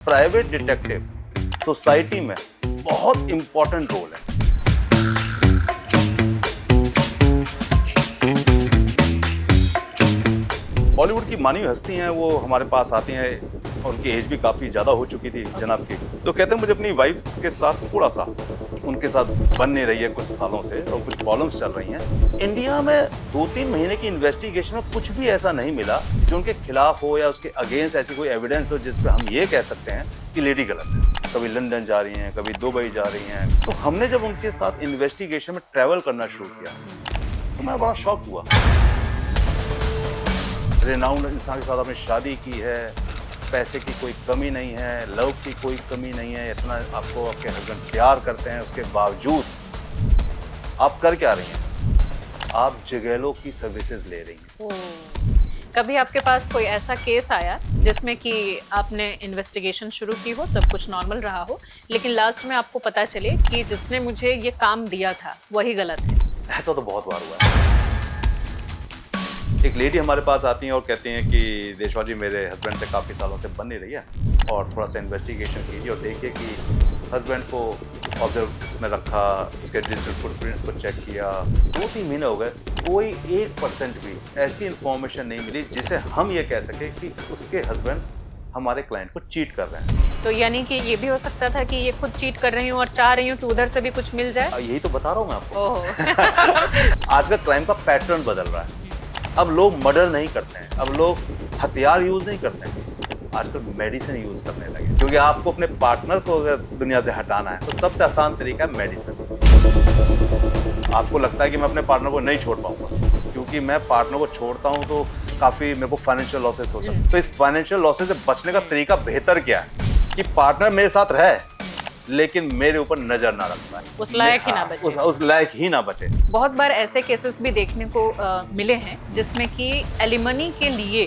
Private detective society में बहुत important role है। बॉलीवुड की मानी हुई हस्ती हैं, वो हमारे पास आती हैं और उनकी एज भी काफ़ी ज़्यादा हो चुकी थी जनाब की। तो कहते हैं मुझे अपनी वाइफ के साथ थोड़ा सा उनके साथ बन नहीं रही है कुछ सालों से और कुछ प्रॉब्लम्स चल रही हैं। इंडिया में 2-3 महीने की इन्वेस्टिगेशन में कुछ भी ऐसा नहीं मिला जो उनके खिलाफ हो या उसके अगेंस्ट ऐसी कोई एविडेंस हो जिस पर हम ये कह सकते हैं कि लेडी गलत है। कभी लंदन जा रही हैं, कभी दुबई जा रही हैं। तो हमने जब उनके साथ इन्वेस्टिगेशन में ट्रैवल करना शुरू किया तो मैं बड़ा शॉक हुआ। रेनाउंड इंसान के साथ आपने शादी की है, पैसे की कोई कमी नहीं है, लव की कोई कमी नहीं है, इतना आपको आपके हस्बैंड प्यार करते हैं, उसके बावजूद आप कर क्या रही हैं? आप जगेलों की सर्विसेज ले रही हैं। कभी आपके पास कोई ऐसा केस आया जिसमें कि आपने इन्वेस्टिगेशन शुरू की हो, सब कुछ नॉर्मल रहा हो, लेकिन लास्ट में आपको पता चले कि जिसने मुझे ये काम दिया था वही गलत है? ऐसा तो बहुत बार हुआ है। एक लेडी हमारे पास आती हैं और कहती हैं कि देशवाल जी मेरे हस्बैंड से काफ़ी सालों से बन नहीं रही है और थोड़ा सा इन्वेस्टिगेशन कीजिए और देखिए कि हस्बैंड को ऑब्जर्व में रखा, उसके डिजिटल फुटप्रिंट्स को चेक किया। 2-3 महीने हो गए, कोई 1% भी ऐसी इंफॉर्मेशन नहीं मिली जिसे हम ये कह सके कि उसके हस्बैंड हमारे क्लाइंट को चीट कर रहे हैं। तो यानी कि ये भी हो सकता था कि ये खुद चीट कर रही हूँ और चाह रही हूँ कि उधर से भी कुछ मिल जाए। यही तो बता रहा हूँ मैं आपको। ओह। आज का क्राइम का पैटर्न बदल रहा है। अब लोग मर्डर नहीं करते हैं, अब लोग हथियार यूज नहीं करते हैं, आजकल मेडिसिन यूज करने लगे। क्योंकि आपको अपने पार्टनर को अगर दुनिया से हटाना है तो सबसे आसान तरीका है मेडिसिन। आपको लगता है कि मैं अपने पार्टनर को नहीं छोड़ पाऊंगा क्योंकि मैं पार्टनर को छोड़ता हूं तो काफी मेरे को फाइनेंशियल लॉसेस हो सकते हैं। तो इस फाइनेंशियल लॉसेस से बचने का तरीका बेहतर क्या है कि पार्टनर मेरे साथ रहे लेकिन मेरे ऊपर नजर ना रख पाए, उस लायक ही ना बचे। उस लायक ही ना बचे। बहुत बार ऐसे केसेस भी देखने को मिले हैं जिसमें कि एलिमनी के लिए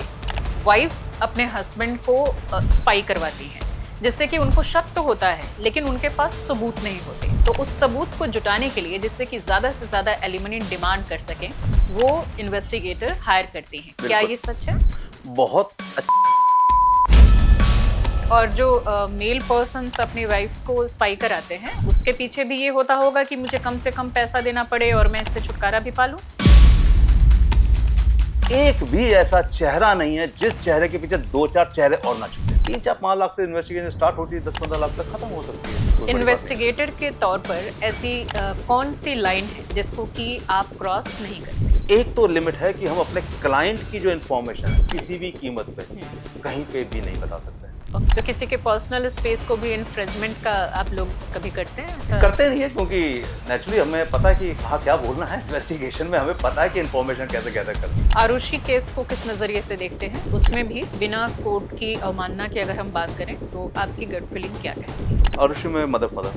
वाइफ्स अपने हस्बैंड को स्पाई करवाती हैं, जिससे कि उनको शक तो होता है लेकिन उनके पास सबूत नहीं होते। तो उस सबूत को जुटाने के लिए जिससे कि ज़्यादा से ज़्यादा एलिमनी डिमांड कर सकें, वो इन्वेस्टिगेटर हायर करती हैं। क्या ये सच है? बहुत और जो मेल पर्सन्स अपनी वाइफ को स्पाई कराते हैं उसके पीछे भी ये होता होगा कि मुझे कम से कम पैसा देना पड़े और मैं इससे छुटकारा भी पालूं। एक भी ऐसा चेहरा नहीं है जिस चेहरे के पीछे 2-4 चेहरे और ना छुपे। 3-4-5 लाख से इन्वेस्टिगेशन स्टार्ट होती है, 10-15 लाख तक खत्म हो सकती है। इन्वेस्टिगेटर के तौर पर ऐसी कौन सी लाइन है जिसको कि आप क्रॉस नहीं करते? एक तो लिमिट है कि हम अपने क्लाइंट की जो इन्फॉर्मेशन है किसी भी कीमत पे कहीं पे भी नहीं बता सकते। तो किसी के पर्सनल स्पेस को भी इन्फ्रिंजमेंट का आप लोग कभी करते हैं ऐसा? करते नहीं है क्योंकि नेचुरली हमें पता है कि कहाँ क्या बोलना है। इन्वेस्टिगेशन में हमें पता है कि इन्फॉर्मेशन कैसे गैदर करनी है। आरुषि केस को किस नज़रिए से देखते हैं? उसमें भी बिना कोर्ट की अवमानना की अगर हम बात करें तो आपकी गट फीलिंग क्या है? आरुषि में मदर फादर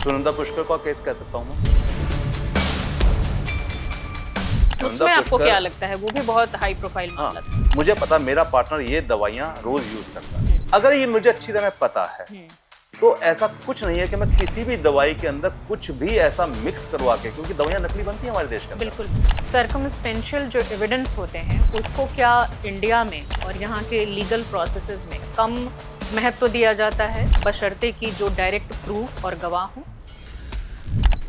सुनंदा पुष्कर का केस कह सकता हूँ मैं। उसमें आपको क्या लगता है? वो भी बहुत हाई प्रोफाइल मामला था। मुझे पता, मेरा पार्टनर ये दवाइयाँ रोज यूज करता है। अगर ये मुझे अच्छी तरह पता है तो ऐसा कुछ नहीं है कि मैं किसी भी दवाई के अंदर कुछ भी ऐसा मिक्स करवा के, क्योंकि दवाइयाँ नकली बनती हैं हमारे देश के अंदर। बिल्कुल। सर्कमस्टेंशियल जो एविडेंस होते हैं उसको क्या इंडिया में और यहाँ के लीगल प्रोसेसेस में कम महत्व दिया जाता है बशर्ते कि जो डायरेक्ट प्रूफ और गवाह हो?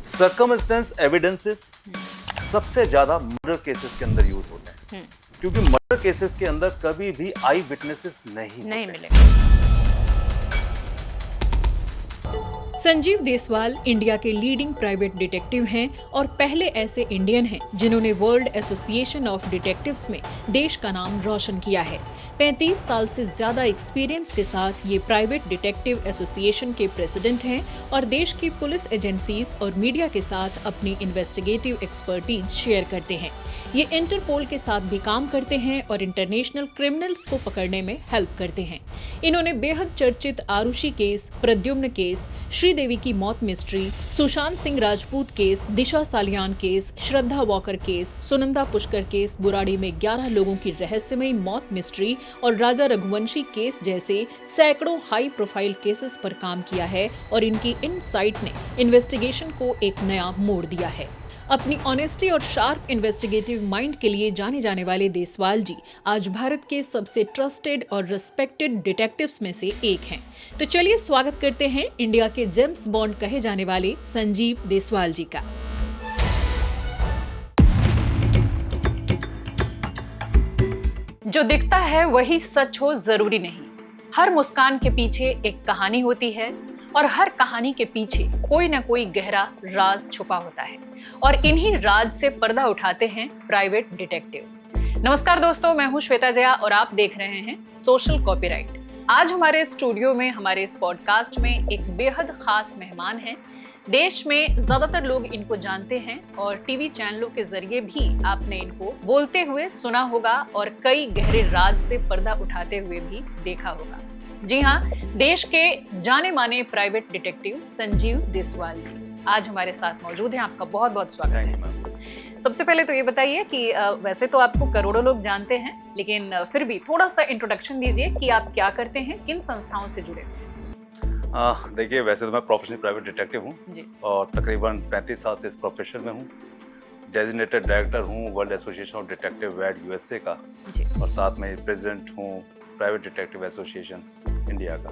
सर्कमस्टेंस एविडेंसेस सबसे ज्यादा मर्डर केसेस के अंदर यूज होते हैं क्योंकि मर्डर केसेस के अंदर कभी भी आई विटनेसेस नहीं मिलेंगे। संजीव देसवाल इंडिया के लीडिंग प्राइवेट डिटेक्टिव हैं और पहले ऐसे इंडियन हैं जिन्होंने वर्ल्ड एसोसिएशन ऑफ डिटेक्टिव्स में देश का नाम रोशन किया है। 35 साल से ज्यादा एक्सपीरियंस के साथ ये प्राइवेट डिटेक्टिव एसोसिएशन के प्रेसिडेंट हैं और देश की पुलिस एजेंसीज और मीडिया के साथ अपनी इन्वेस्टिगेटिव एक्सपर्टीज शेयर करते हैं। ये इंटरपोल के साथ भी काम करते हैं और इंटरनेशनल क्रिमिनल्स को पकड़ने में हेल्प करते हैं। इन्होंने बेहद चर्चित आरुषि केस, प्रद्युम्न केस, श्रीदेवी की मौत mystery, Sushant Singh Rajput case, Disha Salian case, Shraddha Walkar case, Sunanda Pushkar case, Burari में 11 लोगों की रहस्यमयी मौत मिस्ट्री और राजा रघुवंशी केस जैसे सैकड़ों हाई प्रोफाइल केसेस पर काम किया है और इनकी इनसाइट ने इन्वेस्टिगेशन को एक नया मोड़ दिया है। अपनी ऑनेस्टी और शार्प इन्वेस्टिगेटिव माइंड के लिए जाने जाने वाले देसवाल जी आज भारत के सबसे ट्रस्टेड और रिस्पेक्टेड डिटेक्टिव्स में से एक हैं। तो चलिए स्वागत करते हैं इंडिया के जेम्स बॉन्ड कहे जाने वाले संजीव देसवाल जी का। जो दिखता है वही सच हो जरूरी नहीं। हर मुस्कान के पीछे एक कहानी होती है और हर कहानी के पीछे कोई ना कोई गहरा राज छुपा होता है और इन्हीं राज से पर्दा उठाते हैं प्राइवेट डिटेक्टिव। नमस्कार दोस्तों, मैं हूं श्वेता जया और आप देख रहे हैं सोशल कॉपीराइट। आज हमारे स्टूडियो में हमारे इस पॉडकास्ट में एक बेहद खास मेहमान हैं। देश में ज्यादातर लोग इनको जानते हैं और टीवी चैनलों के जरिए भी आपने इनको बोलते हुए सुना होगा और कई गहरे राज से पर्दा उठाते हुए भी देखा होगा। जी हाँ, देश के जाने माने प्राइवेट डिटेक्टिव संजीव देसवाल जी आज हमारे साथ मौजूद हैं। आपका बहुत बहुत स्वागत है। सबसे पहले तो ये बताइए कि वैसे तो आपको करोड़ों लोग जानते हैं, लेकिन फिर भी थोड़ा सा इंट्रोडक्शन दीजिए कि आप क्या करते हैं, किन संस्थाओं से जुड़े हुए हैं। देखिए, वैसे तो मैं प्रोफेशनल प्राइवेट डिटेक्टिव हूँ और तकरीबन 35 साल से इस प्रोफेशन में हूँ। डेजिग्नेटेड डायरेक्टर हूँ world association of detective wide USA का जी। और साथ में प्रेसिडेंट हूँ प्राइवेट डिटेक्टिव एसोसिएशन इंडिया का।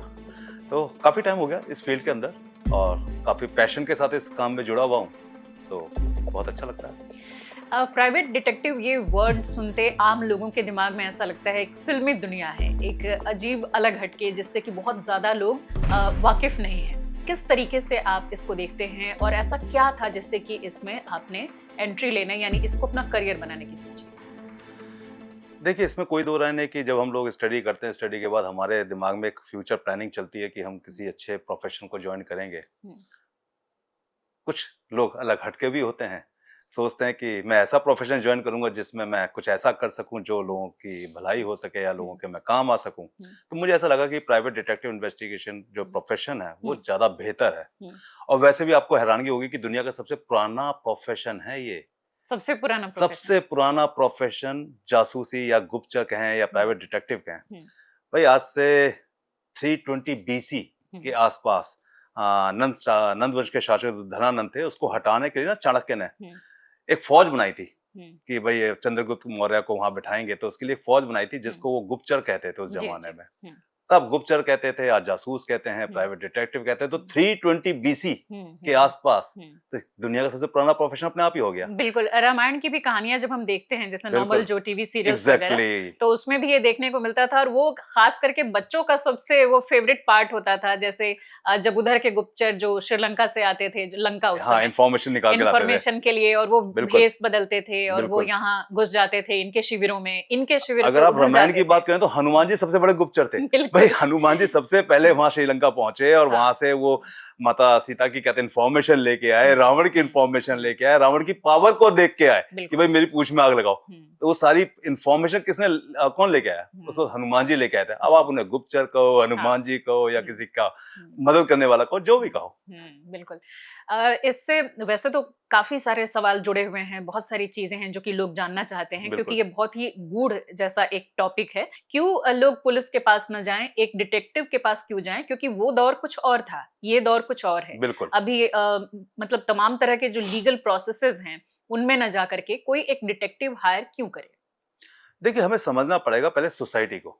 तो काफ़ी टाइम हो गया इस फील्ड के अंदर और काफ़ी पैशन के साथ इस काम में जुड़ा हुआ हूँ, तो बहुत अच्छा लगता है। प्राइवेट डिटेक्टिव ये वर्ड सुनते आम लोगों के दिमाग में ऐसा लगता है एक फिल्मी दुनिया है, एक अजीब अलग हटके जिससे कि बहुत ज़्यादा लोग वाकिफ नहीं हैं। किस तरीके से आप इसको देखते हैं और ऐसा क्या था जिससे कि इसमें आपने एंट्री लेना यानी इसको अपना करियर बनाने की सोची? देखिए, इसमें कोई दो राय नहीं कि जब हम लोग स्टडी करते हैं, स्टडी के बाद हमारे दिमाग में एक फ्यूचर प्लानिंग चलती है कि हम किसी अच्छे प्रोफेशन को ज्वाइन करेंगे। कुछ लोग अलग हटके भी होते हैं, सोचते हैं कि मैं ऐसा प्रोफेशन ज्वाइन करूंगा जिसमें मैं कुछ ऐसा कर सकूं जो लोगों की भलाई हो सके या लोगों के मैं काम आ सकूं। तो मुझे ऐसा लगा कि प्राइवेट डिटेक्टिव इन्वेस्टिगेशन जो प्रोफेशन है वो ज्यादा बेहतर है। और वैसे भी आपको हैरानगी होगी कि दुनिया का सबसे पुराना प्रोफेशन है ये। सबसे पुराना प्रोफेशन जासूसी या गुप्तचर कहें या प्राइवेट डिटेक्टिव कहें। भाई आज से 320 BC के आसपास नंद वंश के शासक धनानंद थे, उसको हटाने के लिए ना चाणक्य ने एक फौज बनाई थी कि भाई चंद्रगुप्त मौर्य को वहां बिठाएंगे, तो उसके लिए फौज बनाई थी जिसको वो गुप्तचर कहते थे उस जमाने में। तब गुप्तचर कहते थे या जासूस कहते हैं, प्राइवेट डिटेक्टिव कहते हैं। तो 320 BC के आसपास तो दुनिया का सबसे पुराना प्रोफेशन अपने आप ही हो गया। बिल्कुल, रामायण की भी कहानियां जब हम देखते हैं जैसे नॉर्मल जो टीवी सीरियल्स वगैरह, तो उसमें भी ये देखने को मिलता था और वो खास करके बच्चों का सबसे वो फेवरेट पार्ट होता था। जैसे जब उधर के गुप्तचर जो श्रीलंका से आते थे, लंका उस समय इन्फॉर्मेशन निकाल के लाते थे इन्फॉर्मेशन के लिए, और वो भेष बदलते थे और वो यहाँ घुस जाते थे इनके शिविरों में, इनके शिविर। अगर आप रामायण की बात करें तो हनुमान जी सबसे बड़े गुप्तचर थे। भाई हनुमान जी सबसे पहले वहां श्रीलंका पहुंचे और वहां से वो माता सीता की कहते इन्फॉर्मेशन लेके आए, रावण की इन्फॉर्मेशन लेके आए, रावण की पावर को देख के आए कि भाई मेरी पूंछ में आग लगाओ। तो वो सारी इन्फॉर्मेशन कौन लेके आया? उसको हनुमान जी लेके आए थे। अब आप उन्हें गुप्तचर कहो, हनुमान जी कहो या किसी का मदद करने वाला कहो, जो भी कहो। बिल्कुल। इससे वैसे तो काफी सारे सवाल जुड़े हुए हैं, बहुत सारी चीजें हैं जो कि लोग जानना चाहते हैं, क्योंकि ये बहुत ही गूढ़ जैसा एक टॉपिक है। क्यों लोग पुलिस के पास न जाएं, एक डिटेक्टिव के पास क्यों जाएं? क्योंकि वो दौर कुछ और था, ये दौर कुछ और है। अभी मतलब तमाम तरह के जो लीगल प्रोसेसेस हैं उनमें न जा करके कोई एक डिटेक्टिव हायर क्यों करे? देखिए, हमें समझना पड़ेगा पहले सोसाइटी को।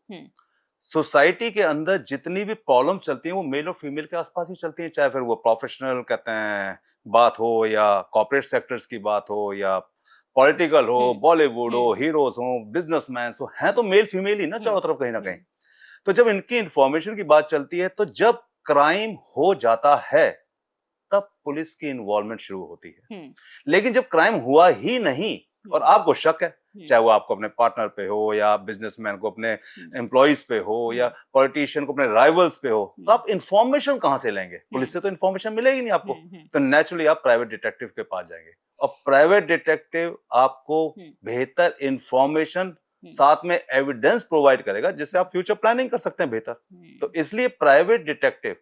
सोसाइटी के अंदर जितनी भी प्रॉब्लम चलती है वो मेल और फीमेल के आसपास ही चलती है, चाहे फिर वो प्रोफेशनल कहते हैं बात हो या कॉर्पोरेट सेक्टर्स की बात हो या पॉलिटिकल हो, बॉलीवुड हो, हीरोज हो, बिजनेसमैन हो, हैं तो मेल फीमेल ही ना चारों तरफ कहीं ना कहीं। तो जब इनकी इंफॉर्मेशन की बात चलती है, तो जब क्राइम हो जाता है तब पुलिस की इन्वॉल्वमेंट शुरू होती है। लेकिन जब क्राइम हुआ ही नहीं और आपको शक है, चाहे वो आपको अपने पार्टनर पे हो या बिजनेसमैन को अपने एम्प्लॉइज पे हो या पॉलिटिशियन को अपने राइवल्स पे हो, तो आप इंफॉर्मेशन कहां से लेंगे? पुलिस से तो इंफॉर्मेशन मिलेगी नहीं आपको। तो नेचुरली आप प्राइवेट डिटेक्टिव के पास जाएंगे और प्राइवेट डिटेक्टिव आपको बेहतर इंफॉर्मेशन साथ में एविडेंस प्रोवाइड करेगा जिससे आप फ्यूचर प्लानिंग कर सकते हैं बेहतर। तो इसलिए प्राइवेट डिटेक्टिव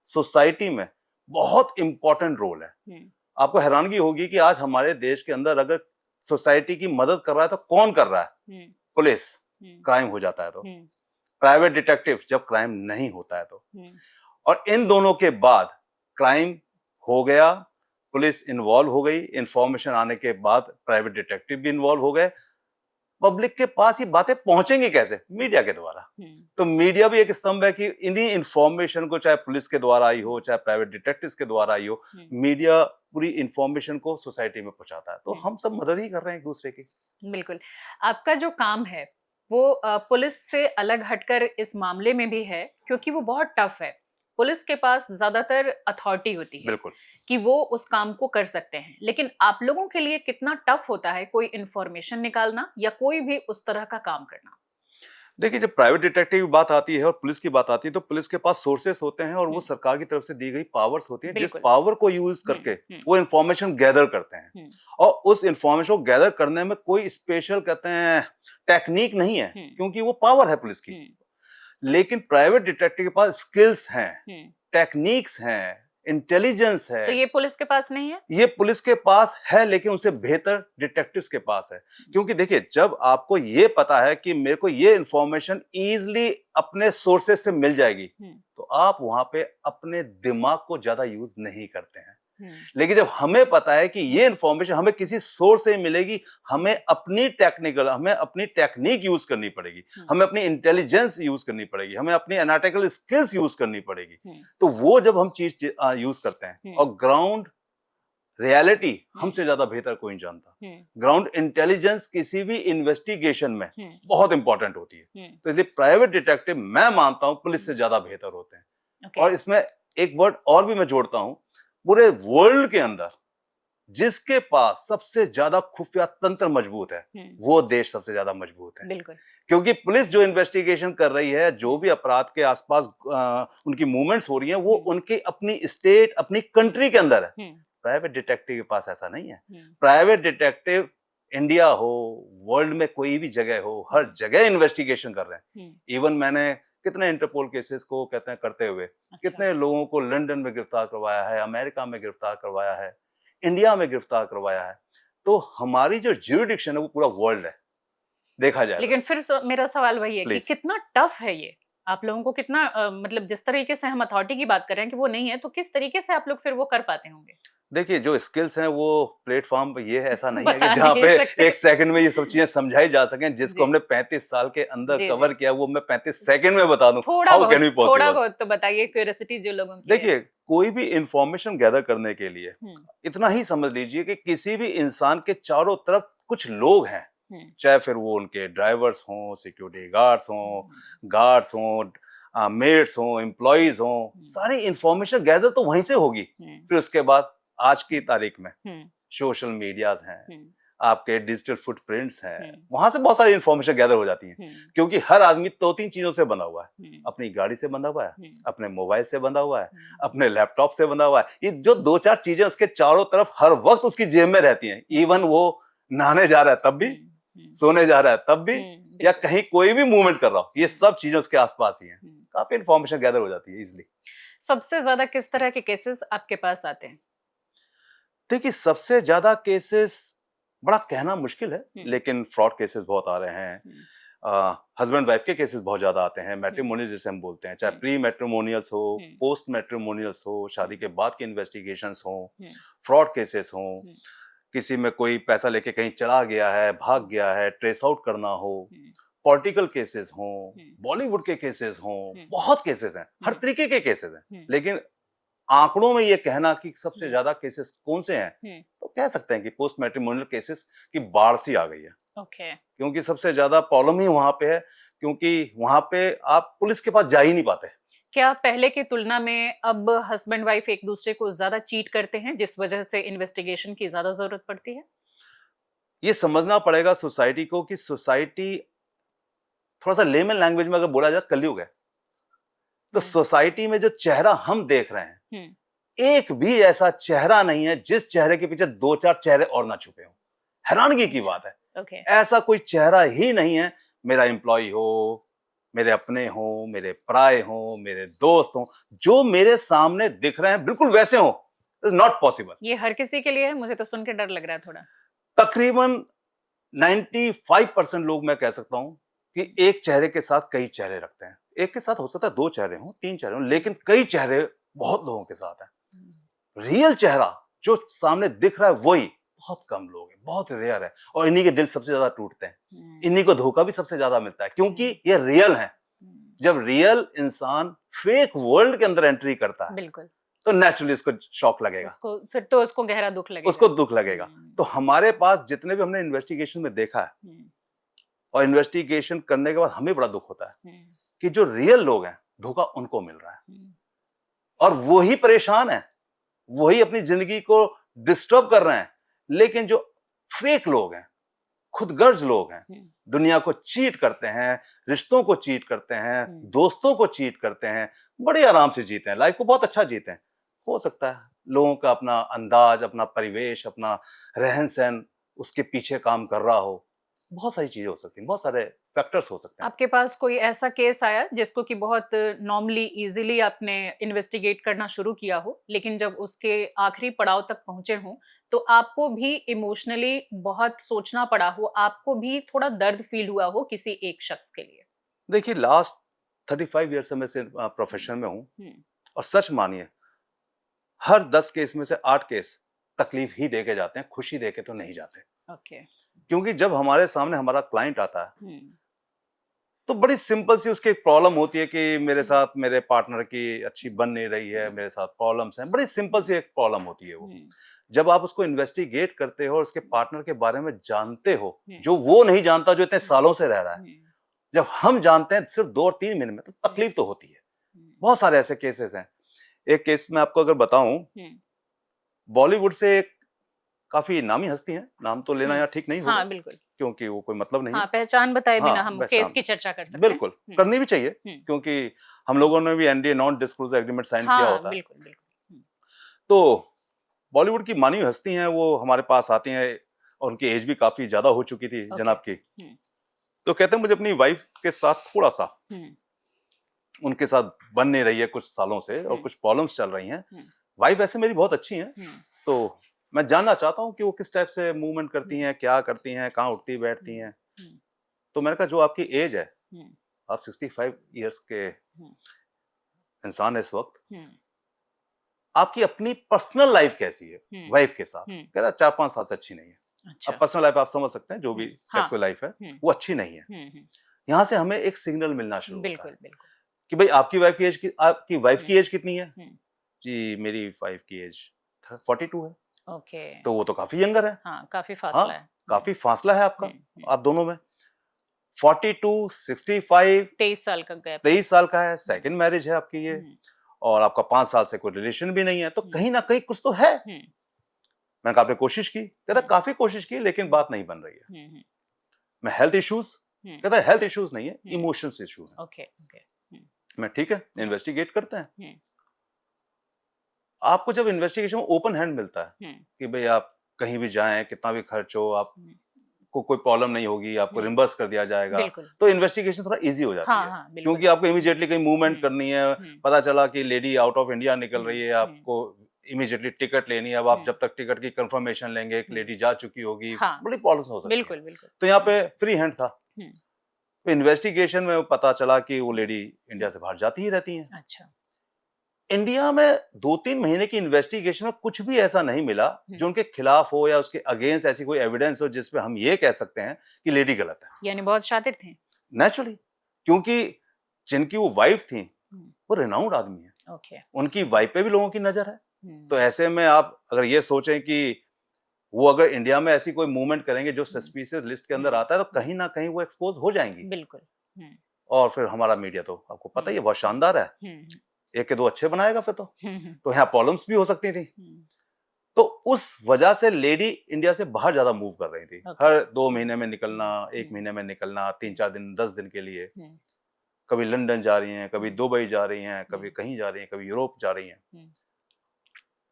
सोसाइटी में बहुत इंपॉर्टेंट रोल है। आपको हैरानगी होगी कि आज हमारे देश के अंदर अगर सोसाइटी की मदद कर रहा है तो कौन कर रहा है? पुलिस। क्राइम हो जाता है तो प्राइवेट डिटेक्टिव, जब क्राइम नहीं होता है तो। और इन दोनों के बाद क्राइम हो गया पुलिस इन्वॉल्व हो गई, इंफॉर्मेशन आने के बाद प्राइवेट डिटेक्टिव भी इन्वॉल्व हो गए। पब्लिक के पास ये बातें पहुंचेंगी कैसे? मीडिया के द्वारा। तो मीडिया भी एक स्तंभ है कि इन्हीं इंफॉर्मेशन को, चाहे पुलिस के द्वारा आई हो, चाहे प्राइवेट डिटेक्टिव्स के द्वारा आई हो, मीडिया पूरी इंफॉर्मेशन को सोसाइटी में पहुंचाता है। तो हम सब मदद ही कर रहे हैं एक दूसरे की। बिल्कुल। आपका जो काम है वो पुलिस से अलग हटकर इस मामले में भी है, क्योंकि वो बहुत टफ है। पुलिस के पास ज्यादातर अथॉरिटी होती है बिल्कुल कि वो उस काम को कर सकते हैं, लेकिन आप लोगों के लिए कितना टफ होता है कोई इंफॉर्मेशन निकालना या कोई भी उस तरह का काम करना? देखिए, जब प्राइवेट डिटेक्टिव की बात आती है और पुलिस की बात आती है, तो पुलिस के पास सोर्सेस होते हैं और वो सरकार की तरफ से दी गई पावर्स होती है, जिस बिल्कुल। पावर को यूज करके वो इंफॉर्मेशन गैदर करते हैं। और उस इंफॉर्मेशन को गैदर करने में कोई स्पेशल, कहते हैं, टेक्निक नहीं है, क्योंकि वो पावर है पुलिस की। लेकिन प्राइवेट डिटेक्टिव के पास स्किल्स हैं, टेक्निक्स हैं, इंटेलिजेंस है। तो ये पुलिस के पास नहीं है? ये पुलिस के पास है, लेकिन उससे बेहतर डिटेक्टिव्स के पास है। क्योंकि देखिए, जब आपको ये पता है कि मेरे को ये इंफॉर्मेशन इजीली अपने सोर्सेस से मिल जाएगी, तो आप वहां पे अपने दिमाग को ज्यादा यूज नहीं करते हैं। लेकिन जब हमें पता है कि ये इंफॉर्मेशन हमें किसी सोर्स से मिलेगी, हमें अपनी टेक्निक यूज करनी पड़ेगी, हमें अपनी इंटेलिजेंस यूज करनी पड़ेगी, हमें अपनी एनालिटिकल स्किल्स यूज करनी पड़ेगी। तो वो जब हम चीज यूज करते हैं, और ग्राउंड रियलिटी हमसे ज्यादा बेहतर कोई नहीं जानता। ग्राउंड इंटेलिजेंस किसी भी इन्वेस्टिगेशन में बहुत इंपॉर्टेंट होती है। तो इसलिए प्राइवेट डिटेक्टिव, मैं मानता हूं, पुलिस से ज्यादा बेहतर होते हैं। और इसमें एक वर्ड और भी मैं जोड़ता हूं, पूरे वर्ल्ड के अंदर जिसके पास सबसे ज्यादा खुफिया तंत्र मजबूत है, वो देश सबसे ज्यादा मजबूत है। बिल्कुल। क्योंकि पुलिस जो इन्वेस्टिगेशन कर रही है, जो भी अपराध के आसपास उनकी मूवमेंट्स हो रही हैं, वो उनकी अपनी स्टेट, अपनी कंट्री के अंदर है। प्राइवेट डिटेक्टिव के पास ऐसा नहीं है। प्राइवेट डिटेक्टिव इंडिया हो, वर्ल्ड में कोई भी जगह हो, हर जगह इन्वेस्टिगेशन कर रहे हैं। इवन मैंने कितने इंटरपोल केसेस को, कहते हैं, करते हुए कितने लोगों को लंदन में गिरफ्तार करवाया है, अमेरिका में गिरफ्तार करवाया है, इंडिया में गिरफ्तार करवाया है। तो हमारी जो ज्यूरिडिक्शन है वो पूरा वर्ल्ड है, देखा जाए। लेकिन फिर मेरा सवाल वही है कि कितना टफ है ये आप लोगों को, कितना मतलब जिस तरीके से हम अथॉरिटी की बात कर रहे हैं कि वो नहीं है, तो किस तरीके से आप लोग फिर वो कर पाते होंगे? देखिए, जो स्किल्स हैं वो प्लेटफॉर्म पे, ये ऐसा नहीं है कि जहाँ पे एक सेकंड में ये सब चीजें समझाई जा सकें। जिसको हमने 35 साल के अंदर कवर किया, वो मैं 35 सेकंड में बता दूं। थोड़ा बहुत तो बताइए, क्यूरियोसिटी जो लोगों की। देखिए, कोई भी इंफॉर्मेशन गैदर करने के लिए इतना ही समझ लीजिए कि किसी भी इंसान के चारों तरफ कुछ लोग हैं, चाहे फिर वो उनके ड्राइवर्स हों, सिक्योरिटी गार्ड्स हों, मेड्स हों, एम्प्लॉइज हों, सारी इंफॉर्मेशन गैदर तो वहीं से होगी। फिर उसके बाद आज की तारीख में सोशल मीडियाज हैं, आपके डिजिटल फुटप्रिंट्स हैं, वहां से बहुत सारी इंफॉर्मेशन गैदर हो जाती है। क्योंकि हर आदमी 2-3 चीजों से बंधा हुआ है। अपनी गाड़ी से बंधा हुआ है, अपने मोबाइल से बंधा हुआ है, अपने लैपटॉप से बंधा हुआ है। ये जो 2-4 चीजें उसके चारों तरफ हर वक्त उसकी जेब में रहती हैं। इवन वो नहाने जा रहा है तब भी, सोने जा रहा है तब भी, या कहीं कोई भी मूवमेंट कर रहा हो, ये सब चीजें उसके आसपास ही हैं। काफी इंफॉर्मेशन गैदर हो जाती है इजिली। सबसे ज्यादा किस तरह के केसेस आपके पास आते हैं? देखिए, सबसे ज्यादा केसेस बड़ा कहना मुश्किल है, लेकिन फ्रॉड केसेस बहुत आ रहे हैं। हस्बैंड वाइफ के केसेस बहुत ज्यादा आते हैं, मैट्रिमोनियल जिसे हम बोलते हैं, चाहे प्री मैट्रिमोनियल्स हो, पोस्ट मैट्रिमोनियल्स हो, शादी के बाद के इन्वेस्टिगेशंस हो, फ्रॉड केसेस हो, किसी में कोई पैसा लेके कहीं चला गया है, भाग गया है, ट्रेस आउट करना हो, पॉलिटिकल केसेस हो, बॉलीवुड के केसेस हो, बहुत केसेस हैं, हर तरीके के केसेस हैं। लेकिन आंकड़ों में ये कहना कि सबसे ज्यादा केसेस कौन से हैं, तो कह सकते हैं कि पोस्ट मैट्रिमोनियल केसेस की बाढ़ सी आ गई है। क्योंकि सबसे ज्यादा प्रॉब्लम ही वहां पे है, क्योंकि वहां पे आप पुलिस के पास जा ही नहीं पाते। क्या पहले की तुलना में अब हस्बैंड वाइफ एक दूसरे को ज्यादा चीट करते हैं, जिस वजह से इन्वेस्टिगेशन की ज्यादा जरूरत पड़ती है? ये समझना पड़ेगा सोसाइटी को कि सोसाइटी, थोड़ा सा लेमन लैंग्वेज में अगर बोला जाए, कलयुग है। तो सोसाइटी में जो चेहरा हम देख रहे हैं, एक भी ऐसा चेहरा नहीं है जिस चेहरे के पीछे 2-4 चेहरे और ना छुपे हों। हैरानगी की बात है। ऐसा कोई चेहरा ही नहीं है, मेरा एम्प्लॉय हो, मेरे अपने हो, मेरे पराए हो, मेरे दोस्त हो, जो मेरे सामने दिख रहे हैं बिल्कुल वैसे हो। It's not possible. ये हर किसी के लिए है? मुझे तो सुन के डर लग रहा है थोड़ा। तकरीबन 95% लोग, मैं कह सकता हूं कि एक चेहरे के साथ कई चेहरे रखते हैं। एक के साथ हो सकता है 2 चेहरे हों, 3 चेहरे हों, लेकिन कई चेहरे बहुत लोगों के साथ हैं। रियल चेहरा जो सामने दिख रहा है वही बहुत कम लोग हैं, बहुत रेयर है, और इन्हीं के दिल सबसे ज्यादा टूटते हैं, इन्हीं को धोखा भी सबसे ज्यादा मिलता है, क्योंकि ये रियल है। जब रियल इंसान फेक वर्ल्ड के अंदर एंट्री करता है, बिल्कुल, तो नेचुरली उसको शॉक लगेगा, फिर तो उसको गहरा दुख लगेगा, उसको दुख लगेगा। तो हमारे पास जितने भी हमने इन्वेस्टिगेशन में देखा है, और इन्वेस्टिगेशन करने के बाद हमें बड़ा दुख होता है कि जो रियल लोग हैं धोखा उनको मिल रहा है, और वही परेशान है, वही अपनी जिंदगी को डिस्टर्ब कर रहे हैं। लेकिन जो फेक लोग हैं, खुदगर्ज लोग हैं, दुनिया को चीट करते हैं, रिश्तों को चीट करते हैं, दोस्तों को चीट करते हैं, बड़े आराम से जीते हैं, लाइफ को बहुत अच्छा जीते हैं। हो सकता है लोगों का अपना अंदाज, अपना परिवेश, अपना रहन सहन उसके पीछे काम कर रहा हो, बहुत सारी चीजें हो सकती हैं, बहुत सारे फैक्टर्स हो सकते हैं। आपके पास कोई ऐसा केस आया जिसको कि बहुत नॉर्मली इजीली आपने इन्वेस्टिगेट करना शुरू किया हो, लेकिन जब उसके आखिरी पड़ाव तक पहुंचे हो तो आपको भी इमोशनली बहुत सोचना पड़ा हो, आपको भी थोड़ा दर्द फील हुआ हो किसी एक शख्स के लिए? देखिए, लास्ट 35 ईयर से मैं से प्रोफेशन में हूँ, और सच मानिए हर 10 केस में से 8 केस तकलीफ ही देके जाते हैं, खुशी देके तो नहीं जाते। ओके। क्योंकि जब हमारे सामने हमारा क्लाइंट आता है तो बड़ी सिंपल सी उसकी एक प्रॉब्लम होती है कि मेरे साथ मेरे पार्टनर की अच्छी बन नहीं रही है, मेरे साथ प्रॉब्लम्स हैं, बड़ी सिंपल सी एक प्रॉब्लम होती है वो। जब आप उसको इन्वेस्टिगेट करते हो और उसके पार्टनर के बारे में जानते हो, जो वो नहीं जानता, जो इतने सालों से रह रहा है, जब हम जानते हैं सिर्फ 2 और 3 महीने में, तो तकलीफ तो होती है। बहुत सारे ऐसे केसेस हैं। एक केस में आपको अगर बताऊं, बॉलीवुड से एक काफी नामी हस्ती है, नाम तो लेना यहाँ ठीक नहीं होगा, हाँ, बिल्कुल, क्योंकि वो कोई मतलब नहीं। हाँ, पहचान बताए बिना हम पहचान। केस की चर्चा कर सकते हैं। बिल्कुल, करनी भी चाहिए, क्योंकि हम लोगों ने भी NDA non disclosure agreement sign किया होता है। बिल्कुल, बिल्कुल। तो बॉलीवुड की मानी हस्ती हैं, वो हमारे पास आती हैं, और उनकी एज भी काफी ज्यादा हो चुकी थी जनाब की। तो कहते हैं मुझे अपनी वाइफ के साथ थोड़ा सा उनके साथ बन नहीं रही है कुछ सालों से, और कुछ प्रॉब्लम्स चल रही हैं। वाइफ ऐसे मेरी बहुत अच्छी हैं, तो मैं जानना चाहता हूँ कि वो किस टाइप से मूवमेंट करती हैं, क्या करती हैं, कहाँ उठती बैठती हैं। तो मैंने कहा जो आपकी एज है, आप 65 इयर्स के इंसान है इस वक्त, आपकी अपनी पर्सनल लाइफ कैसी है वाइफ के साथ? कह रहा 4-5 साल से अच्छी नहीं है। अच्छा। अब पर्सनल लाइफ आप समझ सकते हैं, जो भी सेक्सुअल लाइफ है वो अच्छी नहीं है। यहाँ से हमें एक सिग्नल मिलना शुरू होता है कि भाई आपकी वाइफ की एज कितनी है? जी मेरी वाइफ की एज 42 है। ओके। तो वो तो काफी यंगर है। हाँ, काफी फासला है। काफी फासला है आपका, आप दोनों में। 42, 65, 23 साल का गैप। 23 साल का है, सेकंड मैरिज है आपकी ये, और आपका 5 साल से कोई रिलेशन भी नहीं है, तो कहीं ना कहीं कुछ तो है। मैंने कहा आपने कोशिश की? कहता काफी कोशिश की, लेकिन बात नहीं बन रही है। मैं हेल्थ इश्यूज? कहता है हेल्थ इश्यूज नहीं है, इमोशंस इशू है। ओके। मैं ठीक है, इन्वेस्टिगेट करते हैं। आपको जब इन्वेस्टिगेशन में ओपन हैंड मिलता है कि भाई आप कहीं भी जाएं, कितना भी खर्च हो, आपको कोई प्रॉब्लम नहीं होगी, आपको रिम्बर्स कर दिया जाएगा, तो इन्वेस्टिगेशन थोड़ा इजी हो जाती है। क्योंकि आपको इमीडिएटली कहीं मूवमेंट करनी है, पता चला कि लेडी आउट ऑफ इंडिया निकल रही है, आपको इमीडिएटली टिकट लेनी है। अब आप जब तक टिकट की कंफर्मेशन लेंगे, एक लेडी जा चुकी होगी, बड़ी प्रॉब्लम्स हो सकती है। बिल्कुल। तो यहाँ पे फ्री हैंड था। तो इन्वेस्टिगेशन में पता चला कि वो लेडी इंडिया से बाहर जाती ही रहती हैं। अच्छा। इंडिया में 2-3 महीने की इन्वेस्टिगेशन में कुछ भी ऐसा नहीं मिला जो उनके खिलाफ हो या उसके अगेंस्ट ऐसी कोई एविडेंस हो जिसपे हम ये कह सकते हैं कि लेडी गलत है। यानी बहुत शातिर थे। नेचुरली, क्योंकि जिनकी वो वाइफ थी वो रिनाउंड आदमी है। ओके। उनकी वाइफ पे भी लोगों की नजर है। तो ऐसे में आप अगर ये सोचें कि वो अगर इंडिया में ऐसी कोई मूवमेंट करेंगे जो सस्पिशियस लिस्ट के अंदर आता है, तो कहीं ना कहीं वो एक्सपोज हो जाएंगी। बिल्कुल। और फिर हमारा मीडिया तो आपको पता ही है बहुत शानदार है, एक के दो अच्छे बनाएगा फिर तो यहाँ प्रॉब्लम्स भी हो सकती थी। तो उस वजह से लेडी इंडिया से बाहर ज्यादा मूव कर रही थी। हर 2 महीने में निकलना, 1 महीने में निकलना, 3-4 दिन, 10 दिन के लिए। कभी लंदन जा रही हैं, कभी दुबई जा रही हैं, कभी कहीं जा रही हैं, कभी यूरोप जा रही हैं।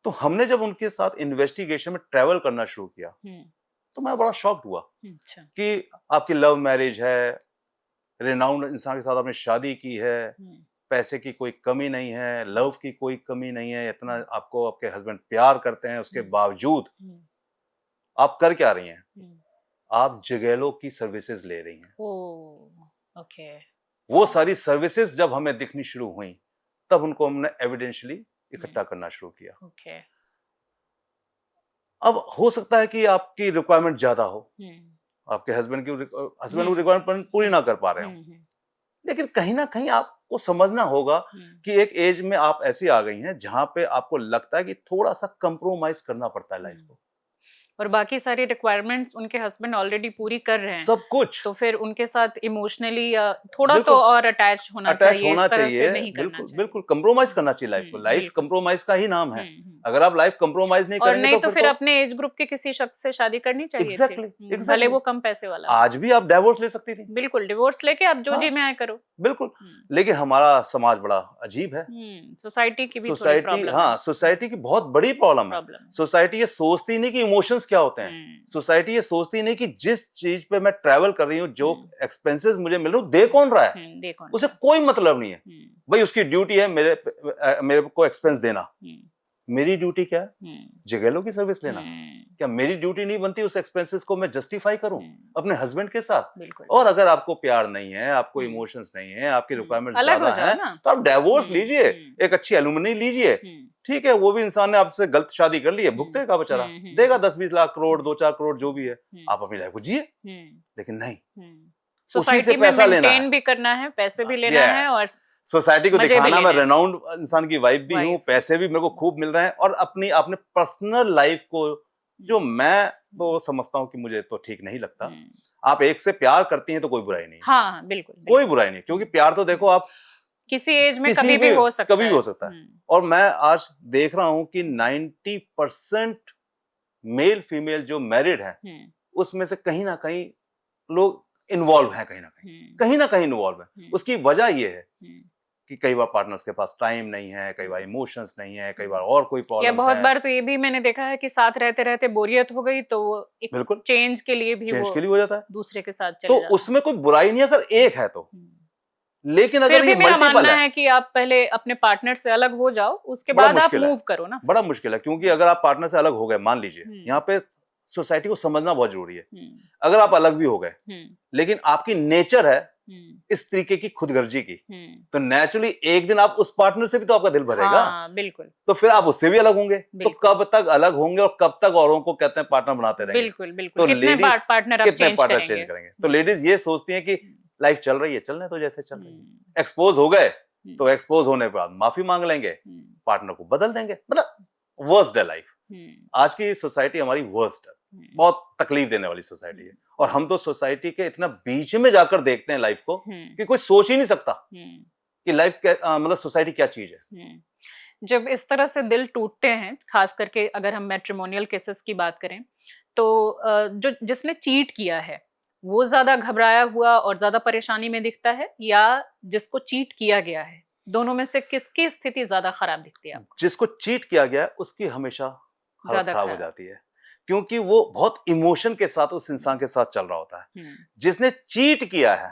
तो हमने जब उनके साथ इन्वेस्टिगेशन में ट्रेवल करना शुरू किया तो मैं बड़ा शॉक्ड हुआ कि आपकी लव मैरिज है, रिनाउंड इंसान के साथ आपने शादी की है, पैसे की कोई कमी नहीं है, लव की कोई कमी नहीं है, इतना आपको आपके हस्बैंड प्यार करते हैं, उसके बावजूद आप कर क्या रही हैं? आप जगेलों की सर्विसेज ले रही हैं। ओके। वो सारी सर्विसेज जब हमें दिखनी शुरू हुई, तब उनको हमने एविडेंशियली इकट्ठा करना शुरू किया। अब हो सकता है कि आपकी रिक्वायरमेंट ज्यादा हो, आपके हस्बैंड की वो रिक्वायरमेंट पूरी ना कर पा रहे हो, लेकिन कहीं ना कहीं आपको समझना होगा कि एक एज में आप ऐसी आ गई हैं जहां पे आपको लगता है कि थोड़ा सा कंप्रोमाइज करना पड़ता है लाइफ को। और बाकी सारी रिक्वायरमेंट्स उनके हस्बैंड ऑलरेडी पूरी कर रहे हैं, सब कुछ तो फिर उनके साथ इमोशनली थोड़ा बिल्कुल, तो और अटैच होना चाहिए, होना इस तरह चाहिए, से नहीं करना बिल्कुल चाहिए। बिल्कुल कंप्रोमाइज करना चाहिए लाइफ को। लाइफ बिल्कुल। कंप्रोमाइज का ही नाम है। हम्म। अगर आप लाइफ कंप्रोमाइज नहीं और करेंगे नहीं तो फिर तो अपने एज ग्रुप के किसी शख्स से शादी करनी चाहिए थी। एग्जैक्टली भले वो कम पैसे वाला हो। आज भी आप डाइवोर्स ले सकती थी, बिल्कुल, डिवोर्स लेके आप जो हाँ। जी में आए करो। बिल्कुल, लेकिन हमारा समाज बड़ा अजीब है। सोसाइटी की भी थोड़ी सोसाइटी, प्रॉब्लम हाँ, है। सोसाइटी की बहुत बड़ी प्रॉब्लम है। प्रॉब्लम। सोसाइटी ये सोचती नहीं कि इमोशंस क्या होते हैं। सोसाइटी ये सोचती नहीं कि जिस चीज पे मैं ट्रैवल कर रही हूँ, जो एक्सपेंसेस मुझे मिल रहे हैं, दे कौन रहा है, उसे कोई मतलब नहीं है। भाई उसकी ड्यूटी है मेरे को एक्सपेंस देना, मेरी ड्यूटी क्या है, जगेलों की सर्विस लेना। क्या मेरी ड्यूटी नहीं बनती उस एक्सपेंसेस को मैं जस्टिफाई करूं अपने हस्बैंड के साथ? और अगर आपको प्यार नहीं है, आपको इमोशंस नहीं है, आपकी रिक्वायरमेंट्स ज्यादा हैं, तो आप डाइवोर्स लीजिए, एक अच्छी एलुमनी लीजिए। ठीक है, वो भी इंसान ने आपसे गलत शादी कर ली है, भुगतेगा बेचारा, देगा 10-20 लाख करोड़, 2-4 करोड़ जो भी है, आप अपनी लाइफ को जिए। लेकिन नहीं, सोसाइटी में मेंटेन भी करना है, पैसे भी लेना है, और सोसाइटी को दिखाना मैं रेनाउंड इंसान की वाइफ भी हूँ, पैसे भी मेरे को खूब मिल रहे हैं, और अपनी अपने पर्सनल लाइफ को जो मैं तो समझता हूँ कि मुझे तो ठीक नहीं लगता। आप एक से प्यार करती हैं तो कोई बुराई नहीं। हाँ, बिल्कुल, कोई बुराई नहीं, क्योंकि प्यार तो देखो आप किसी एज में कभी भी हो सकता है। और मैं आज देख रहा हूँ कि 90% मेल फीमेल जो मैरिड है, उसमें से कहीं ना कहीं लोग इन्वॉल्व हैं, कहीं ना कहीं इन्वॉल्व है। उसकी वजह ये है कि कई बार पार्टनर्स के पास टाइम नहीं है, कई बार इमोशंस नहीं है, कई बार और कोई प्रॉब्लम है। बहुत बार तो ये भी मैंने देखा है कि साथ रहते रहते बोरियत हो गई, तो एक बिल्कुल चेंज के लिए भी वो हो जाता है, दूसरे के साथ चले तो जाते हैं। उसमें कोई बुराई नहीं अगर एक है तो। लेकिन फिर अगर भी ये मेरा मल्टीपल मानना है कि आप पहले अपने पार्टनर से अलग हो जाओ, उसके बाद आप मूव करो ना। बड़ा मुश्किल है, क्योंकि अगर आप पार्टनर से अलग हो गए, मान लीजिए, यहाँ पे सोसाइटी को समझना बहुत जरूरी है। अगर आप अलग भी हो गए, लेकिन आपकी नेचर है इस तरीके की खुदगर्जी की, तो नेचुरली एक दिन आप उस पार्टनर से भी तो आपका दिल भरेगा। हाँ, बिल्कुल। तो फिर आप उससे भी अलग होंगे, तो कब तक अलग होंगे और कब तक औरों को कहते हैं पार्टनर बनाते रहेंगे? बिल्कुल बिल्कुल। तो कितने पार्टनर चेंज करेंगे? तो लेडीज ये सोचती हैं कि लाइफ चल रही है, चलने तो जैसे चल रही है। एक्सपोज हो गए तो एक्सपोज होने के बाद माफी मांग लेंगे, पार्टनर को बदल देंगे, मतलब वर्स्ट है लाइफ। आज की सोसाइटी हमारी वर्स्ट है, बहुत तकलीफ देने वाली सोसाइटी है। और हम तो सोसाइटी के इतना बीच में जाकर देखते हैं लाइफ को कि कोई सोच ही नहीं सकता कि लाइफ मतलब सोसाइटी क्या चीज है। जब इस तरह से दिल टूटते हैं, खास करके अगर हम मैट्रिमोनियल केसेस की बात करें, तो जो जिसने चीट किया है वो ज्यादा घबराया हुआ और ज्यादा परेशानी में दिखता है, या जिसको चीट किया गया है? दोनों में से किसकी स्थिति ज्यादा खराब दिखती है आपको? जिसको चीट किया गया है उसकी हमेशा हालत खराब हो जाती है, क्योंकि वो बहुत इमोशन के साथ उस इंसान के साथ चल रहा होता है। जिसने चीट किया है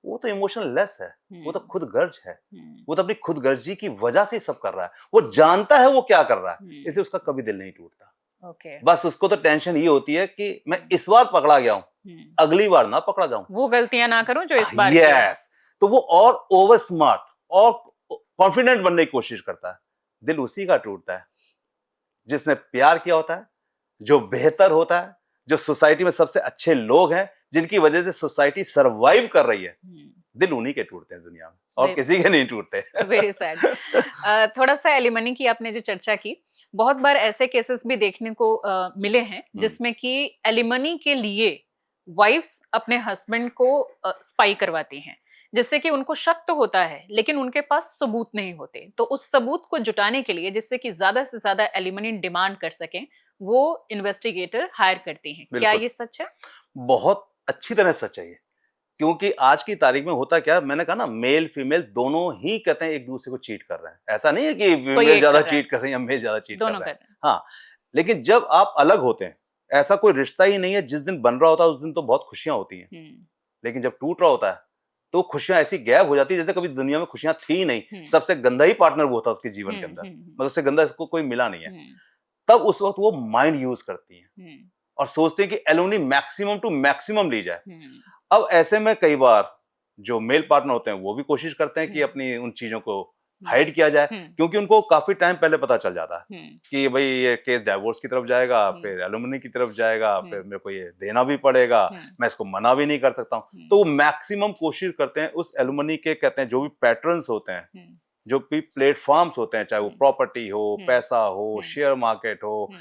वो तो इमोशनल लेस है, वो तो खुद गर्ज है, वो तो अपनी खुद गर्जी की वजह से सब कर रहा है। वो जानता है वो क्या कर रहा है, इसलिए उसका कभी दिल नहीं टूटता। बस उसको तो टेंशन ये होती है कि मैं इस बार पकड़ा गया हूं, अगली बार ना पकड़ा जाऊं, वो गलतियां ना करूं जो इस बार यस। तो वो और ओवर स्मार्ट और कॉन्फिडेंट बनने की कोशिश करता है। दिल उसी का टूटता है जिसने प्यार किया होता है, जो बेहतर होता है, जो सोसाइटी में सबसे अच्छे लोग हैं, जिनकी वजह से सोसाइटी सरवाइव कर रही है। दिल उन्हीं के टूटते हैं दुनिया में, और किसी के नहीं टूटते। Very sad. थोड़ा सा एलिमनी की आपने जो चर्चा की, बहुत बार ऐसे केसेस भी देखने को मिले हैं जिसमें कि एलिमनी के लिए वाइफ्स अपने हस्बैंड को स्पाई करवाती हैं, जिससे कि उनको शक तो होता है लेकिन उनके पास सबूत नहीं होते। तो उस सबूत को जुटाने के लिए, जिससे कि ज्यादा से ज्यादा एलिमनी डिमांड कर सकें, वो इन्वेस्टिगेटर हायर करती हैं। क्या ये सच है? बहुत अच्छी तरह सच है ये, क्योंकि आज की तारीख में होता क्या, मैंने कहा ना, मेल फीमेल दोनों ही कहते हैं एक दूसरे को चीट कर रहे हैं। ऐसा नहीं है कि फीमेल ज्यादा चीट कर रही है या मेल ज्यादा चीट कर रहा है। हाँ, लेकिन जब आप अलग होते हैं, ऐसा कोई रिश्ता ही नहीं है। जिस दिन बन रहा होता है उस दिन तो बहुत खुशियां होती हैं, लेकिन जब टूट रहा होता है तो खुशियां ऐसी गायब हो जाती है जैसे कभी दुनिया में खुशियां थी ही नहीं। सबसे गंदा ही पार्टनर वो था उसके जीवन के अंदर, मतलब उससे गंदा इसको कोई मिला नहीं है। तब उस वक्त वो माइंड यूज करती हैं और सोचते हैं कि एलोनी मैक्सिमम टू मैक्सिमम ली जाए। अब ऐसे में कई बार जो मेल पार्टनर होते हैं वो भी कोशिश करते हैं कि अपनी उन चीजों को हाइड किया जाए, क्योंकि उनको काफी टाइम पहले पता चल जाता है कि भाई ये केस डाइवोर्स की तरफ जाएगा, फिर एलुमनी की तरफ जाएगा, फिर मेरे को ये देना भी पड़ेगा, मैं इसको मना भी नहीं कर सकता हूँ। तो वो मैक्सिमम कोशिश करते हैं उस एलुमनी के, कहते हैं जो भी पैटर्न्स होते हैं, जो भी प्लेटफॉर्म्स होते हैं, चाहे वो प्रॉपर्टी हो, पैसा हो, शेयर मार्केट हो,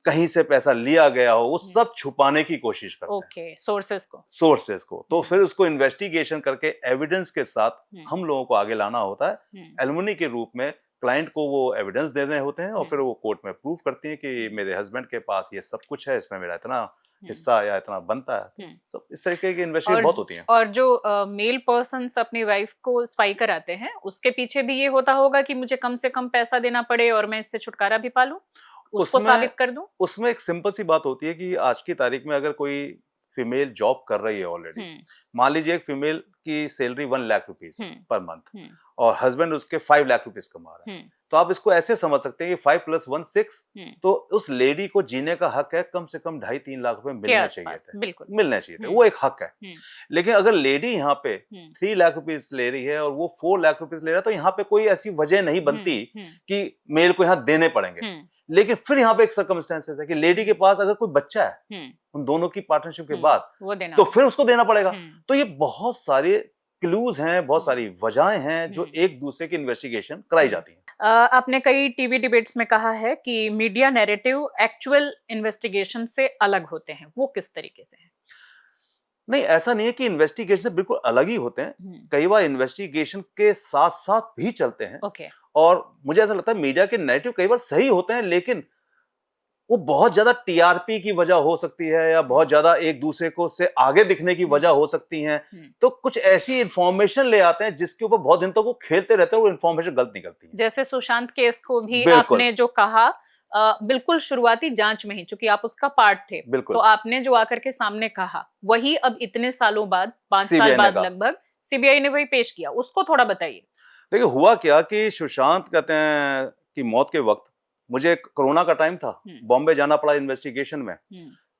कहीं से पैसा लिया गया हो, वो सब छुपाने की कोशिश करते हैं, सोर्सेस को। तो फिर उसको इन्वेस्टिगेशन करके एविडेंस के साथ हम लोगों को आगे लाना होता है। एलुमनी के रूप में क्लाइंट को वो एविडेंस देने होते हैं और फिर वो कोर्ट में प्रूव करती हैं कि मेरे हस्बैंड के पास ये सब कुछ है, इसमें मेरा इतना हिस्सा या इतना बनता है। सब इस तरीके की इन्वेस्टिगेशन बहुत होती हैं। और जो मेल पर्सन्स अपनी वाइफ को स्पाई कराते हैं, उसके पीछे भी ये होता होगा कि मुझे कम से कम पैसा देना पड़े और मैं इससे छुटकारा भी पा लूं, उसको साबित कर दूं। उसमें एक सिंपल सी बात होती है कि आज की तारीख में अगर कोई फीमेल जॉब कर रही है ऑलरेडी, मान लीजिए एक फीमेल की salary 1 lakh rupees per month और हस्बैंड उसके 5 लाख रुपीस कमा रहे हैं, तो आप इसको ऐसे समझ सकते हैं कि 5 + 1 6, तो उस लेडी को जीने का हक है, कम से कम 2.5-3 लाख रुपए मिलने चाहिए थे, मिलने चाहिए थे, वो एक हक है। लेकिन अगर लेडी यहाँ पे 3 लाख रुपीस ले रही है और वो 4 लाख रुपीस ले रहा है, तो यहाँ पे कोई ऐसी वजह नहीं बनती कि मेल को यहाँ देने पड़ेंगे। लेकिन फिर यहाँ पे एक सर्कमस्टेंसेस है कि लेडी के पास अगर कोई बच्चा है उन दोनों की पार्टनरशिप के बाद, तो फिर उसको देना पड़ेगा। तो ये बहुत सारे क्लूज हैं, बहुत सारी वजहें हैं जो एक दूसरे की इन्वेस्टिगेशन कराई जाती हैं। आपने कई टीवी डिबेट्स में कहा है कि मीडिया नैरेटिव एक्चुअल इन्वेस्टिगेशन से अलग होते हैं, वो किस तरीके से है? नहीं, ऐसा नहीं है कि इन्वेस्टिगेशन से बिल्कुल अलग ही होते हैं, कई बार इन्वेस्टिगेशन के साथ साथ भी चलते हैं। और मुझे ऐसा लगता है मीडिया के नैरेटिव कई बार सही होते हैं, लेकिन वो बहुत ज्यादा टीआरपी की वजह हो सकती है या बहुत ज्यादा एक दूसरे को से आगे दिखने की वजह हो सकती है। तो कुछ ऐसी इंफॉर्मेशन ले आते हैं जिसके ऊपर बहुत दिन तक वो खेलते रहते हैं, वो इंफॉर्मेशन गलत निकलती है। जैसे सुशांत केस को भी आपने जो कहा, बिल्कुल शुरुआती जांच में ही, चूंकि आप उसका पार्ट थे, तो आपने जो आकर के सामने कहा वही अब इतने सालों बाद, 5 साल बाद लगभग, सीबीआई ने वही पेश किया, उसको थोड़ा बताइए। देखिए हुआ क्या कि सुशांत कहते हैं कि मौत के वक्त मुझे कोरोना का टाइम था, बॉम्बे जाना पड़ा इन्वेस्टिगेशन में,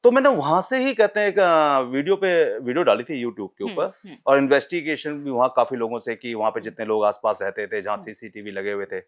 तो मैंने वहां से ही कहते हैं एक वीडियो डाली थी यूट्यूब के ऊपर, और इन्वेस्टिगेशन भी वहां काफी लोगों से की, वहां पे जितने लोग आसपास रहते थे, जहां सीसीटीवी लगे हुए थे,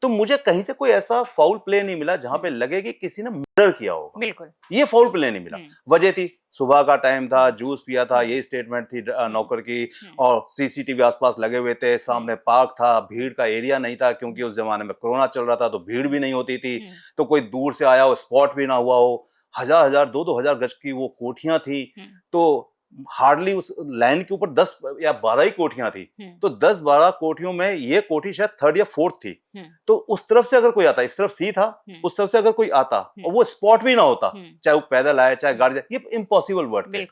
तो मुझे कहीं से कोई ऐसा फाउल प्ले नहीं मिला जहां पे लगे कि किसी ने मर्डर किया होगा। बिल्कुल, ये फाउल प्ले नहीं मिला। वजह थी सुबह का टाइम था, जूस पिया था, यही स्टेटमेंट थी नौकर की, और सीसीटीवी आसपास लगे हुए थे, सामने पार्क था, भीड़ का एरिया नहीं था क्योंकि उस जमाने में कोरोना चल रहा था, तो भीड़ भी नहीं होती थी, तो कोई दूर से आया हो, स्पॉट भी ना हुआ हो। 1000 2-2 हजार गज की वो कोठियां थी, तो हार्डली उस लाइन के ऊपर 10 या 12 ही कोठियां थी, तो 10-12 कोठियों में ये कोठी शायद 3rd या 4th थी। तो उस तरफ से अगर कोई आता, इस तरफ सी था, उस तरफ से अगर कोई आता और वो स्पॉट भी ना होता, चाहे वो पैदल आए चाहे गाड़ी जाए, ये इम्पॉसिबल वर्ड थे।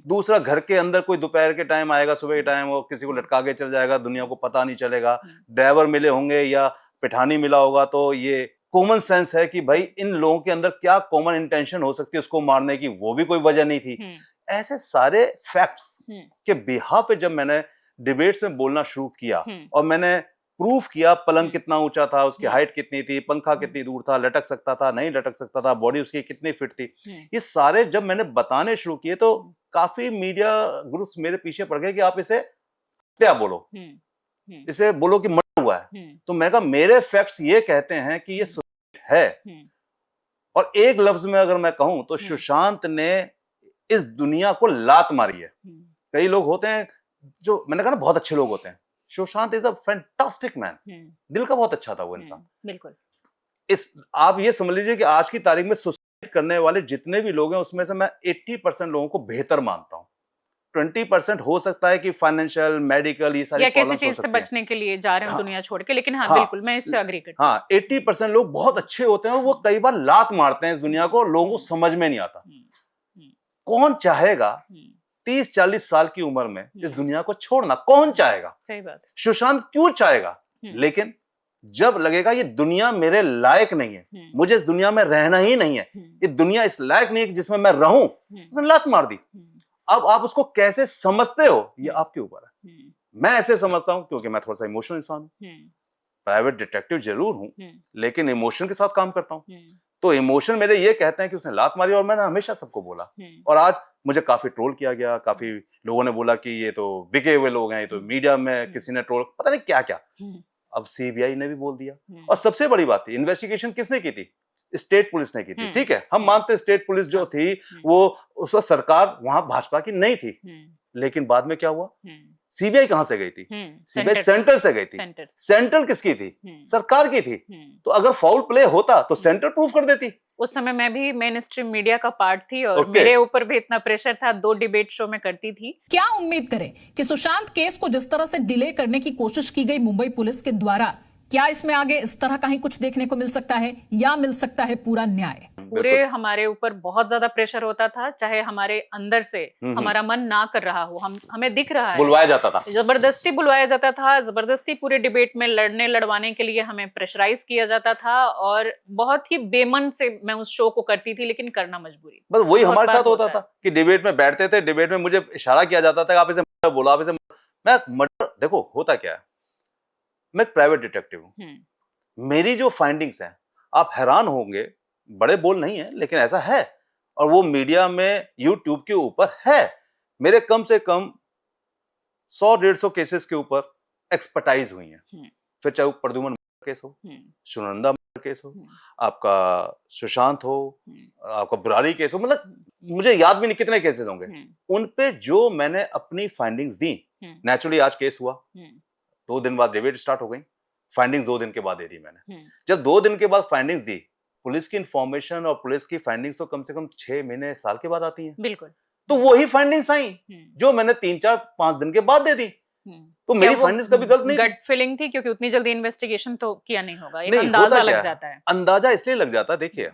दूसरा, घर के अंदर कोई दोपहर के टाइम आएगा, सुबह के टाइम वो किसी को लटका के चल जाएगा, दुनिया को पता नहीं चलेगा। ड्राइवर मिले होंगे या पिठानी मिला होगा, तो ये कॉमन सेंस है कि भाई इन लोगों के अंदर क्या कॉमन इंटेंशन हो सकती है उसको मारने की, वो भी कोई वजह नहीं थी। ऐसे सारे फैक्ट्स के बिहाफ पे जब मैंने डिबेट्स में बोलना शुरू किया और मैंने प्रूफ किया, पलंग कितना ऊंचा था, उसकी हाइट कितनी थी, पंखा कितनी दूर था, लटक सकता था नहीं लटक सकता था, बॉडी उसकी कितनी फिट थी, ये सारे जब मैंने बताने शुरू किए तो काफी मीडिया ग्रुप्स मेरे पीछे पड़ गए कि आप इसे क्या बोलो, इसे बोलो कि मर्डर हुआ है। तो मैं कहा मेरे फैक्ट्स ये कहते हैं कि ये सुसाइड है। और एक लफ्ज में अगर मैं कहूं तो सुशांत ने इस दुनिया को लात मारी है। कई लोग होते हैं जो मैंने कहा ना बहुत अच्छे लोग होते हैं, Sushant is a fantastic man, दिल का बहुत अच्छा था वो इंसान। बिल्कुल। आप ये समझ लीजिए कि आज की तारीख में सुसाइड करने वाले जितने भी लोग हैं उसमें से मैं 80% लोगों को बेहतर मानता हूँ। 20% हो सकता है कि फाइनेंशियल, मेडिकल, ये सारी या किसी चीज से बचने के लिए जा रहे हैं दुनिया छोड़ के, लेकिन हाँ बिल्कुल मैं इससे एग्री करती हूँ। हाँ, 80% लोग बहुत अच्छे होते हैं और वो कई बार लात मारते हैं इस दुनिया को, लोगों को समझ में नहीं आता। कौन चाहेगा 30-40 साल की उम्र में इस दुनिया को छोड़ना, कौन चाहेगा? सही बात। सुशांत क्यों चाहेगा? लेकिन जब लगेगा ये दुनिया मेरे लायक नहीं है, मुझे इस दुनिया में रहना ही नहीं है, ये दुनिया इस लायक नहीं है जिसमें मैं रहूं, उसने लात मार दी। अब आप उसको कैसे समझते हो ये आपके ऊपर है। मैं ऐसे समझता हूं क्योंकि मैं थोड़ा सा इमोशनल इंसान हूं, प्राइवेट डिटेक्टिव जरूर हूं, लेकिन इमोशन के साथ काम करता हूं। तो इमोशन मेरे ये कहते हैं कि उसने लात मारी, और मैंने हमेशा सबको बोला। और आज मुझे काफी ट्रोल किया गया, काफी लोगों ने बोला कि ये तो बिके हुए लोग हैं, ये तो मीडिया में किसी ने ट्रोल, पता नहीं क्या क्या। अब सीबीआई ने भी बोल दिया। और सबसे बड़ी बात थी, इन्वेस्टिगेशन किसने की थी? स्टेट पुलिस ने की थी। ठीक है, हम मानते हैं स्टेट पुलिस जो थी वो उस वक्त सरकार वहां भाजपा की नहीं थी, लेकिन बाद में क्या हुआ? सीबीआई कहां से गई थी? सीबीआई सेंट्रल से गई थी। सेंट्रल किसकी थी? सरकार की थी। तो अगर फाउल प्ले होता तो सेंट्रल प्रूफ कर देती। उस समय मैं भी मेन स्ट्रीम मीडिया का पार्ट थी और मेरे ऊपर भी इतना प्रेशर था, 2 डिबेट शो में करती थी। क्या उम्मीद करें कि सुशांत केस को जिस तरह से डिले करने की कोशिश की गई मुंबई पुलिस के द्वारा, क्या इसमें आगे इस तरह का ही कुछ देखने को मिल सकता है या मिल सकता है पूरा न्याय? पूरे हमारे ऊपर बहुत ज्यादा प्रेशर होता था, चाहे हमारे अंदर से हमारा मन ना कर रहा हो, हमें दिख रहा है, बुलवाया जाता था, जबरदस्ती बुलवाया जाता था, जबरदस्ती पूरे डिबेट में लड़वाने के लिए हमें प्रेशराइज किया जाता था। और बहुत ही बेमन से मैं उस शो को करती थी, लेकिन करना मजबूरी। बस वही हमारे साथ होता था कि डिबेट में बैठते थे, डिबेट में मुझे इशारा किया जाता था, आप इसे मर्डर बोलो, आप इसे मैं मर्डर। देखो होता क्या है, मैं एक प्राइवेट डिटेक्टिव हूं, मेरी जो फाइंडिंग्स हैं आप हैरान होंगे, बड़े बोल नहीं है लेकिन ऐसा है, और वो मीडिया में यूट्यूब के ऊपर है। मेरे कम से कम 100-150 केसेस के ऊपर एक्सपर्टाइज हुई है। फिर चाहे वो प्रद्युमन केस हो, सुनंदा केस हो, आपका सुशांत हो, आपका बुरारी केस हो, मतलब मुझे याद भी नहीं कितने केसेस होंगे। उन पे जो मैंने अपनी फाइंडिंग्स दी, नेचुरली आज केस हुआ, 2 दिन बाद डिबेट स्टार्ट हो गई, फाइंडिंग्स 2 दिन के बाद दे दी मैंने। जब 2 दिन के बाद फाइंडिंग्स दी, पुलिस की इंफॉर्मेशन और पुलिस की फाइंडिंग्स तो कम से कम 6 महीने साल के बाद आती हैं। बिल्कुल। तो वही फाइंडिंग्स आई जो मैंने 3-4-5 दिन के बाद दे दी। तो मेरी फाइंडिंग्स कभी गलत नहीं, गट फीलिंग थी, क्योंकि उतनी जल्दी इन्वेस्टिगेशन तो किया नहीं होगा, एक अंदाजा लग जाता है। अंदाजा इसलिए लग जाता है, देखिए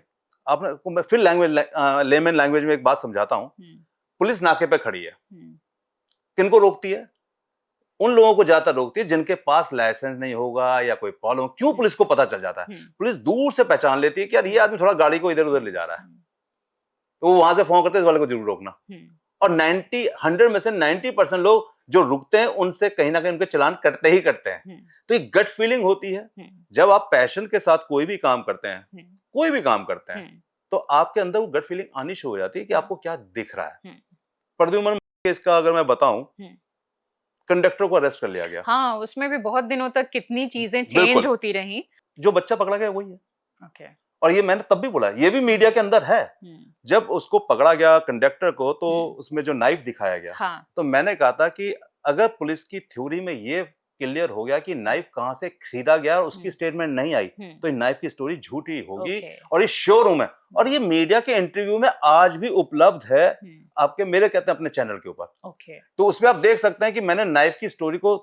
आपने फिर लेमन लैंग्वेज में एक बात समझाता हूं। पुलिस नाके पे खड़ी है, किनको रोकती है? उन लोगों को ज्यादा रोकती है जिनके पास लाइसेंस नहीं होगा या कोई प्रॉब्लम। क्यों पुलिस को पता चल जाता है? पुलिस दूर से पहचान लेती है कि यार ये आदमी थोड़ा गाड़ी को इधर उधर ले जा रहा है, तो वो वहां से फोन करते हैं इस वाले को जरूर रोकना। और 100 में से 90% लोग जो रुकते हैं उनसे कहीं ना कहीं उनके चालान कटते ही करते हैं। तो एक गट फीलिंग होती है, जब आप पैशन के साथ कोई भी काम करते हैं, कोई भी काम करते हैं, तो आपके अंदर वो गट फीलिंग आनी शुरू हो जाती है कि आपको क्या दिख रहा है। प्रद्युमन केस का अगर मैं बताऊं, कंडक्टर को अरेस्ट कर लिया गया। हाँ, उसमें भी बहुत दिनों तक कितनी चीजें चेंज होती रही। जो बच्चा पकड़ा गया वही है। ओके। और ये मैंने तब भी बोला, ये भी मीडिया के अंदर है। जब उसको पकड़ा गया कंडक्टर को, तो उसमें जो नाइफ दिखाया गया, हाँ। तो मैंने कहा था कि अगर पुलिस की थ्योरी में ये क्लियर हो गया कि नाइफ कहां से खरीदा गया और उसकी स्टेटमेंट नहीं आई, तो इन नाइफ की स्टोरी झूठी होगी। और ये शोरूम है, और ये मीडिया के इंटरव्यू में आज भी उपलब्ध है आपके, मेरे कहते हैं अपने चैनल के ऊपर। तो उसमें आप देख सकते हैं कि मैंने नाइफ की स्टोरी को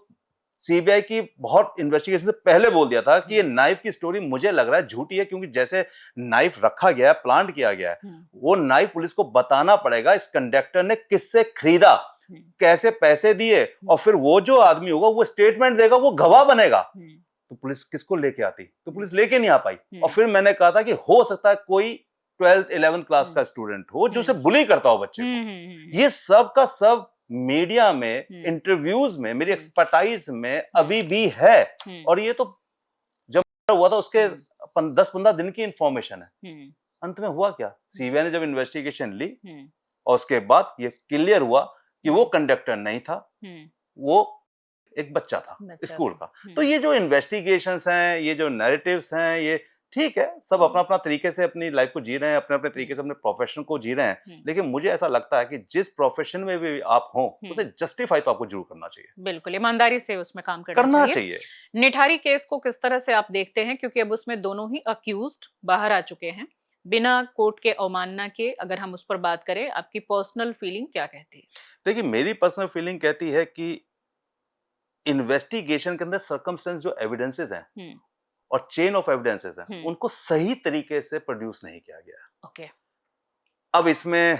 सीबीआई की बहुत इन्वेस्टिगेशन से पहले बोल दिया था कि ये नाइफ की स्टोरी मुझे लग रहा है झूठी है, क्योंकि जैसे नाइफ रखा गया है, प्लांट किया गया है, वो नाइफ पुलिस को बताना पड़ेगा इस कंडक्टर ने किससे खरीदा, कैसे पैसे दिए, और फिर वो जो आदमी होगा वो स्टेटमेंट देगा, वो गवाह बनेगा। तो पुलिस किसको लेके आती? तो पुलिस लेके नहीं आ पाई। और फिर मैंने कहा था कि हो सकता है कोई 12th 11th क्लास का स्टूडेंट हो जो उसे बुली करता हो बच्चे को। ये सब का सब मीडिया में, इंटरव्यूज में, मेरी एक्सपर्टाइज में अभी भी है। और ये तो जब हुआ था उसके 10-15 दिन की इंफॉर्मेशन है। अंत में हुआ क्या? सीबीआई ने जब इन्वेस्टिगेशन ली और उसके बाद ये क्लियर हुआ कि वो कंडक्टर नहीं था, वो एक बच्चा था स्कूल का। तो ये जो इन्वेस्टिगेशंस हैं, ये जो नैरेटिव्स हैं, ये ठीक है, सब अपना अपना तरीके से अपनी लाइफ को जी रहे हैं, अपने अपने तरीके से अपने प्रोफेशन को जी रहे हैं। लेकिन मुझे ऐसा लगता है कि जिस प्रोफेशन में भी आप हो, उसे जस्टिफाई तो आपको जरूर करना चाहिए। बिल्कुल, ईमानदारी से उसमें काम करना चाहिए। निठारी केस को किस तरह से आप देखते हैं, क्योंकि अब उसमें दोनों ही अक्यूज्ड बाहर आ चुके हैं बिना कोर्ट के अवमानना के, अगर हम उस पर बात करें, आपकी पर्सनल फीलिंग क्या कहती है? देखिए, मेरी पर्सनल फीलिंग कहती है कि इन्वेस्टिगेशन के अंदर सर्कमस्टेंस जो एविडेंसेस हैं और चेन ऑफ एविडेंसेस हैं, उनको सही तरीके से प्रोड्यूस नहीं किया गया। ओके। अब इसमें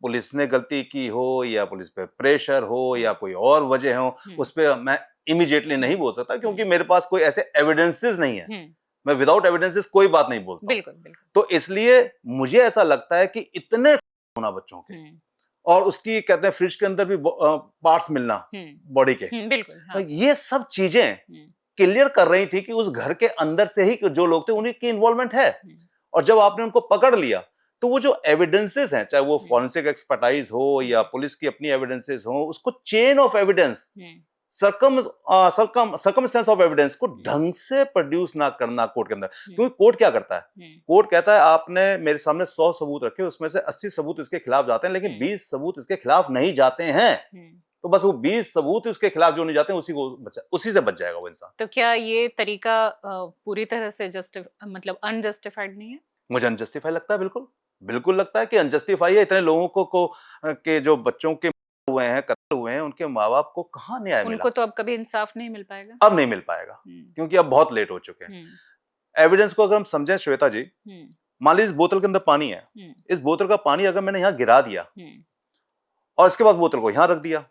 पुलिस ने गलती की हो या पुलिस पे प्रेशर हो या कोई और वजह हो, उस पर मैं इमीडिएटली नहीं बोल सकता, क्योंकि मेरे पास कोई ऐसे एविडेंसेस नहीं है। मैं विदाउट एविडेंसेस कोई बात नहीं बोलता। बिल्कुल, बिल्कुल। तो इसलिए मुझे ऐसा लगता है कि इतने होना बच्चों के, और उसकी कहते हैं फ्रिज के अंदर भी पार्ट्स मिलना बॉडी के, बिल्कुल, हाँ। ये सब चीजें क्लियर कर रही थी कि उस घर के अंदर से ही जो लोग थे उन्हीं की इन्वॉल्वमेंट है। और जब आपने उनको पकड़ लिया, तो वो जो एविडेंसेस हैं, चाहे वो फॉरेंसिक एक्सपर्टाइज हो या पुलिस की अपनी एविडेंसेस हो, उसको chain of evidence circumstance of evidence को ढंग से प्रोड्यूस ना करना कोर्ट के अंदर, क्योंकि कोर्ट क्या करता है, कोर्ट कहता है आपने मेरे सामने 100 सबूत रखे, उसमें से 80 सबूत इसके खिलाफ जाते हैं, लेकिन 20 सबूत इसके खिलाफ नहीं जाते हैं, तो बस वो 20 सबूत उसके खिलाफ जो नहीं जाते हैं उसी से बच जाएगा वो इंसान। तो क्या ये तरीका पूरी तरह से मतलब अनजस्टिफाइड नहीं है? मुझे अनजस्टिफाई लगता है, बिल्कुल लगता है कि अनजस्टिफाई है। इतने लोगों को के जो बच्चों के हुए हैं, कत्ल हुए हैं, उनके माँ बाप को कहाँ न्याय मिला? उनको तो अब कभी इंसाफ नहीं मिल पाएगा, अब नहीं मिल पाएगा, क्योंकि अब बहुत लेट हो चुके हैं। एविडेंस को अगर हम समझें श्वेता जी, मान लीजिए इस बोतल के अंदर पानी है, इस बोतल का पानी अगर मैंने यहाँ गिरा दिया और इसके बाद बोतल को यहाँ रख दिया,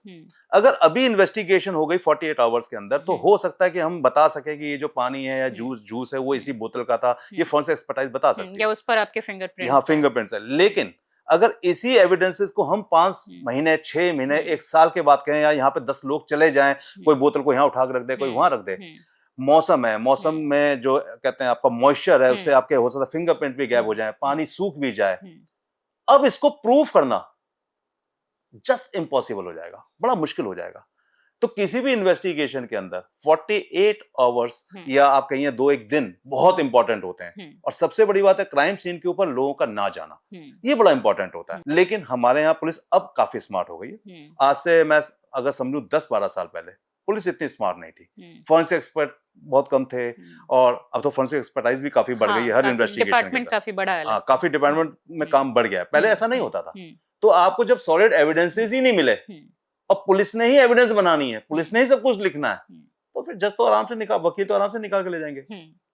अगर अभी इन्वेस्टिगेशन हो गई 48 आवर्स के अंदर, तो हो सकता है कि हम बता सके कि ये जो पानी है या जूस है वो इसी बोतल का था, ये फोरेंसिक एक्सपर्टाइज बता सकती है, या उस पर आपके फिंगरप्रिंट्स, यहाँ फिंगरप्रिंट्स है। लेकिन अगर इसी एविडेंसेस को हम 5 महीने, 6 महीने, 1 साल के बाद कहें, या यहाँ पे 10 लोग चले जाएं, कोई बोतल को यहाँ उठा के रख दे, कोई वहां रख दे, मौसम है, मौसम में जो कहते हैं आपका मॉइस्चर है, उससे आपके हो सकता है फिंगरप्रिंट भी गायब हो जाए, पानी सूख भी जाए, अब इसको प्रूफ करना जस्ट इम्पॉसिबल हो जाएगा, बड़ा मुश्किल हो जाएगा। तो किसी भी इन्वेस्टिगेशन के अंदर 48 आवर्स या आप कहिए 2-1 दिन बहुत इंपॉर्टेंट होते हैं, और सबसे बड़ी बात है क्राइम सीन के ऊपर लोगों का ना जाना, ये बड़ा इंपॉर्टेंट होता है। लेकिन हमारे यहाँ पुलिस अब काफी स्मार्ट हो गई है। आज से मैं अगर समझूं 10-12 साल पहले पुलिस इतनी स्मार्ट नहीं थी, फोरेंसिक एक्सपर्ट बहुत कम थे, और अब तो फोरेंसिक एक्सपर्टाइज भी काफी बढ़ गई है। हर इन्वेस्टिगेशन डिपार्टमेंट काफी बड़ा है, काफी डिपार्टमेंट में काम बढ़ गया है, पहले ऐसा नहीं होता था। तो आपको जब सॉलिड एविडेंसेस ही नहीं मिले और पुलिस ने ही एविडेंस बनानी है, पुलिस ने ही सब कुछ लिखना है, तो फिर जज तो आराम से वकील तो आराम से निकाल के ले जाएंगे।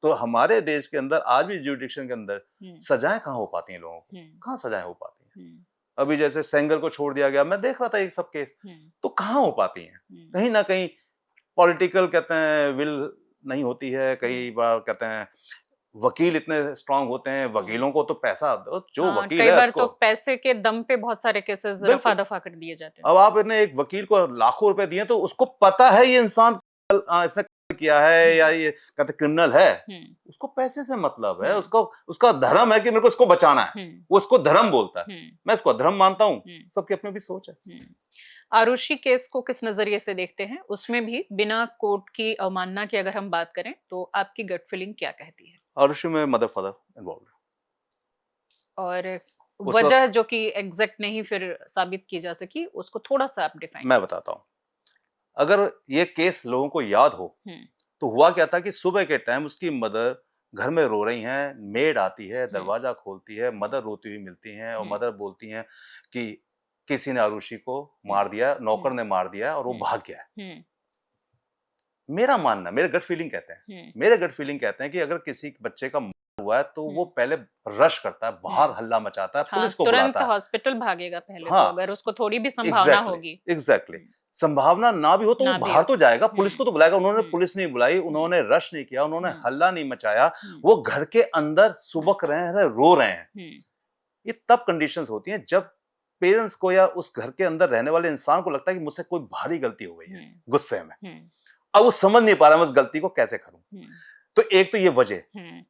तो हमारे देश के अंदर आज भी जुडिक्शन के अंदर सजाएं कहाँ हो पाती हैं लोगों को, कहाँ सजाएं हो पाती हैं? अभी जैसे सेंगर को छोड़ दिया गया, मैं देख रहा था एक सब केस, तो कहाँ हो पाती हैं? कहीं ना कहीं पॉलिटिकल कहते हैं विल नहीं होती है, कई बार कहते हैं वकील इतने स्ट्रांग होते हैं, वकीलों को तो पैसा जो वकील कई है बार उसको तो पैसे के दम पे बहुत सारे केसेस रफा दफा कर दिए जाते हैं। अब आपने एक वकील को लाखों रुपए दिए, तो उसको पता है ये इंसान इसने किया है या ये कहते क्रिमिनल है, उसको पैसे से मतलब है, उसका धर्म है कि मेरे को इसको बचाना है, वो उसको धर्म बोलता है, मैं इसको धर्म मानता हूँ। सबकी अपनी भी सोच है। आरुषि केस को किस नजरिए से देखते हैं? उसमें भी बिना कोर्ट की अवमानना की अगर हम बात करें तो आपकी गट फीलिंग क्या कहती है? आरुषि में मदर फादर इन्वॉल्व, और वजह जो कि एग्जैक्ट नहीं फिर साबित की जा सकी, उसको थोड़ा सा आप डिफाइन। मैं बताता हूँ। अगर ये केस लोगों को याद हो तो हुआ क्या था कि सुबह के टाइम उसकी मदर घर में रो रही हैं, मेड आती है, दरवाजा खोलती है, मदर रोती हुई मिलती हैं, और मदर बोलती हैं कि किसी ने आरुषि को मार दिया, नौकर ने मार दिया और वो भाग गया है। मेरा मानना, मेरे गट फीलिंग कहते हैं कि अगर किसी बच्चे का हुआ है तो वो पहले रश करता है, बाहर हल्ला मचाता है, पुलिस को बुलाता है, तुरंत हॉस्पिटल भागेगा पहले। तो अगर उसको थोड़ी भी संभावना होगी, एग्जैक्टली संभावना ना भी हो तो वो बाहर तो जाएगा, पुलिस को तो बुलाएगा। उन्होंने पुलिस नहीं बुलाई, उन्होंने रश नहीं किया, उन्होंने हल्ला नहीं मचाया, वो घर के अंदर सुबक रहे हैं, रो रहे हैं। ये तब कंडीशंस होती हैं जब पेरेंट्स को या उस घर के अंदर रहने वाले इंसान को लगता है कि मुझसे कोई भारी गलती हो गई है, गुस्से में। अब वो समझ नहीं पा रहा मैं उस गलती को कैसे करूं। तो एक तो ये वजह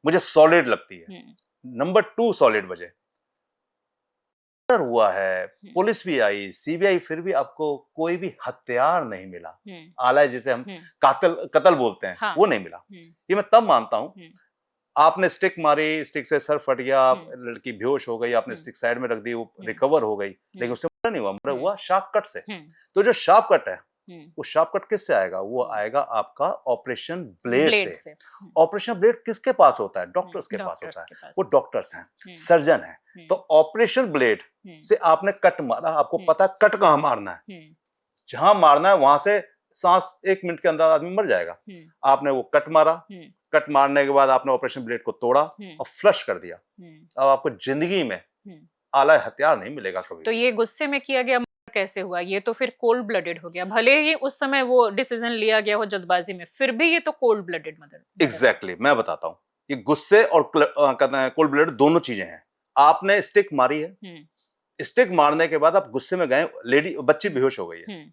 मुझे सॉलिड लगती है। नंबर 2 सॉलिड वजह हुआ है, पुलिस भी आई, सीबीआई, फिर भी आपको कोई भी हथियार नहीं मिला, आला जिसे हम कत्ल बोलते हैं, वो नहीं मिला। ये मैं तब मानता हूं। आपने स्टिक मारी, स्टिक से सर फट गया, लड़की बेहोश हो गई, आपने स्टिक साइड में रख दी, वो रिकवर हो गई, लेकिन उससे मर्डर नहीं हुआ, मर्डर हुआ शार्प कट से। तो जो शार्प कट है वो शार्प कट किससे आएगा? वो आएगा आपका ऑपरेशन ब्लेड से। ऑपरेशन ब्लेड किसके पास होता है? डॉक्टर्स के पास होता है। वो डॉक्टर्स हैं, सर्जन हैं। तो ऑपरेशन ब्लेड से आपने कट मारा, आपको पता कट कहाँ मारना है, जहां मारना है वहां से सांस 1 मिनट के अंदर आदमी मर जाएगा। आपने वो कट मारा, कट मारने के बाद आपने ऑपरेशन ब्लेड को तोड़ा और फ्लश कर दिया। अब आपको जिंदगी में आला हथियार नहीं मिलेगा कभी। तो ये गुस्से में किया गया कैसे हुआ? ये तो फिर कोल्ड ब्लडेड हो गया। भले ही उस समय वो डिसीजन लिया गया हो जल्दबाजी में, फिर भी ये तो कोल्ड ब्लडेड मर्डर। एग्जैक्टली, मैं बताता हूँ। ये गुस्से और कोल्ड ब्लडेड दोनों चीजें हैं। आपने स्टिक मारी है, स्टिक मारने के बाद आप गुस्से में गए, लेडी बच्ची बेहोश हो गई है,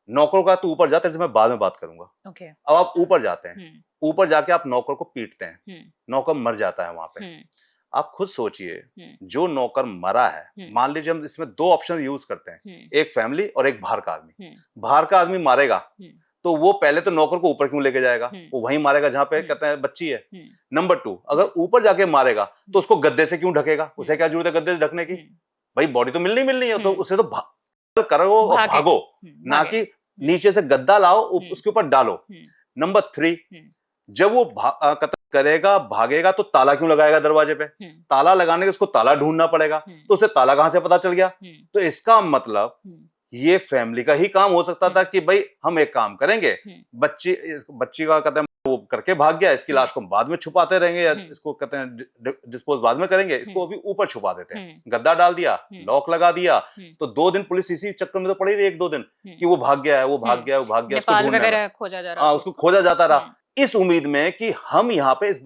नौकर का तो ऊपर जाते हैं, मैं बाद में बात करूंगा। अब आप ऊपर जाते हैं, ऊपर जाके आप नौकर को पीटते हैं, नौकर मर जाता है वहां पे। आप खुद सोचिए, जो नौकर मरा है, मान लीजिए हम इसमें 2 ऑप्शन यूज करते हैं, एक फैमिली और एक बाहर का आदमी। बाहर का आदमी मारेगा तो वो पहले तो नौकर को ऊपर क्यों लेके जाएगा, वो वहीं मारेगा जहां पे कहते हैं बच्ची है। नंबर 2, अगर ऊपर जाके मारेगा तो उसको गद्दे से क्यों ढकेगा, उसे क्या जरूरत है गद्दे से ढकने की, भाई बॉडी तो मिलनी है, तो उसे तो करो और भागो, ना कि नीचे से गद्दा लाओ उसके ऊपर डालो। नंबर 3, जब वो करेगा भागेगा तो ताला क्यों लगाएगा दरवाजे पे, ताला लगाने के उसको ताला ढूंढना पड़ेगा, तो उसे ताला कहां से पता चल गया। तो इसका मतलब ये फैमिली का ही काम हो सकता था कि भाई हम एक काम करेंगे, बच्ची का कहते हैं वो करके भाग गया, इसकी लाश को बाद में छुपाते रहेंगे या इसको कहते हैं डिस्पोज बाद में करेंगे, इसको अभी ऊपर छुपा देते हैं, गद्दा डाल दिया, लॉक लगा दिया, तो 2 दिन पुलिस इसी चक्कर में तो पड़ी रही, 1-2 दिन कि वो भाग गया है, वो भाग गया है, वो भाग गया, उसको ढूंढना है, उसको खोजा जाता रहा, इस उम्मीद में कि हम यहाँ पे इस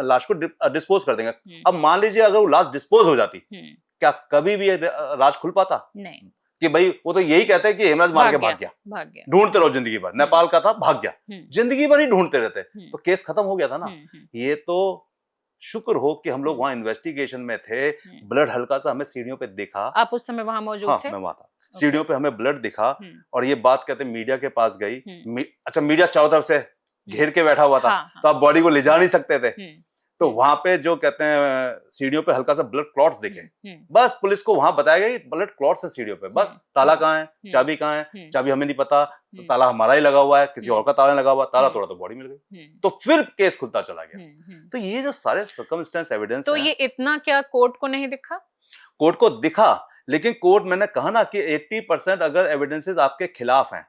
लाश को डिस्पोज कर देंगे। अब मान लीजिए अगर वो लाश डिस्पोज हो जाती, क्या कभी भी राज खुल पाता? नहीं, कि भाई वो तो यही कहते हैं कि हेमराज मार के भाग गया, ढूंढते रहो जिंदगी भर, नेपाल का था भाग गया, जिंदगी भर ही ढूंढते रहते, तो केस खत्म हो गया था ना। ये तो शुक्र हो कि हम लोग वहां इन्वेस्टिगेशन में थे, ब्लड हल्का सा हमें सीढ़ियों पे दिखा। आप उस समय वहां मौजूद थे? मैं वहां था, सीढ़ियों पे हमें ब्लड दिखा, और ये बात कहते मीडिया के पास गई। अच्छा, मीडिया चारों तरफ से घेर के बैठा हुआ था, तो आप बॉडी को ले जा नहीं सकते थे, तो वहां पे जो कहते हैं सीढ़ियों पे हल्का सा ब्लड क्लॉट्स दिखे, बस पुलिस को वहां बताया गया कि ब्लड क्लॉट्स है सीढ़ियों पे, बस ताला कहाँ है, चाबी कहाँ है, चाबी हमें नहीं पता, तो ताला हमारा ही लगा हुआ है, किसी और का ताला लगा हुआ, ताला तोड़ा तो बॉडी मिल गई, तो फिर केस खुलता चला गया। तो ये जो सारे सर्कमस्टेंस एविडेंस, तो ये इतना क्या कोर्ट को नहीं दिखा? कोर्ट को दिखा, लेकिन कोर्ट, मैंने कहा ना कि 80% अगर एविडेंसेस आपके खिलाफ हैं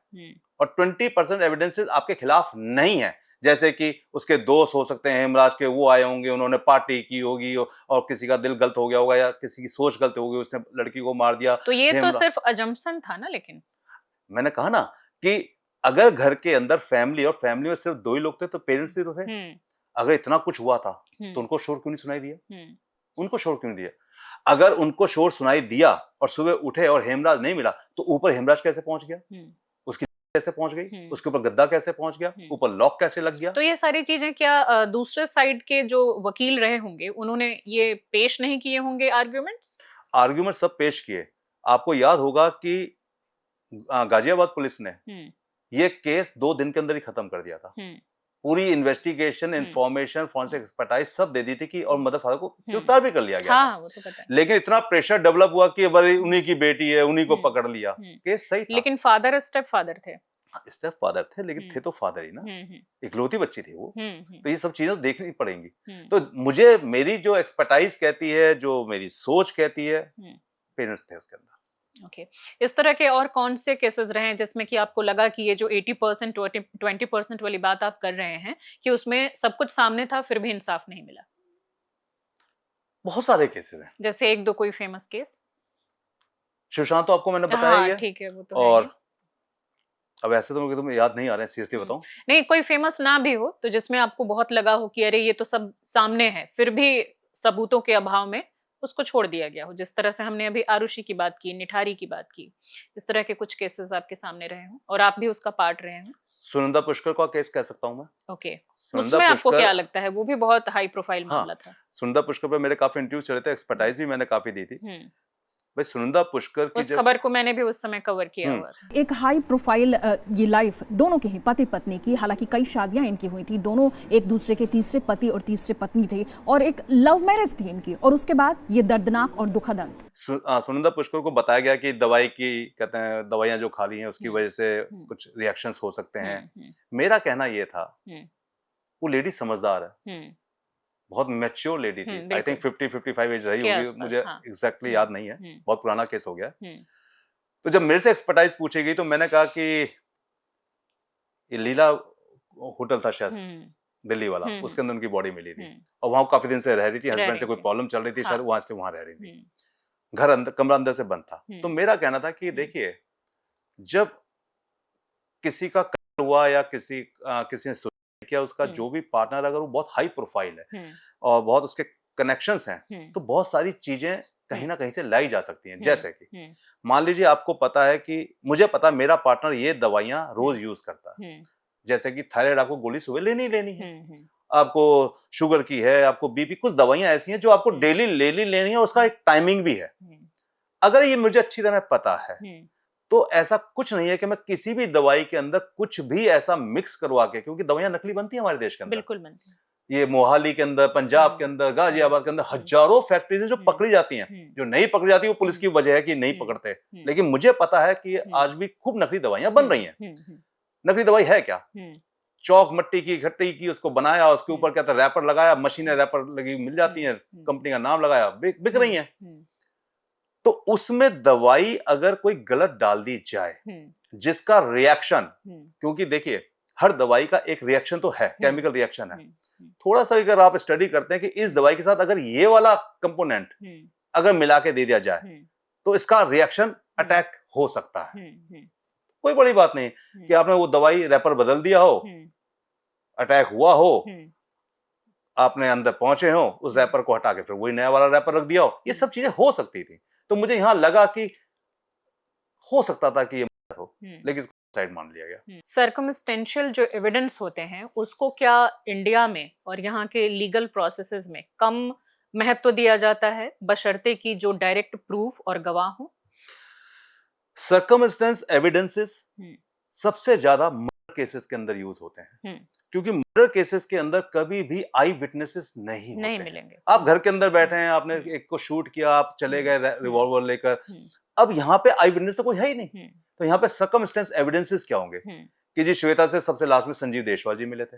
और 20% एविडेंसेस आपके खिलाफ नहीं है, जैसे कि उसके दोस्त हो सकते हैं हेमराज के, वो आए होंगे, उन्होंने पार्टी की होगी और किसी का दिल गलत हो गया होगा या किसी की सोच गलत हो गई, उसने लड़की को मार दिया, तो ये तो सिर्फ अजम्पशन था ना। लेकिन मैंने कहा ना कि अगर घर के अंदर फैमिली और फैमिली में सिर्फ 2 ही लोग थे, तो पेरेंट्स ही तो थे, अगर इतना कुछ हुआ था तो उनको शोर क्यों नहीं सुनाई दिया, उनको शोर क्यों नहीं दिया? अगर उनको शोर सुनाई दिया और सुबह उठे और हेमराज नहीं मिला, तो ऊपर हेमराज कैसे पहुंच गया, उसकी कैसे पहुंच गई, उसके ऊपर गद्दा कैसे पहुंच गया, ऊपर लॉक कैसे लग गया? तो ये सारी चीजें क्या दूसरे साइड के जो वकील रहे होंगे उन्होंने ये पेश नहीं किए होंगे आर्ग्यूमेंट्स? आर्ग्यूमेंट सब पेश किए। आपको याद होगा कि गाजियाबाद पुलिस ने ये केस 2 दिन के अंदर ही खत्म कर दिया था। पूरी इन्वेस्टिगेशन, इंफॉर्मेशन, फॉरेंसिक एक्सपर्टाइज सब दे दी थी कि, और मदर फादर को गिरफ्तार भी कर लिया गया था। वो तो पता है। लेकिन इतना प्रेशर डेवलप हुआ कि भाई उन्हीं की बेटी है, उन्हीं को पकड़ लिया, केस सही था। लेकिन फादर स्टेप फादर थे, स्टेप फादर थे, लेकिन थे तो फादर ही ना, इकलौती बच्ची थी वो, तो ये सब चीजें देखनी पड़ेंगी। तो मुझे, मेरी जो एक्सपर्टाइज कहती है, जो मेरी सोच कहती है, पेरेंट्स थे उसके अंदर। ओके, इस तरह के और कौन से केसेस रहे हैं जिसमें कि आपको लगा कि ये जो 80% 20% वाली बात आप कर रहे हैं कि उसमें सब कुछ सामने था फिर भी इंसाफ नहीं मिला? बहुत सारे केसेस हैं, जैसे 1-2 कोई फेमस केस। सुशांत तो आपको मैंने बताया ही है, ठीक है, वो तो और अब ऐसे तो मुझे तुम्हें याद नहीं आ रहा है, सीरियसली बताऊं। नहीं, कोई फेमस ना भी हो तो जिसमें आपको बहुत लगा हो कि अरे ये तो सब सामने है, फिर भी सबूतों के अभाव में उसको छोड़ दिया गया हो, जिस तरह से हमने अभी आरुषि की बात की, निठारी की बात की, इस तरह के कुछ केसेस आपके सामने रहे हों और आप भी उसका पार्ट रहे हों। सुनंदा पुष्कर का केस कह सकता हूं मैं। ओके, उसमें आपको क्या लगता है? वो भी बहुत हाई प्रोफाइल मामला था। सुनंदा पुष्कर पे मेरे काफी इंटरव्यू चले थे, एक्सपर्टाइज भी मैंने काफी दी थी। भाई सुनंदा पुष्कर की उस खबर को मैंने भी उस समय कवर किया हुआ था। एक हाई प्रोफाइल ये लाइफ दोनों की ही, पति पत्नी की, हालांकि कई शादियां इनकी हुई थी, दोनों एक दूसरे के तीसरे पति और तीसरे पत्नी थे, और एक लव मैरिज थी इनकी, और उसके बाद ये दर्दनाक और दुखद अंत। सुनंदा पुष्कर को बताया गया कि दवाई की, कहते हैं दवाइयां जो खा ली हैं उसकी वजह से कुछ रिएक्शंस हो सकते हैं। मेरा कहना ये था, वो लेडी समझदार है, बहुत मैच्योर लेडी थी, आई थिंक 50-55 एज रही होगी, मुझे एग्जैक्टली याद नहीं है, बहुत पुराना केस हो गया। तो जब मेरे से एक्सपर्टाइज पूछी गई तो मैंने कहा कि ये लीला होटल था शायद दिल्ली वाला, उसके अंदर उनकी बॉडी मिली थी, और वहां काफी दिन से रह रही थी, हस्बैंड से कोई प्रॉब्लम चल रही थी, शायद वहां से वहां रह रही थी, घर अंदर, कमरा अंदर से बंद था। तो मेरा कहना था कि देखिए, जब किसी का कत्ल हुआ या किसी ने किया, उसका जो भी पार्टनर अगर वो बहुत हाई प्रोफाइल है और बहुत उसके कनेक्शंस हैं, तो बहुत सारी चीजें कहीं ना कहीं से लाई जा सकती हैं। जैसे कि मान लीजिए आपको पता है कि, मुझे पता मेरा पार्टनर ये दवाइयां रोज यूज करता है, जैसे कि थायराइड आपको गोली सुबह लेनी है, आपको शुगर की है, आपको बीपी, कुछ दवाइयां ऐसी हैं जो आपको डेली लेनी है, उसका एक टाइमिंग भी है। अगर ये मुझे अच्छी तरह पता है तो ऐसा कुछ नहीं है कि मैं किसी भी दवाई के अंदर कुछ भी ऐसा मिक्स करवा के, क्योंकि दवाइयां नकली बनती हैं हमारे देश के अंदर। बिल्कुल बनती है। ये मोहाली के अंदर, पंजाब के अंदर, गाजियाबाद के अंदर हजारों फैक्ट्रीज हैं जो पकड़ी जाती हैं। जो नहीं पकड़ी जाती वो पुलिस की वजह है कि नहीं पकड़ते, लेकिन मुझे पता है कि आज भी खूब नकली दवाइयां बन रही हैं। नकली दवाई है क्या? चौक मट्टी की, खट्टी की, उसको बनाया, उसके ऊपर क्या था, रैपर लगाया, मशीनें रैपर लगी मिल जाती हैं, कंपनी का नाम लगाया, बिक रही हैं। तो उसमें दवाई अगर कोई गलत डाल दी जाए, जिसका रिएक्शन, क्योंकि देखिए हर दवाई का एक रिएक्शन तो है, केमिकल रिएक्शन है। थोड़ा सा अगर आप स्टडी करते हैं कि इस दवाई के साथ अगर ये वाला कंपोनेंट अगर मिला के दे दिया जाए तो इसका रिएक्शन अटैक हो सकता है। कोई बड़ी बात नहीं कि आपने वो दवाई रैपर बदल दिया हो, अटैक हुआ हो, आपने अंदर पहुंचे हो, उस रैपर को हटा के फिर वही नया वाला रैपर रख दिया हो, ये सब चीजें हो सकती थी। तो मुझे यहां लगा कि हो सकता था कि ये हो, लेकिन साइड मान लिया गया। सर्कमस्टेंशियल जो एविडेंस होते हैं उसको क्या इंडिया में और यहाँ के लीगल प्रोसेसेस में कम महत्व दिया जाता है, बशर्ते कि जो डायरेक्ट प्रूफ और गवाह हो? सर्कमस्टेंस एविडेंसेस सबसे ज्यादा मर्डर केसेस के अंदर यूज होते हैं, क्योंकि मर्डर केसेस के अंदर कभी भी आई विटनेसेस नहीं मिलेंगे। आप घर के अंदर बैठे हैं, आपने एक को शूट किया, आप चले गए रिवॉल्वर लेकर, अब यहाँ पे आई विटनेस तो कोई है ही नहीं। तो यहाँ पे सर्कमस्टेंस एविडेंसेस क्या होंगे कि जी श्वेता से सबसे लास्ट में संजीव देशवाल जी मिले थे,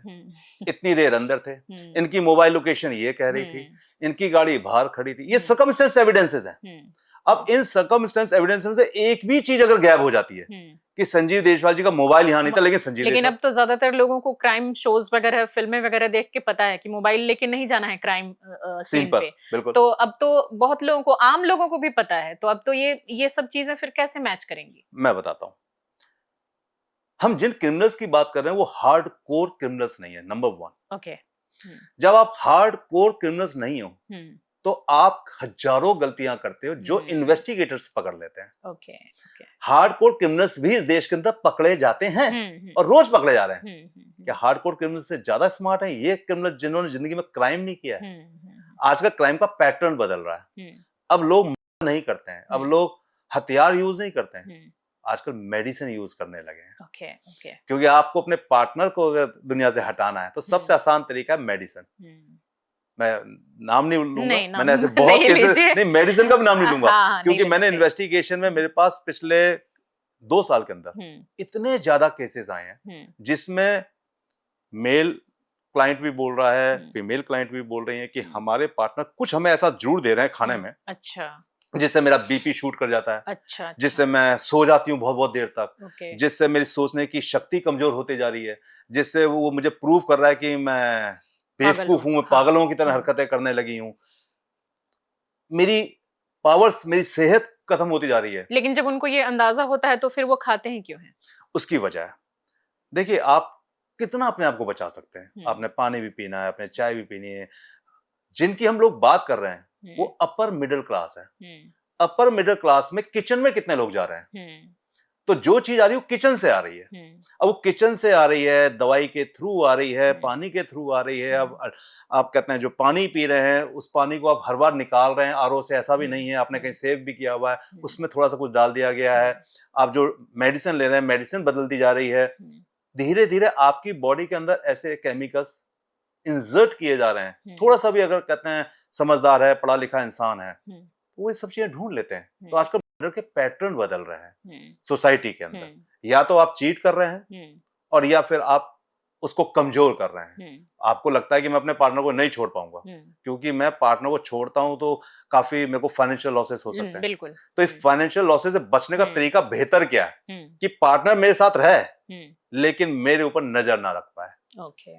इतनी देर अंदर थे, इनकी मोबाइल लोकेशन ये कह रही थी, इनकी गाड़ी बाहर खड़ी थी, ये सर्कमस्टेंस एविडेंसेस हैं। अब इन सर्कमस्टेंस एविडेंस में से एक भी चीज अगर गायब हो जाती है कि संजीव देशवाल जी का मोबाइल यहाँ नहीं था, लेकिन अब तो ज्यादातर लोगों को क्राइम शोज वगैरह, फिल्में वगैरह देख के पता है कि मोबाइल लेके नहीं जाना है क्राइम सीन पे। बिल्कुल। तो अब तो बहुत लोगों को, आम लोगों को भी पता है, तो अब तो ये सब चीजें फिर कैसे मैच करेंगी? मैं बताता हूँ। हम जिन क्रिमिनल्स की बात कर रहे हैं वो हार्ड कोर क्रिमिनल्स नहीं है, नंबर 1। ओके। जब आप हार्ड कोर क्रिमिनल्स नहीं हो तो आप हजारों गलतियां करते हो जो इन्वेस्टिगेटर्स पकड़ लेते हैं। ओके। हार्डकोर क्रिमिनल्स भी इस देश के अंदर पकड़े जाते हैं और रोज पकड़े जा रहे हैं। क्या हार्डकोर क्रिमिनल्स से ज्यादा स्मार्ट है ये क्रिमिनल जिन्होंने जिंदगी में क्राइम नहीं किया है? आज का क्राइम का पैटर्न बदल रहा है। अब लोग नहीं करते हैं, अब लोग हथियार यूज नहीं करते हैं, आजकल मेडिसिन यूज करने लगे हैं। क्योंकि आपको अपने पार्टनर को अगर दुनिया से हटाना है तो सबसे आसान तरीका है मेडिसिन। मैं नाम नहीं लूंगा, मैंने ऐसे बहुत केसेस, नहीं मेडिसिन का भी नाम नहीं लूंगा, क्योंकि मैंने इन्वेस्टिगेशन में मेरे पास पिछले 2 साल के अंदर इतने ज्यादा केसेस आए हैं जिसमें मेल क्लाइंट भी बोल रहा है, फीमेल क्लाइंट भी बोल रही है कि हमारे पार्टनर कुछ हमें ऐसा जरूर दे रहे हैं खाने में, जिससे मेरा बीपी शूट कर जाता है, जिससे मैं सो जाती हूँ बहुत बहुत देर तक, जिससे मेरी सोचने की शक्ति कमजोर होती जा रही है, जिससे वो मुझे प्रूव कर रहा है कि मैं बेवकूफ हूं, पागलों की तरह हरकतें करने लगी हूं, मेरी पावर्स, मेरी सेहत खत्म होती जा रही है। लेकिन जब उनको ये अंदाजा होता है तो फिर वो खाते हैं क्यों है? उसकी वजह है, देखिए आप कितना अपने आप को बचा सकते हैं। आपने पानी भी पीना है, आपने चाय भी पीनी है। जिनकी हम लोग बात कर रहे हैं वो अपर मिडिल क्लास है। अपर मिडिल क्लास में किचन में कितने लोग जा रहे हैं? तो जो चीज आ रही है वो किचन से आ रही है। अब वो किचन से आ रही है, दवाई के थ्रू आ रही है, पानी के थ्रू आ रही है। अब आप कहते हैं जो पानी पी रहे हैं उस पानी को आप हर बार निकाल रहे हैं आरओ से, ऐसा भी नहीं है, आपने कहीं सेव भी किया हुआ है, उसमें थोड़ा सा कुछ डाल दिया गया है। आप जो मेडिसिन ले रहे हैं, मेडिसिन बदलती जा रही है। धीरे धीरे आपकी बॉडी के अंदर ऐसे केमिकल्स इंसर्ट किए जा रहे हैं। थोड़ा सा भी अगर कहते हैं समझदार है, पढ़ा लिखा इंसान है, वो ये सब चीजें ढूंढ लेते हैं। तो आजकल के पैटर्न बदल रहे हैं सोसाइटी के अंदर। या तो आप चीट कर रहे हैं और या फिर आप उसको कमजोर कर रहे हैं। आपको लगता है कि मैं अपने पार्टनर को नहीं छोड़ पाऊंगा, क्योंकि मैं पार्टनर को छोड़ता हूं तो काफी मेरे को फाइनेंशियल लॉसेस हो सकते हैं। बिल्कुल। तो इस फाइनेंशियल लॉसेस से बचने का तरीका बेहतर क्या है कि पार्टनर मेरे साथ रहे लेकिन मेरे ऊपर नजर ना रख पाए।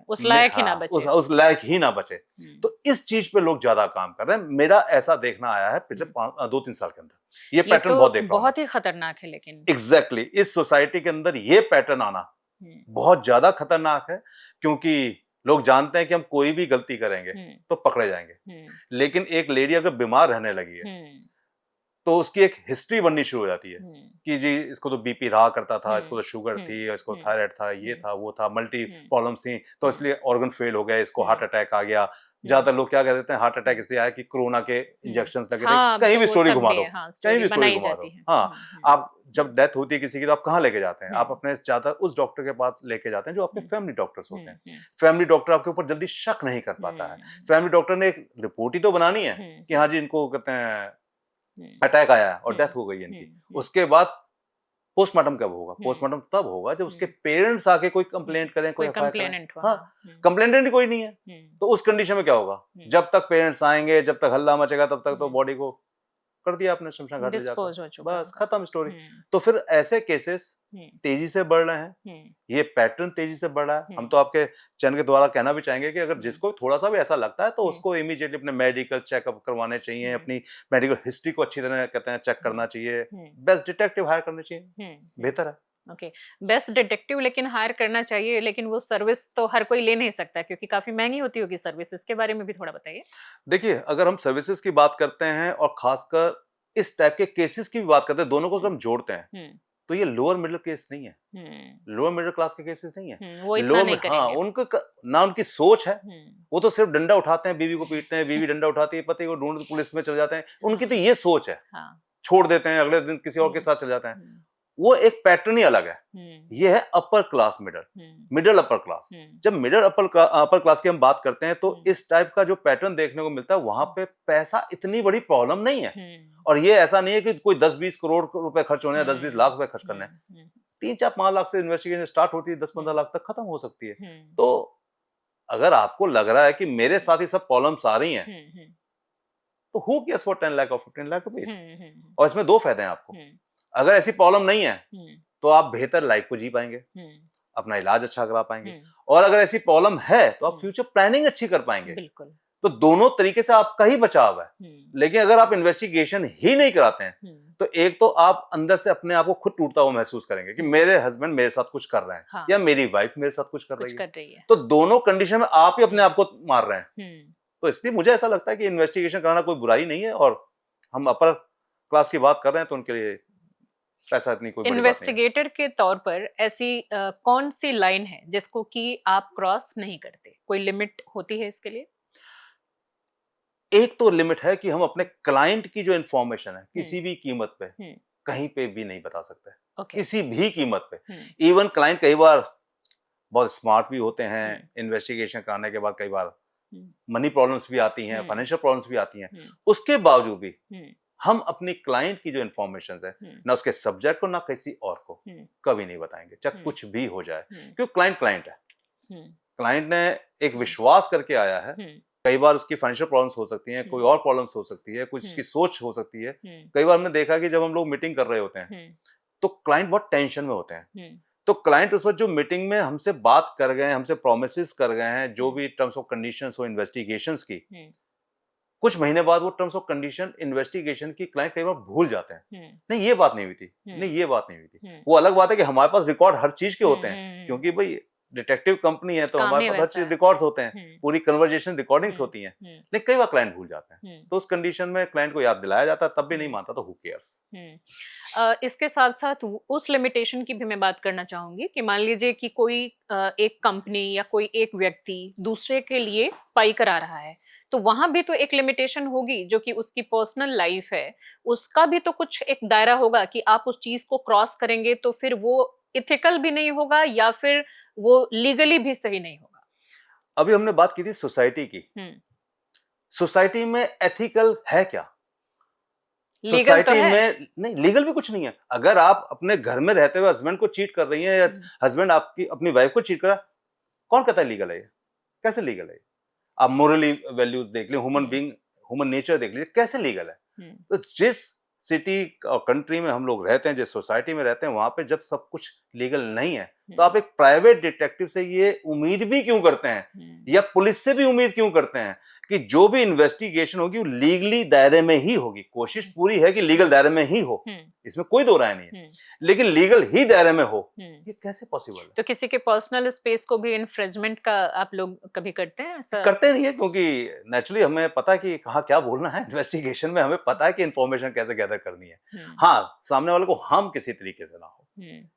उस लायक ही ना बचे। उस लायक ही ना बचे। तो इस चीज पे लोग ज्यादा काम कर रहे हैं। मेरा ऐसा देखना आया है पिछले 2-3 साल के अंदर। ये पैटर्न बहुत देख रहा हूं। बहुत ही खतरनाक है। लेकिन एग्जैक्टली इस सोसाइटी के अंदर ये पैटर्न आना बहुत ज्यादा खतरनाक है, क्योंकि लोग जानते हैं कि हम कोई भी गलती करेंगे तो पकड़े जाएंगे। लेकिन एक लेडी अगर बीमार रहने लगी है तो उसकी एक हिस्ट्री बननी शुरू हो जाती है कि जी इसको तो बीपी रहा करता था, इसको तो शुगर थी, इसको थायराइड था, ये था, वो था, मल्टी प्रॉब्लम्स थी, तो इसलिए ऑर्गन फेल हो गया, इसको हार्ट अटैक आ गया। ज्यादातर लोग क्या कह देते हैं, हार्ट अटैक इसलिए आया कि कोरोना के इंजेक्शंस लगे थे। कहीं भी स्टोरी घुमा दो, कहीं भी स्टोरी घुमा दो। हाँ, आप जब डेथ होती है किसी की तो आप कहाँ लेके जाते हैं? आप अपने ज्यादा उस डॉक्टर के पास लेके जाते हैं जो आपके फैमिली डॉक्टर्स होते हैं। फैमिली डॉक्टर आपके ऊपर जल्दी शक नहीं कर पाता है। फैमिली डॉक्टर ने एक रिपोर्ट ही तो बनानी है कि हाँ जी इनको कहते हैं अटैक आया है और डेथ हो गई है इनकी। उसके बाद पोस्टमार्टम कब होगा? पोस्टमार्टम तब होगा जब उसके पेरेंट्स आके कोई कंप्लेंट करें, कोई कंप्लेनेंट हाँ, कंप्लेनेंट कोई नहीं है तो उस कंडीशन में क्या होगा? जब तक पेरेंट्स आएंगे, जब तक हल्ला मचेगा, तब तक तो बॉडी को कर दिया आपने शमशान घाट ले जाकर, बस खत्म स्टोरी। तो फिर ऐसे केसेस तेजी से बढ़ रहे हैं, ये पैटर्न तेजी से बढ़ रहा है। हम तो आपके चैनल के द्वारा कहना भी चाहेंगे कि अगर जिसको थोड़ा सा भी ऐसा लगता है तो उसको इमीडिएटली अपने मेडिकल चेकअप करवाने चाहिए, अपनी मेडिकल हिस्ट्री को अच्छी तरह कहते हैं चेक करना चाहिए, बेस्ट डिटेक्टिव हायर करने चाहिए, बेहतर है। ओके, बेस्ट डिटेक्टिव लेकिन हायर करना चाहिए, लेकिन वो सर्विस तो हर कोई ले नहीं सकता क्योंकि काफी महंगी होती होगी सर्विस। इसके बारे में भी थोड़ा बताइए। देखिए, अगर हम सर्विसेज की बात करते हैं और खासकर इस टाइप के केसेस की भी बात करते हैं, दोनों को अगर हम जोड़ते हैं तो ये लोअर मिडिल केस नहीं है, लोअर मिडिल क्लास के केसेस नहीं है। वो इतना नहीं करेंगे। हाँ, उनको ना उनकी सोच है, वो तो सिर्फ डंडा उठाते हैं, बीवी को पीटते हैं, बीवी डंडा उठाती है, पति को ढूंढ पुलिस में चले जाते हैं। उनकी तो ये सोच है, छोड़ देते हैं, अगले दिन किसी और के साथ चले जाते हैं। वो एक पैटर्न ही अलग है। ये है upper class middle upper class. जब मिडिल अपर क्लास की हम बात करते हैं तो इस टाइप का जो पैटर्न देखने को मिलता है, वहां पे पैसा इतनी बड़ी प्रॉब्लम नहीं है। और ये ऐसा नहीं है कि कोई 10-20 करोड़ रुपए खर्च होने हैं, 10-20 लाख रुपए खर्च करने हैं। 3-4-5 लाख से इन्वेस्टिगेशन स्टार्ट होती है, 10-15 लाख तक खत्म हो सकती है। तो अगर आपको लग रहा है कि मेरे साथ ही सब प्रॉब्लम्स आ रही हैं, तो हु केयर्स फॉर 10 लाख और 15 लाख रुपीस। और इसमें दो फायदे हैं आपको। अगर ऐसी प्रॉब्लम नहीं है तो आप बेहतर लाइफ को जी पाएंगे, अपना इलाज अच्छा करा पाएंगे। और अगर ऐसी प्रॉब्लम है तो आप फ्यूचर प्लानिंग अच्छी कर पाएंगे। बिल्कुल। तो दोनों तरीके से आपका ही बचाव है। लेकिन अगर आप इन्वेस्टिगेशन ही नहीं कराते हैं तो एक तो आप अंदर से अपने आप को खुद टूटता हुआ महसूस करेंगे कि मेरे हस्बैंड मेरे साथ कुछ कर रहे हैं, हाँ। या मेरी वाइफ मेरे साथ कुछ कर रही है। तो दोनों कंडीशन में आप ही अपने आप को मार रहे हैं। तो इसलिए मुझे ऐसा लगता है कि इन्वेस्टिगेशन कराना कोई बुराई नहीं है। और हम अपर क्लास की बात कर रहे हैं तो उनके लिए पैसा इतनी कोई इन्वेस्टिगेटर के तौर पर ऐसी कौन सी लाइन है जिसको कि आप क्रॉस नहीं करते? कोई लिमिट होती है इसके लिए? एक तो लिमिट है कि हम अपने क्लाइंट की जो इंफॉर्मेशन है किसी भी कीमत पे कहीं पे भी नहीं बता सकते। किसी भी कीमत पे। इवन क्लाइंट कई बार बहुत स्मार्ट भी होते हैं, इन्वेस्टिगेशन कराने के बाद कई बार मनी प्रॉब्लम्स भी आती हैं, फाइनेंशियल प्रॉब्लम्स भी आती हैं, उसके बावजूद भी हम अपनी क्लाइंट की जो इंफॉर्मेशन है ना उसके सब्जेक्ट को ना किसी और को कभी नहीं बताएंगे, चाहे कुछ भी हो जाए। क्योंकि क्लाइंट है, क्लाइंट ने एक विश्वास करके आया है। कई बार उसकी फाइनेंशियल प्रॉब्लम्स हो सकती हैं, कोई और प्रॉब्लम्स हो सकती है, कुछ उसकी सोच हो सकती है। कई बार हमने देखा कि जब हम लोग मीटिंग कर रहे होते हैं तो क्लाइंट बहुत टेंशन में होते हैं। तो क्लाइंट उस वक्त जो मीटिंग में हमसे बात कर गए हैं, हमसे प्रोमिसेस कर गए हैं, जो भी टर्म्स ऑफ कंडीशंस हो इन्वेस्टिगेशंस की, कुछ महीने बाद वो टर्म्स ऑफ कंडीशन इन्वेस्टिगेशन की क्लाइंट कई बार भूल जाते हैं। नहीं ये बात नहीं हुई थी, नहीं ये बात नहीं हुई थी। वो अलग बात है कि हमारे पास रिकॉर्ड हर चीज के होते हैं, क्योंकि भाई डिटेक्टिव कंपनी है तो हमारे पास हर चीज रिकॉर्ड्स होते हैं, पूरी कन्वर्जेशन रिकॉर्डिंग्स होती हैं। लेकिन कई बार क्लाइंट भूल जाते हैं, तो उस कंडीशन में क्लाइंट को याद दिलाया जाता है, तब भी नहीं मानता तो हु केयर्स। इसके साथ साथ उस लिमिटेशन की भी मैं बात करना चाहूंगी कि मान लीजिए कि कोई एक कंपनी या कोई एक व्यक्ति दूसरे के लिए स्पाई करा रहा है, तो वहां भी तो एक लिमिटेशन होगी जो कि उसकी पर्सनल लाइफ है, उसका भी तो कुछ एक दायरा होगा कि आप उस चीज को क्रॉस करेंगे तो फिर वो इथिकल भी नहीं होगा या फिर वो लीगली भी सही नहीं होगा। अभी हमने बात की थी सोसाइटी की। सोसाइटी में एथिकल है क्या? सोसाइटी तो में नहीं, लीगल भी कुछ नहीं है। अगर आप अपने घर में रहते हुए हस्बैंड को चीट कर रही हैं या हस्बैंड आपकी अपनी वाइफ को चीट कर रहा है, कौन कहता है लीगल है? कैसे लीगल है? आप मोरली वैल्यूज देख लें, ह्यूमन नेचर देख लीजिए, कैसे लीगल है? तो जिस सिटी और कंट्री में हम लोग रहते हैं, जिस सोसाइटी में रहते हैं, वहां पे जब सब कुछ लीगल नहीं है तो आप एक प्राइवेट डिटेक्टिव से ये उम्मीद भी क्यों करते हैं या पुलिस से भी उम्मीद क्यों करते हैं कि जो भी इन्वेस्टिगेशन होगी वो लीगली दायरे में ही होगी? कोशिश पूरी है कि लीगल दायरे में ही हो, इसमें कोई दो राय नहीं है, लेकिन लीगल ही दायरे में हो, ये कैसे पॉसिबल है? तो किसी के पर्सनल स्पेस को भी इन्फ्रिंजमेंट का आप लोग कभी करते हैं ऐसा? करते नहीं है, क्योंकि नेचुरली हमें पता है कि कहाँ क्या बोलना है। इन्वेस्टिगेशन में हमें पता है कि इन्फॉर्मेशन कैसे गैदर करनी है। हाँ, सामने वाले को हार्म किसी तरीके से ना हो।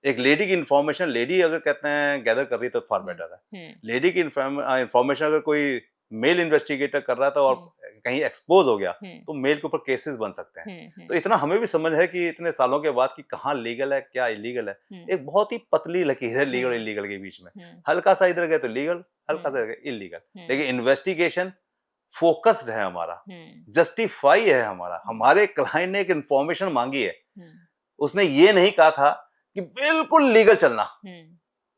एक लेडी की इन्फॉर्मेशन लेडी अगर कहते हैं गैदर कर रही है तो फार बेटर है। लेडी की इन्फॉर्मेशन अगर कोई मेल इन्वेस्टिगेटर कर रहा था और कहीं एक्सपोज हो गया तो मेल के ऊपर केसेस बन सकते हैं। तो इतना हमें भी समझ है कि इतने सालों के बाद कि कहाँ लीगल है क्या इलीगल है, एक बहुत ही पतली लकीर है लीगल और इलीगल के बीच में। हल्का सा इधर गए तो लीगल, हल्का सा इलीगल, लेकिन इन्वेस्टिगेशन फोकस्ड है हमारा, जस्टिफाई है हमारा। हमारे क्लाइंट ने एक इंफॉर्मेशन मांगी है, उसने ये नहीं कहा था कि बिल्कुल लीगल चलना,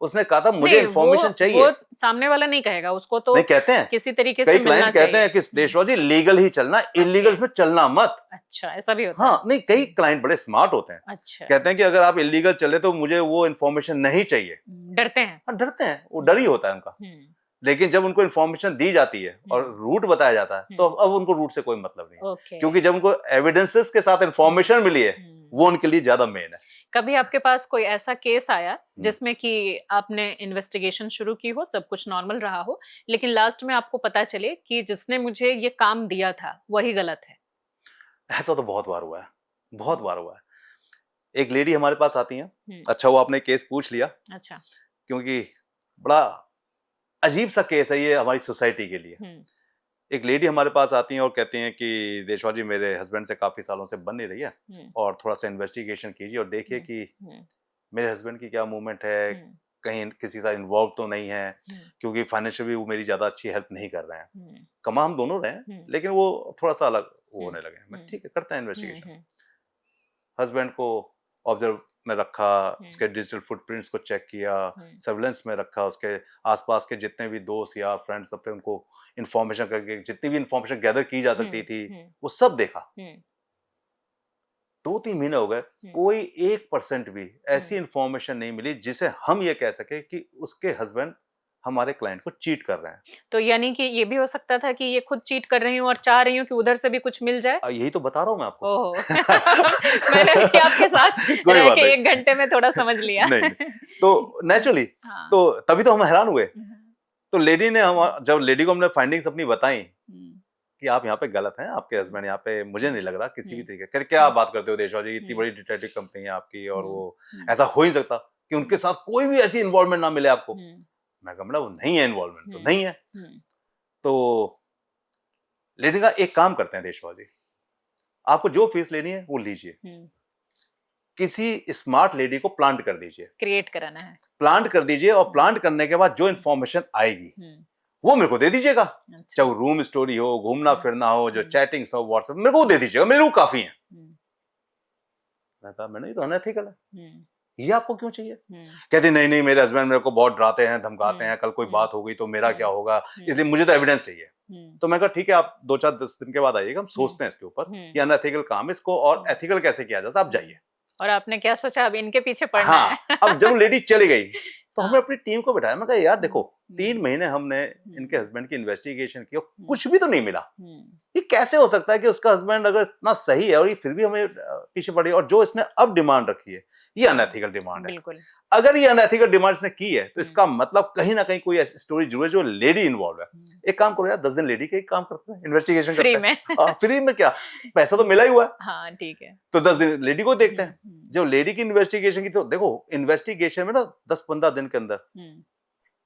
उसने कहा था मुझे इंफॉर्मेशन चाहिए। वो सामने वाला नहीं कहेगा, उसको तो नहीं कहते हैं किसी तरीके से कई मिलना क्लाइंट कहते हैं कि देशवाल जी लीगल ही चलना, इलीगल में चलना मत। अच्छा, ऐसा भी होता है? हाँ, नहीं कई क्लाइंट बड़े स्मार्ट होते हैं। अच्छा, कहते हैं कि अगर आप इलीगल चले तो मुझे वो इन्फॉर्मेशन नहीं चाहिए। डरते हैं। हाँ, डरते हैं, वो डर ही होता है उनका। लेकिन जब उनको इन्फॉर्मेशन दी जाती है और रूट बताया जाता है तो अब उनको रूट से कोई मतलब नहीं है, क्योंकि जब उनको एविडेंसेस के साथ इन्फॉर्मेशन मिली है वो उनके लिए ज्यादा मेन है। कभी आपके पास कोई ऐसा केस आया जिसमें कि आपने इन्वेस्टिगेशन शुरू की हो, सब कुछ नॉर्मल रहा हो, लेकिन लास्ट में आपको पता चले कि जिसने मुझे ये काम दिया था वही गलत है? ऐसा तो बहुत बार हुआ है, बहुत बार हुआ है। एक लेडी हमारे पास आती है, अच्छा वो आपने केस पूछ लिया। अच्छा, क्योंकि बड़ा अजीब सा केस है ये हमारी सोसाइटी के लिए। एक लेडी हमारे पास आती हैं और कहती हैं कि देशवाल जी मेरे हस्बैंड से काफी सालों से बन नहीं रही है और थोड़ा सा इन्वेस्टिगेशन कीजिए और देखिए कि मेरे हस्बैंड की क्या मूवमेंट है, कहीं किसी से इन्वॉल्व तो नहीं है, क्योंकि फाइनेंशियली वो मेरी ज्यादा अच्छी हेल्प नहीं कर रहे हैं। कमा हम दोनों रहे हैं लेकिन वो थोड़ा सा अलग होने लगे। मैं ठीक है, करते हैं इन्वेस्टिगेशन। हस्बैंड को ऑब्जर्व में रखा, उसके डिजिटल फुटप्रिंट्स को चेक किया, सर्विलेंस में रखा, उसके आसपास के जितने भी दोस्त यार फ्रेंड्स सब थे उनको इन्फॉर्मेशन करके जितनी भी इन्फॉर्मेशन गैदर की जा सकती थी वो सब देखा। 2-3 महीने हो गए, कोई 1% भी ऐसी इन्फॉर्मेशन नहीं मिली जिसे हम ये कह सके कि उसके हस्बैंड हमारे क्लाइंट को चीट कर रहे हैं। तो यानी कि ये भी हो सकता था कि ये खुद चीट कर रही हूँ और चाह रही हूँ कि उधर से भी कुछ मिल जाए? यही तो बता रहा हूँ मैं आपको। ओह मैंने भी आपके साथ रह के 1 घंटे में थोड़ा समझ लिया। नहीं, तो नेचुरली तो तभी तो हम हैरान हुए। तो लेडी ने जब लेडी को हमने फाइंडिंग्स अपनी बताई कि आप यहाँ पे गलत हैं, आपके हस्बैंड यहाँ पे मुझे नहीं लग रहा किसी भी तरीके। कहते क्या आप बात करते हो देशवाल जी, इतनी बड़ी डिटेक्टिव कंपनी है आपकी और वो ऐसा हो ही सकता कि उनके साथ कोई भी ऐसी इन्वॉल्वमेंट ना मिले आपको। मैं कहा वो नहीं है इन्वॉल्वमेंट, तो नहीं है। तो लेडी का एक काम करते हैं देशवाल जी, आपको जो फीस लेनी है वो लीजिए, किसी स्मार्ट लेडी को प्लांट कर दीजिए, क्रिएट कराना है, प्लांट कर दीजिए और प्लांट करने के बाद जो इन्फॉर्मेशन आएगी वो मेरे को दे दीजिएगा। चाहे वो रूम स्टोरी हो, घूमना फिरना हो, जो चैटिंग्स हो व्हाट्सएप, मेरे को दे दीजिएगा, मेरे को काफी है। मैं कहा मैंने तो अनएथिकल है, ये आपको क्यों चाहिए? कहती नहीं नहीं मेरे हस्बैंड मेरे को बहुत डराते हैं, धमकाते हैं, कल कोई बात हो गई तो मेरा क्या होगा, इसलिए मुझे तो एविडेंस चाहिए। तो मैं कहा ठीक है आप 2-4-10 दिन के बाद आइएगा, हम सोचते हैं इसके ऊपर, ये अनएथिकल काम है, इसको और एथिकल कैसे किया जाता है, आप जाइए। और आपने क्या सोचा अब इनके पीछे पड़ना है? अब जब लेडी चली गई तो हमने अपनी टीम को बिठाया, मैं कहा यार देखो 3 महीने हमने इनके हस्बैंड की इन्वेस्टिगेशन की और कुछ भी तो नहीं मिला। ये कैसे हो सकता है कि उसका हस्बैंड अगर इतना सही है और ये फिर भी हमें पीछे पड़ी, और जो इसने अब डिमांड रखी है ये अनएथिकल डिमांड है। बिल्कुल। अगर ये अनएथिकल डिमांड इसने की है तो इसका मतलब कहीं ना कहीं कोई ऐसी स्टोरी जरूर है जो लेडी इन्वॉल्व है। एक काम करो यार 10 दिन लेडी के काम करते हैं, इन्वेस्टिगेशन करते हैं फ्री में, क्या पैसा तो मिला ही हुआ है। हाँ ठीक है, तो 10 दिन लेडी को देखते हैं। जो लेडी की इन्वेस्टिगेशन की, तो देखो इन्वेस्टिगेशन में ना 10-15 दिन के अंदर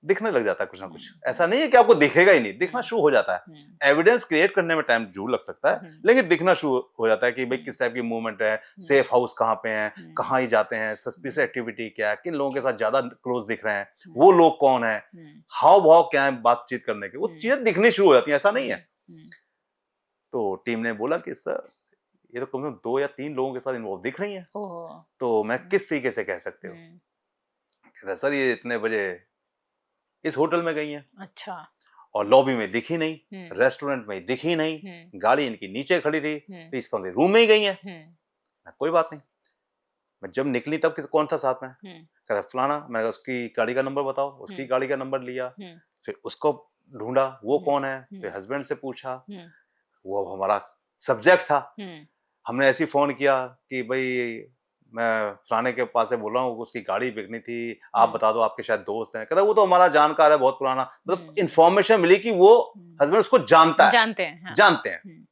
दिखने लग जाता है कुछ ना कुछ। ऐसा नहीं है कि आपको दिखेगा ही नहीं, दिखना शुरू हो जाता है। एविडेंस क्रिएट करने में टाइम जरूर लग सकता है लेकिन दिखना शुरू हो जाता है कि भाई किस टाइप की मूवमेंट है, सेफ हाउस कहाँ पे है, कहाँ ही जाते हैं, सस्पिशियस एक्टिविटी क्या है, किन लोगों के साथ ज्यादा क्लोज दिख रहे हैं, वो लोग कौन है, हाव भाव क्या है बातचीत करने के, वो चीजें दिखनी शुरू हो जाती है। ऐसा नहीं है। तो टीम ने बोला कि सर ये तो कम से कम 2 या 3 लोगों के साथ इन्वॉल्व दिख रही है, तो मैं किस तरीके से कह सकते हो? कहता सर ये इतने बजे इस होटल में गई हैं। अच्छा। और लॉबी में दिखी नहीं, रेस्टोरेंट में दिखी नहीं, गाड़ी इनकी नीचे खड़ी थी, तो इसका रूम में ही गई हैं। कोई बात नहीं, मैं जब निकली तब कौन था साथ में? कहता फलाना। मैंने उसकी गाड़ी का नंबर बताओ, उसकी गाड़ी का नंबर लिया, फिर उसको ढूंढा वो कौन है, फिर हस्बैंड से पूछा, वो हमारा सब्जेक्ट था। हमने ऐसी फोन किया कि भाई मैं फलाने के पास से बोल रहा हूँ, उसकी गाड़ी बिकनी थी, आप बता दो, आपके शायद दोस्त हैं। कहता वो तो हमारा जानकार है बहुत पुराना। मतलब इन्फॉर्मेशन मिली कि वो हस्बैंड उसको जानता है, जानते हैं।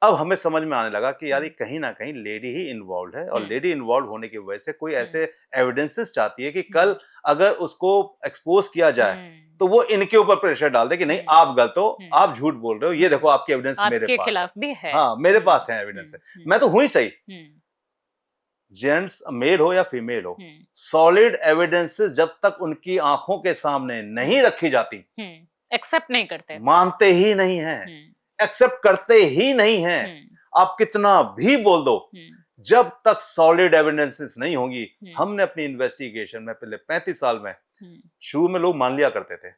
अब हमें समझ में आने लगा कि यार ये कहीं ना कहीं लेडी ही इन्वॉल्व है, और लेडी इन्वॉल्व होने की वजह से कोई ऐसे एविडेंसेस चाहती है कि कल अगर उसको एक्सपोज किया जाए तो वो इनके ऊपर प्रेशर डाल दे कि नहीं आप गलत हो, आप झूठ बोल रहे हो, ये देखो आपके एविडेंस मेरे आपके पास खिलाफ है। भी है। हाँ मेरे पास है एविडेंस है, मैं तो हुई सही। जेंट्स मेल हो या फीमेल हो, सॉलिड एविडेंसेस जब तक उनकी आंखों के सामने नहीं रखी जाती, एक्सेप्ट नहीं करते, मानते ही नहीं है, एक्सेप्ट करते ही नहीं है। आप कितना भी बोल दो, जब तक सॉलिड एविडेंसेस नहीं होंगी। हमने अपनी इन्वेस्टिगेशन में पहले 35 साल में शुरू में लोग मान लिया करते थे,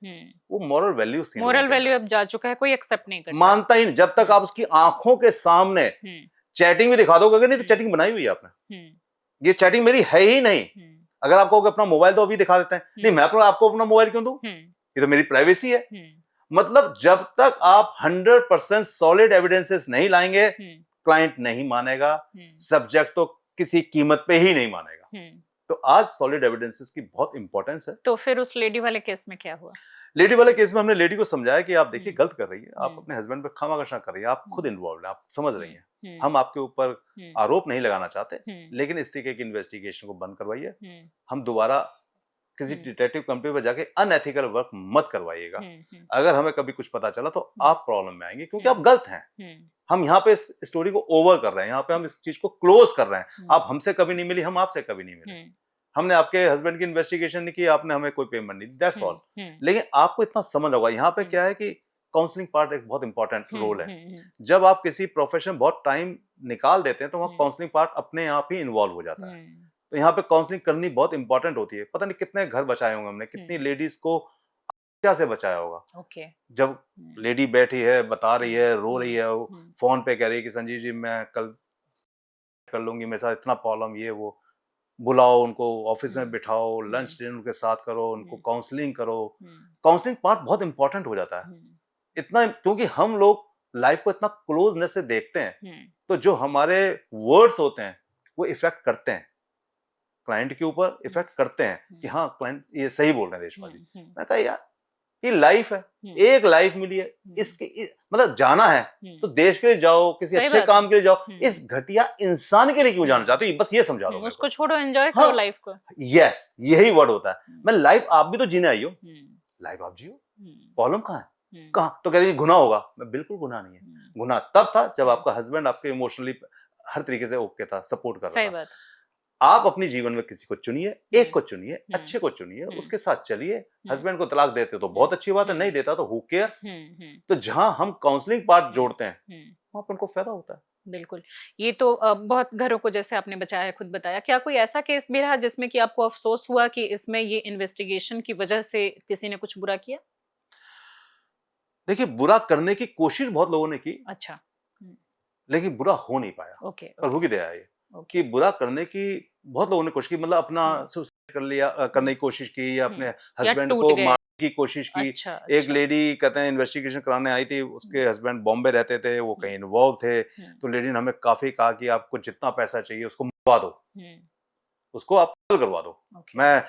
वो मॉरल वैल्यूज थी, मोरल वैल्यू अब जा चुका है, कोई एक्सेप्ट नहीं करता, मानता ही नहीं। जब तक आप उसकी आंखों के सामने चैटिंग भी दिखा दोगे, नहीं तो चैटिंग बनाई हुई है आपने, ये चैटिंग मेरी है ही नहीं। अगर आप कहोगे अपना मोबाइल तो अभी दिखा देते हैं, नहीं मैं आपको अपना मोबाइल क्यों दूं, ये तो मेरी प्राइवेसी है। मतलब जब तक आप 100% सॉलिड एविडेंसेस नहीं लाएंगे, क्लाइंट नहीं मानेगा, सब्जेक्ट तो किसी कीमत पे ही नहीं मानेगा। तो आज सॉलिड एविडेंसेस की बहुत इंपॉर्टेंस है। तो फिर उस लेडी वाले केस में क्या हुआ? लेडी वाले केस में हमने लेडी को समझाया कि आप देखिए गलत कर रही है, आप अपने हस्बैंड पे खामोशी कर रही है, आप खुद इन्वॉल्व हैं, आप समझ रही हैं, हम आपके ऊपर आरोप नहीं लगाना चाहते, लेकिन इस तरीके की इन्वेस्टिगेशन को बंद करवाइए। हम दोबारा किसी डिटेक्टिव कंपनी पर जाके अनएथिकल वर्क मत करवाइएगा। अगर हमें कभी कुछ पता चला तो आप प्रॉब्लम में आएंगे, क्योंकि आप गलत हैं। हम यहाँ पे इस स्टोरी को ओवर कर रहे हैं, यहाँ पे हम इस चीज को क्लोज कर रहे हैं। आप हमसे कभी नहीं मिली, हम आपसे कभी नहीं मिले, हमने आपके हस्बैंड की इन्वेस्टिगेशन नहीं की, आपने हमें कोई पेमेंट नहीं दी, दैट्स ऑल। लेकिन आपको इतना समझ होगा, यहाँ पे क्या है कि काउंसलिंग पार्ट एक बहुत इंपॉर्टेंट रोल है। जब आप किसी प्रोफेशन बहुत टाइम निकाल देते हैं तो वहाँ काउंसलिंग पार्ट अपने आप ही इन्वॉल्व हो जाता है। तो यहाँ पे काउंसलिंग करनी बहुत इंपॉर्टेंट होती है। पता नहीं कितने घर बचाए होंगे हमने, कितनी लेडीज को क्या से बचाया होगा। जब लेडी बैठी है, बता रही है, रो रही है, फोन पे कह रही है कि संजीव जी मैं कल कर लूंगी, मेरे साथ इतना प्रॉब्लम ये वो, बुलाओ उनको, ऑफिस में बिठाओ, लंच डिनर उनके साथ करो, उनको काउंसलिंग करो। काउंसलिंग पार्ट बहुत इंपॉर्टेंट हो जाता है इतना, क्योंकि हम लोग लाइफ को इतना क्लोजनेस से देखते हैं, तो जो हमारे वर्ड्स होते हैं वो इफेक्ट करते हैं, क्लाइंट के ऊपर इफेक्ट करते हैं कि हाँ क्लाइंट ये सही बोल रहे हैं देशपाल जी। मैं कहा यार ये लाइफ है, एक लाइफ मिली है, इसके मतलब जाना है तो देश के लिए जाओ, किसी अच्छे काम के लिए जाओ, इस घटिया इंसान के लिए क्यों जाना चाहते हो, बस ये समझा दो उसको, छोड़ो, एंजॉय करो लाइफ को। यस, यही वर्ड होता है। मैं लाइफ आप भी तो जीने आई हो, लाइफ आप जियो, प्रॉब्लम कहाँ है, कहाँ? तो कहते हैं गुनाह होगा, मैं बिल्कुल गुनाह नहीं है। गुनाह तब था जब आपका हस्बैंड आपके इमोशनली हर तरीके से ओके था, सपोर्ट कर रहा था। आप अपनी जीवन में किसी को चुनिए, एक को चुनिए, अच्छे को चुनिए, उसके साथ चलिए। हस्बैंड को तलाक देते तो बहुत अच्छी बात है, नहीं देता तो हु केयर्स। तो जहां हम काउंसलिंग पार्ट जोड़ते हैं वहां पर उनको फायदा होता है। बिल्कुल, ये तो बहुत घरों को, जैसे आपने बचाया, खुद बताया। क्या कोई ऐसा केस भी रहा जिसमें कि आपको अफसोस हुआ कि इसमें ये इन्वेस्टिगेशन की वजह से किसी ने कुछ बुरा किया? देखिए, बुरा करने की कोशिश बहुत लोगों ने की, अच्छा, लेकिन बुरा हो नहीं पाया। प्रभु की दया है कि बुरा करने की बहुत लोगों ने कोशिश की, मतलब अपना सुसाइड कर लिया, करने की कोशिश की, या अपने हस्बैंड को मारने की कोशिश की। अच्छा, एक लेडी कहते हैं इन्वेस्टिगेशन कराने आई थी, उसके हस्बैंड बॉम्बे रहते थे, वो कहीं इन्वॉल्व थे, तो लेडी ने हमें काफी कहा कि आपको जितना पैसा चाहिए उसको मरवा दो, उसको आप करवा दो, मैं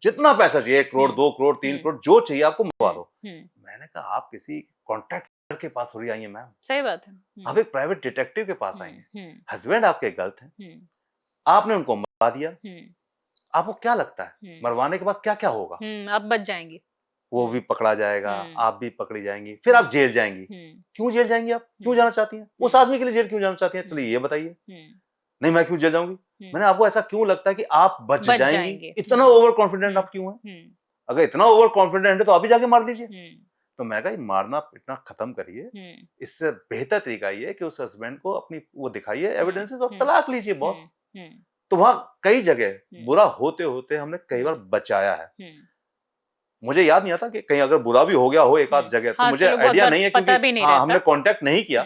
जितना पैसा चाहिए, 1 करोड़ 2 करोड़ 3 करोड़ जो चाहिए आपको मरवा दो। मैंने कहा आप किसी कॉन्ट्रैक्ट के पास थोड़ी आई है मैम, सही बात है, आप एक प्राइवेट डिटेक्टिव के पास आई हैं, हस्बैंड आपके गलत हैं, आपने उनको मरवा दिया, आपको क्या लगता है मरवाने के बाद क्या क्या होगा? आप बच जाएंगी, वो भी पकड़ा जाएगा, आप भी पकड़ी जाएंगी, फिर आप जेल जाएंगी। क्यों जेल जाएंगी? आप क्यों जाना चाहती हैं? उस आदमी के लिए जेल क्यों जाना चाहती हैं? चलिए ये बताइए। नहीं मैं क्यों जेल जाऊंगी? मैंने आपको ऐसा क्यों लगता है कि आप बच जाएंगी? इतना ओवर कॉन्फिडेंट आप क्यों हैं? अगर इतना ओवर कॉन्फिडेंट है तो आप भी जाके मार दीजिए। तो मैं कहा मारना इतना खत्म करिए, इससे बेहतर तरीका ये है कि उस हस्बैंड को अपनी वो दिखाइए एविडेंसेस और तलाक लीजिए बॉस। तो वहां कई जगह बुरा होते होते हमने कई बार बचाया है। मुझे याद नहीं आता कि कहीं अगर बुरा भी हो गया हो एक आध जगह, तो मुझे आइडिया नहीं है क्योंकि हमने कांटेक्ट नहीं किया,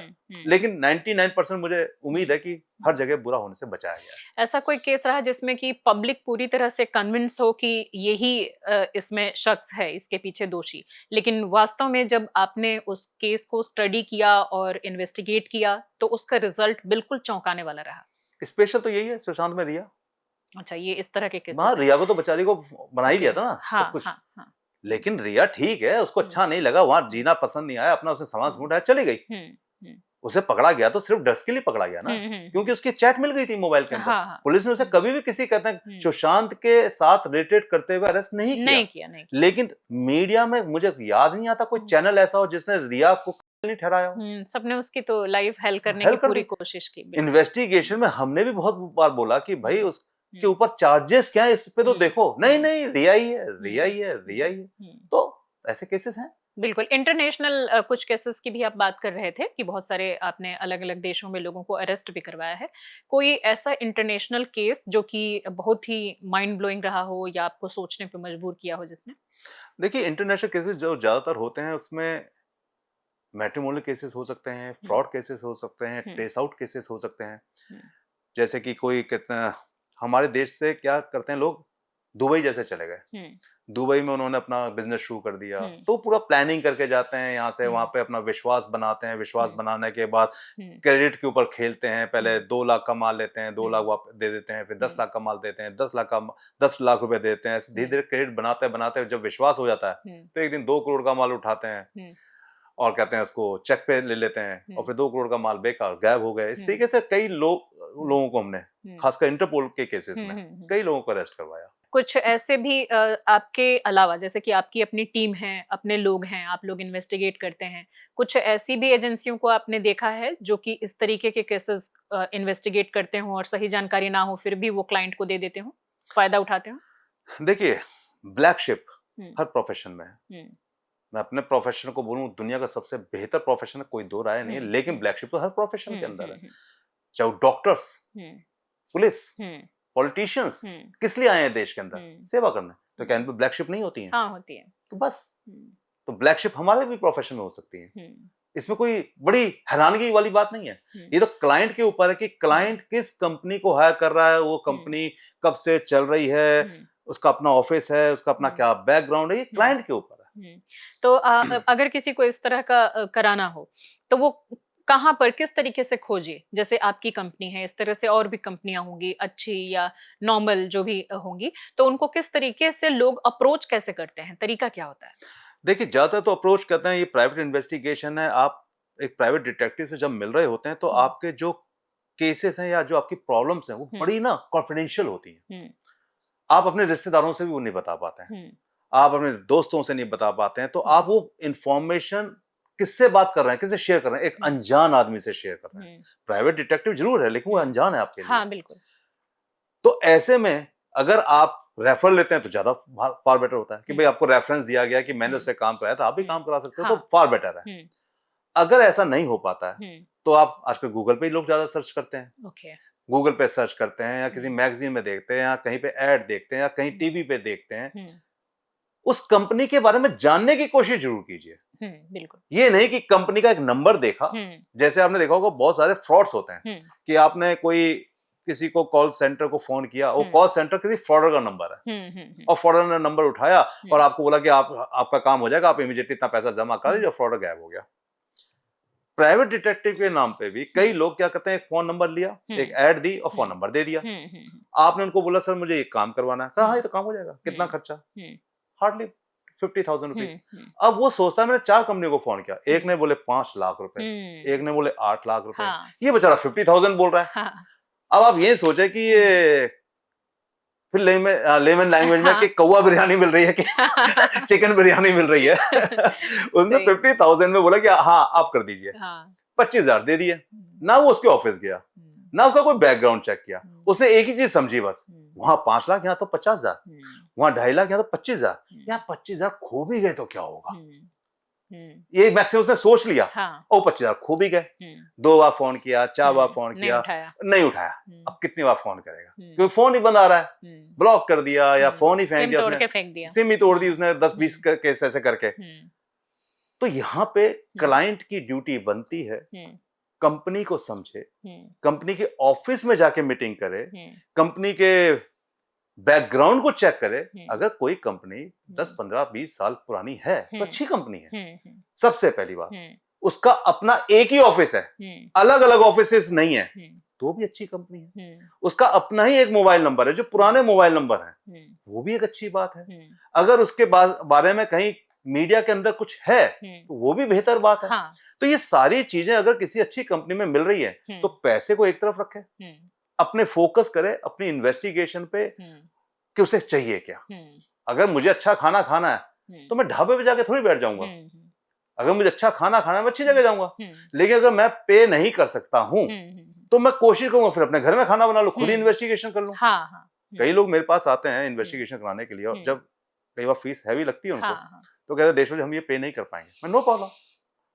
लेकिन 99% मुझे उम्मीद है कि हर जगह बुरा होने से बचाया गया। ऐसा कोई केस रहा जिसमें कि पब्लिक पूरी तरह से कन्विंस हो कि यही इसमें शख्स है, इसके पीछे दोषी, लेकिन वास्तव में जब आपने उस केस को स्टडी किया और इन्वेस्टिगेट किया तो उसका रिजल्ट बिल्कुल चौंकाने वाला रहा? स्पेशल तो यही है सुशांत में रिया। अच्छा, ये इस तरह के केस? रिया को तो बेचारी को बना ही लिया था ना सब कुछ। लेकिन रिया ठीक है, उसको अच्छा नहीं लगा, वहां जीना पसंद नहीं आया, अपना उसने समाज ढूंढा, चली गई। उसे पकड़ा गया तो सिर्फ ड्रग्स के लिए पकड़ा गया ना, क्योंकि उसकी चैट मिल गई थी मोबाइल के अंदर। हाँ। पुलिस ने उसे कभी भी किसी कहते हैं सुशांत के साथ रिलेटेड करते हुए अरेस्ट नहीं किया। लेकिन मीडिया में मुझे याद नहीं आता कोई चैनल ऐसा हो जिसने रिया को नहीं ठहराया हो। सबने उसकी तो लाइफ हेल्प करने की पूरी कोशिश की। इन्वेस्टिगेशन में हमने भी बहुत बार बोला कि भाई उसके ऊपर चार्जेस क्या है, इस पे तो देखो। नहीं रिया ही है। तो ऐसे केसेस हैं। बिल्कुल। इंटरनेशनल कुछ केसेस की भी आप बात कर रहे थे कि बहुत सारे आपने अलग अलग देशों में लोगों को अरेस्ट भी करवाया है। कोई ऐसा इंटरनेशनल केस जो कि बहुत ही माइंड ब्लोइंग रहा हो या आपको सोचने पे मजबूर किया हो जिसने? देखिए, इंटरनेशनल केसेस जो ज्यादातर होते हैं उसमें मैट्रिमोनियल केसेस हो सकते हैं, फ्रॉड केसेस हो सकते हैं, ट्रेस आउट केसेस हो सकते हैं। जैसे कि कोई कितना हमारे देश से क्या करते हैं लोग, दुबई जैसे चले गए, दुबई में उन्होंने अपना बिजनेस शुरू कर दिया, तो पूरा प्लानिंग करके जाते हैं यहाँ से वहां पे, अपना विश्वास बनाते हैं। विश्वास बनाने के बाद क्रेडिट के ऊपर खेलते हैं। पहले 2 लाख का माल लेते हैं, 2 लाख वापस दे देते हैं, फिर 10 लाख का माल देते हैं, 10 लाख रुपए देते हैं। ऐसे धीरे धीरे क्रेडिट बनाते बनाते जब विश्वास हो जाता है तो एक दिन 2 करोड़ का माल उठाते हैं और कहते हैं उसको चेक पे ले लेते हैं, और फिर 2 करोड़ का माल बेकार गायब हो गए। इस तरीके से कई लोगों को हमने, खासकर इंटरपोल के केसेस में कई लोगों को अरेस्ट करवाया। कुछ ऐसे भी आपके अलावा, जैसे कि आपकी अपनी टीम है, अपने लोग हैं, आप लोग इन्वेस्टिगेट करते हैं, कुछ ऐसी भी एजेंसियों को आपने देखा है जो कि इस तरीके के केसेस इन्वेस्टिगेट करते हो और सही जानकारी ना हो फिर भी वो क्लाइंट को दे देते हो, फायदा उठाते हो? देखिए, ब्लैक शिप हर प्रोफेशन में है। मैं अपने प्रोफेशन को बोलूं, दुनिया का सबसे बेहतर प्रोफेशन है, कोई दो राय नहीं है, लेकिन ब्लैक शिप तो हर प्रोफेशन के अंदर है। चाहे डॉक्टर्स, पुलिस, पॉलिटिशियंस, किस लिए आए हैं देश के अंदर? सेवा करने। तो क्या इन पे ब्लैक शिप नहीं होती है? हाँ, होती है। तो बस, तो ब्लैक शिप हमारे भी प्रोफेशन में हो सकती है। इसमें कोई बड़ी हैरानगी वाली बात नहीं है। ये तो क्लाइंट के ऊपर है कि क्लाइंट किस कंपनी को हायर कर रहा है, वो कंपनी कब से चल रही है, उसका अपना ऑफिस है, उसका अपना क्या बैकग्राउंड है, ये क्लाइंट के ऊपर है। तो अगर किसी को इस तरह का कराना हो तो वो कहाँ पर, किस तरीके से खोजे? जैसे आपकी कंपनी है, इस तरह से और भी कंपनियां होंगी, अच्छी या नॉर्मल जो भी होंगी, तो उनको किस तरीके से लोग अप्रोच कैसे करते हैं? तरीका क्या होता है? देखिए, ज्यादातर तो अप्रोच करते हैं, ये प्राइवेट इन्वेस्टिगेशन है। आप एक प्राइवेट डिटेक्टिव से जब मिल रहे होते हैं तो आपके जो केसेस हैं या जो आपकी प्रॉब्लम्स हैं वो बड़ी ना कॉन्फिडेंशियल होती हैं। आप अपने रिश्तेदारों से भी वो नहीं बता पाते हैं, आप अपने दोस्तों से नहीं बता पाते हैं, तो आप वो इंफॉर्मेशन किससे बात कर रहे हैं, किससे शेयर कर रहे हैं? एक अनजान आदमी से शेयर कर रहे हैं। प्राइवेट डिटेक्टिव जरूर है लेकिन वो अनजान है आपके लिए। हाँ, बिल्कुल। तो ऐसे में अगर आप रेफर लेते हैं तो ज्यादा फार बेटर होता है कि भाई आपको रेफरेंस दिया गया कि मैंने उससे काम कराया था, आप भी काम करा सकते हो, तो फार बेटर है। अगर ऐसा नहीं हो पाता है तो आप आजकल गूगल पे ही लोग ज्यादा सर्च करते हैं। गूगल पे सर्च करते हैं या किसी मैगजीन में देखते हैं या कहीं पे ऐड देखते हैं या कहीं टीवी पे देखते हैं। उस कंपनी के बारे में जानने की कोशिश जरूर कीजिए। बिल्कुल। ये नहीं कि कंपनी का एक नंबर देखा, जैसे आपने देखा होगा बहुत सारे फ्रॉड्स होते हैं कि आपने कोई किसी को कॉल सेंटर को फोन किया, वो कॉल सेंटर किसी फ्रॉडर का नंबर है और फ्रॉडर ने नंबर उठाया और आपको बोला कि आपका काम हो जाएगा, आप इमीडिएटली इतना पैसा जमा कर दीजिए, फ्रॉडर गायब हो गया। प्राइवेट डिटेक्टिव के नाम पे भी कई लोग क्या करते हैं, एक फोन नंबर लिया, एक ऐड दी और फोन नंबर दे दिया। आपने उनको बोला सर मुझे एक काम करवाना है, कहा ये तो काम हो जाएगा, कितना खर्चा? Hardly 50,000 rupees. अब वो सोचता है मैंने 4 कंपनी को फोन किया, एक ने बोले 5 लाख रुपए, एक ने बोले 8 लाख रुपए, ये बेचारा 50,000 बोल रहा है। अब आप ये सोचे कि ये फिर लेमन लैंग्वेज में कि कौवा बिरयानी मिल रही है कि चिकन बिरयानी मिल रही है। उसने 50,000 में बोला कि हाँ आप कर दीजिए। 25,000 दे दिए। ना वो उसके ऑफिस गया, ना उसका कोई बैकग्राउंड चेक किया, उसने एक ही चीज समझी बस, वहां 5 लाख, यहाँ तो 50,000, वहां 2.5 लाख, यहाँ तो 25,000, यहाँ 25,000 खो भी गए तो क्या होगा? ये मैक्सिमम उसने सोच लिया। और 25,000 खो भी गए। 2 बार फोन किया, 4 बार फोन किया, नहीं उठाया। अब कितनी बार फोन करेगा, क्योंकि फोन ही बंद आ रहा है, ब्लॉक कर दिया या फोन ही फेंक दिया उसने, सिम ही तोड़ दी उसने 10-20 केस ऐसे करके। तो यहाँ पे क्लाइंट की ड्यूटी बनती है कंपनी को समझे, कंपनी के ऑफिस में जाके मीटिंग करे, कंपनी के बैकग्राउंड को चेक करे। अगर कोई कंपनी 10, 15, 20 साल पुरानी है तो अच्छी कंपनी है। सबसे पहली बात, उसका अपना एक ही ऑफिस है, अलग अलग ऑफिसेस नहीं है, तो भी अच्छी कंपनी है। उसका अपना ही एक मोबाइल नंबर है, जो पुराने मोबाइल नंबर है, वो भी एक अच्छी बात है। अगर उसके बारे में कहीं मीडिया के अंदर कुछ है तो वो भी बेहतर बात है। हाँ, तो ये सारी चीजें अगर किसी अच्छी कंपनी में मिल रही है तो पैसे को एक तरफ रखे, अपने फोकस करे अपनी इन्वेस्टिगेशन पे कि उसे चाहिए क्या। अगर मुझे अच्छा खाना खाना है तो मैं ढाबे पे जाके थोड़ी बैठ जाऊंगा। अगर मुझे अच्छा खाना खाना है मैं अच्छी जगह जाऊंगा। लेकिन अगर मैं पे नहीं कर सकता हूं तो मैं कोशिश करूंगा फिर अपने घर में खाना बना लूं, खुद ही इन्वेस्टिगेशन कर लूं। हाँ, कई लोग मेरे पास आते हैं इन्वेस्टिगेशन कराने के लिए और जब कई बार फीस हैवी लगती है उनको हाँ, तो कहते हैं देशवाल जी हम ये पे नहीं कर पाएंगे। मैं नो प्रॉब्लम,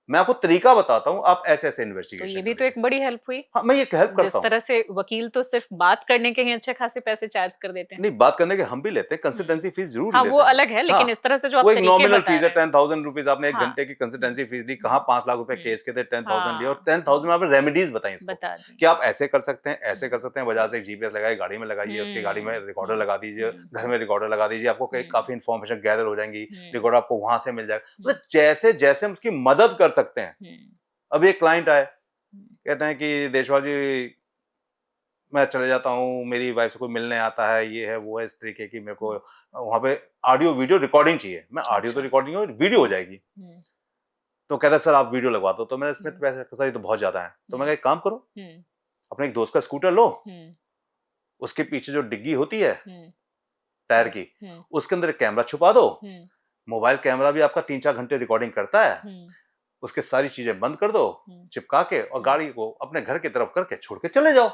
मैं आपको तरीका बताता हूँ, आप ऐसे ऐसे तो इन्वेस्टिगेशन ये भी तो एक बड़ी हेल्प हुई। हाँ मैं ये हेल्प जिस करता हूँ। तरह से वकील तो सिर्फ बात करने के ही अच्छे खासे पैसे चार्ज कर देते हैं। नहीं, बात करने के हम भी लेते हैं, कंसल्टेंसी फीस जरूर हाँ, लेते वो हैं। अलग है, लेकिन इस तरह से जो आप वो एक तरीके नॉमिनल बता फीस है, रहे हैं। 10,000 रुपीज आपने एक हाँ। घंटे की कंसल्टेंसी फीस दी, कहाँ 5 लाख रुपए केस के थे 10,000 दिया और हाँ। 10,000 में आपने रेमेडीज बताई इसको बता दें। कि आप ऐसे कर सकते हैं, ऐसे कर सकते हैं। वजह से जीपीएस लगाइए, गाड़ी में लगाइए, उसकी गाड़ी में रिकॉर्डर लगा दीजिए, घर में रिकॉर्डर लगा दीजिए, आपको काफी इन्फॉर्मेशन गैदर हो जाएंगी, रिकॉर्डर आपको वहां से मिल जाएगा। मतलब जैसे जैसे हम उसकी मदद कर सकते हैं। अभी एक क्लाइंट आए, कहते हैं कि देशवाल जी मैं चले जाता हूँ, मेरी वाइफ से कोई मिलने आता है, ये है वो है, इस तरीके की मेरे को वहाँ पे ऑडियो वीडियो रिकॉर्डिंग चाहिए। मैं ऑडियो तो रिकॉर्डिंग हो, वीडियो हो जाएगी। तो कहता है सर आप वीडियो लगवा दो। तो मैंने इसमें पैसे सर ये तो बहुत ज्यादा है। तो मैं एक काम करो, अपने एक दोस्त का स्कूटर लो, उसके पीछे जो डिग्गी होती है टायर की, उसके अंदर एक कैमरा छुपा दो। मोबाइल कैमरा भी आपका 3-4 घंटे रिकॉर्डिंग करता है। उसके सारी चीजें बंद कर दो चिपका के और गाड़ी को अपने घर की तरफ करके छोड़ के चले जाओ।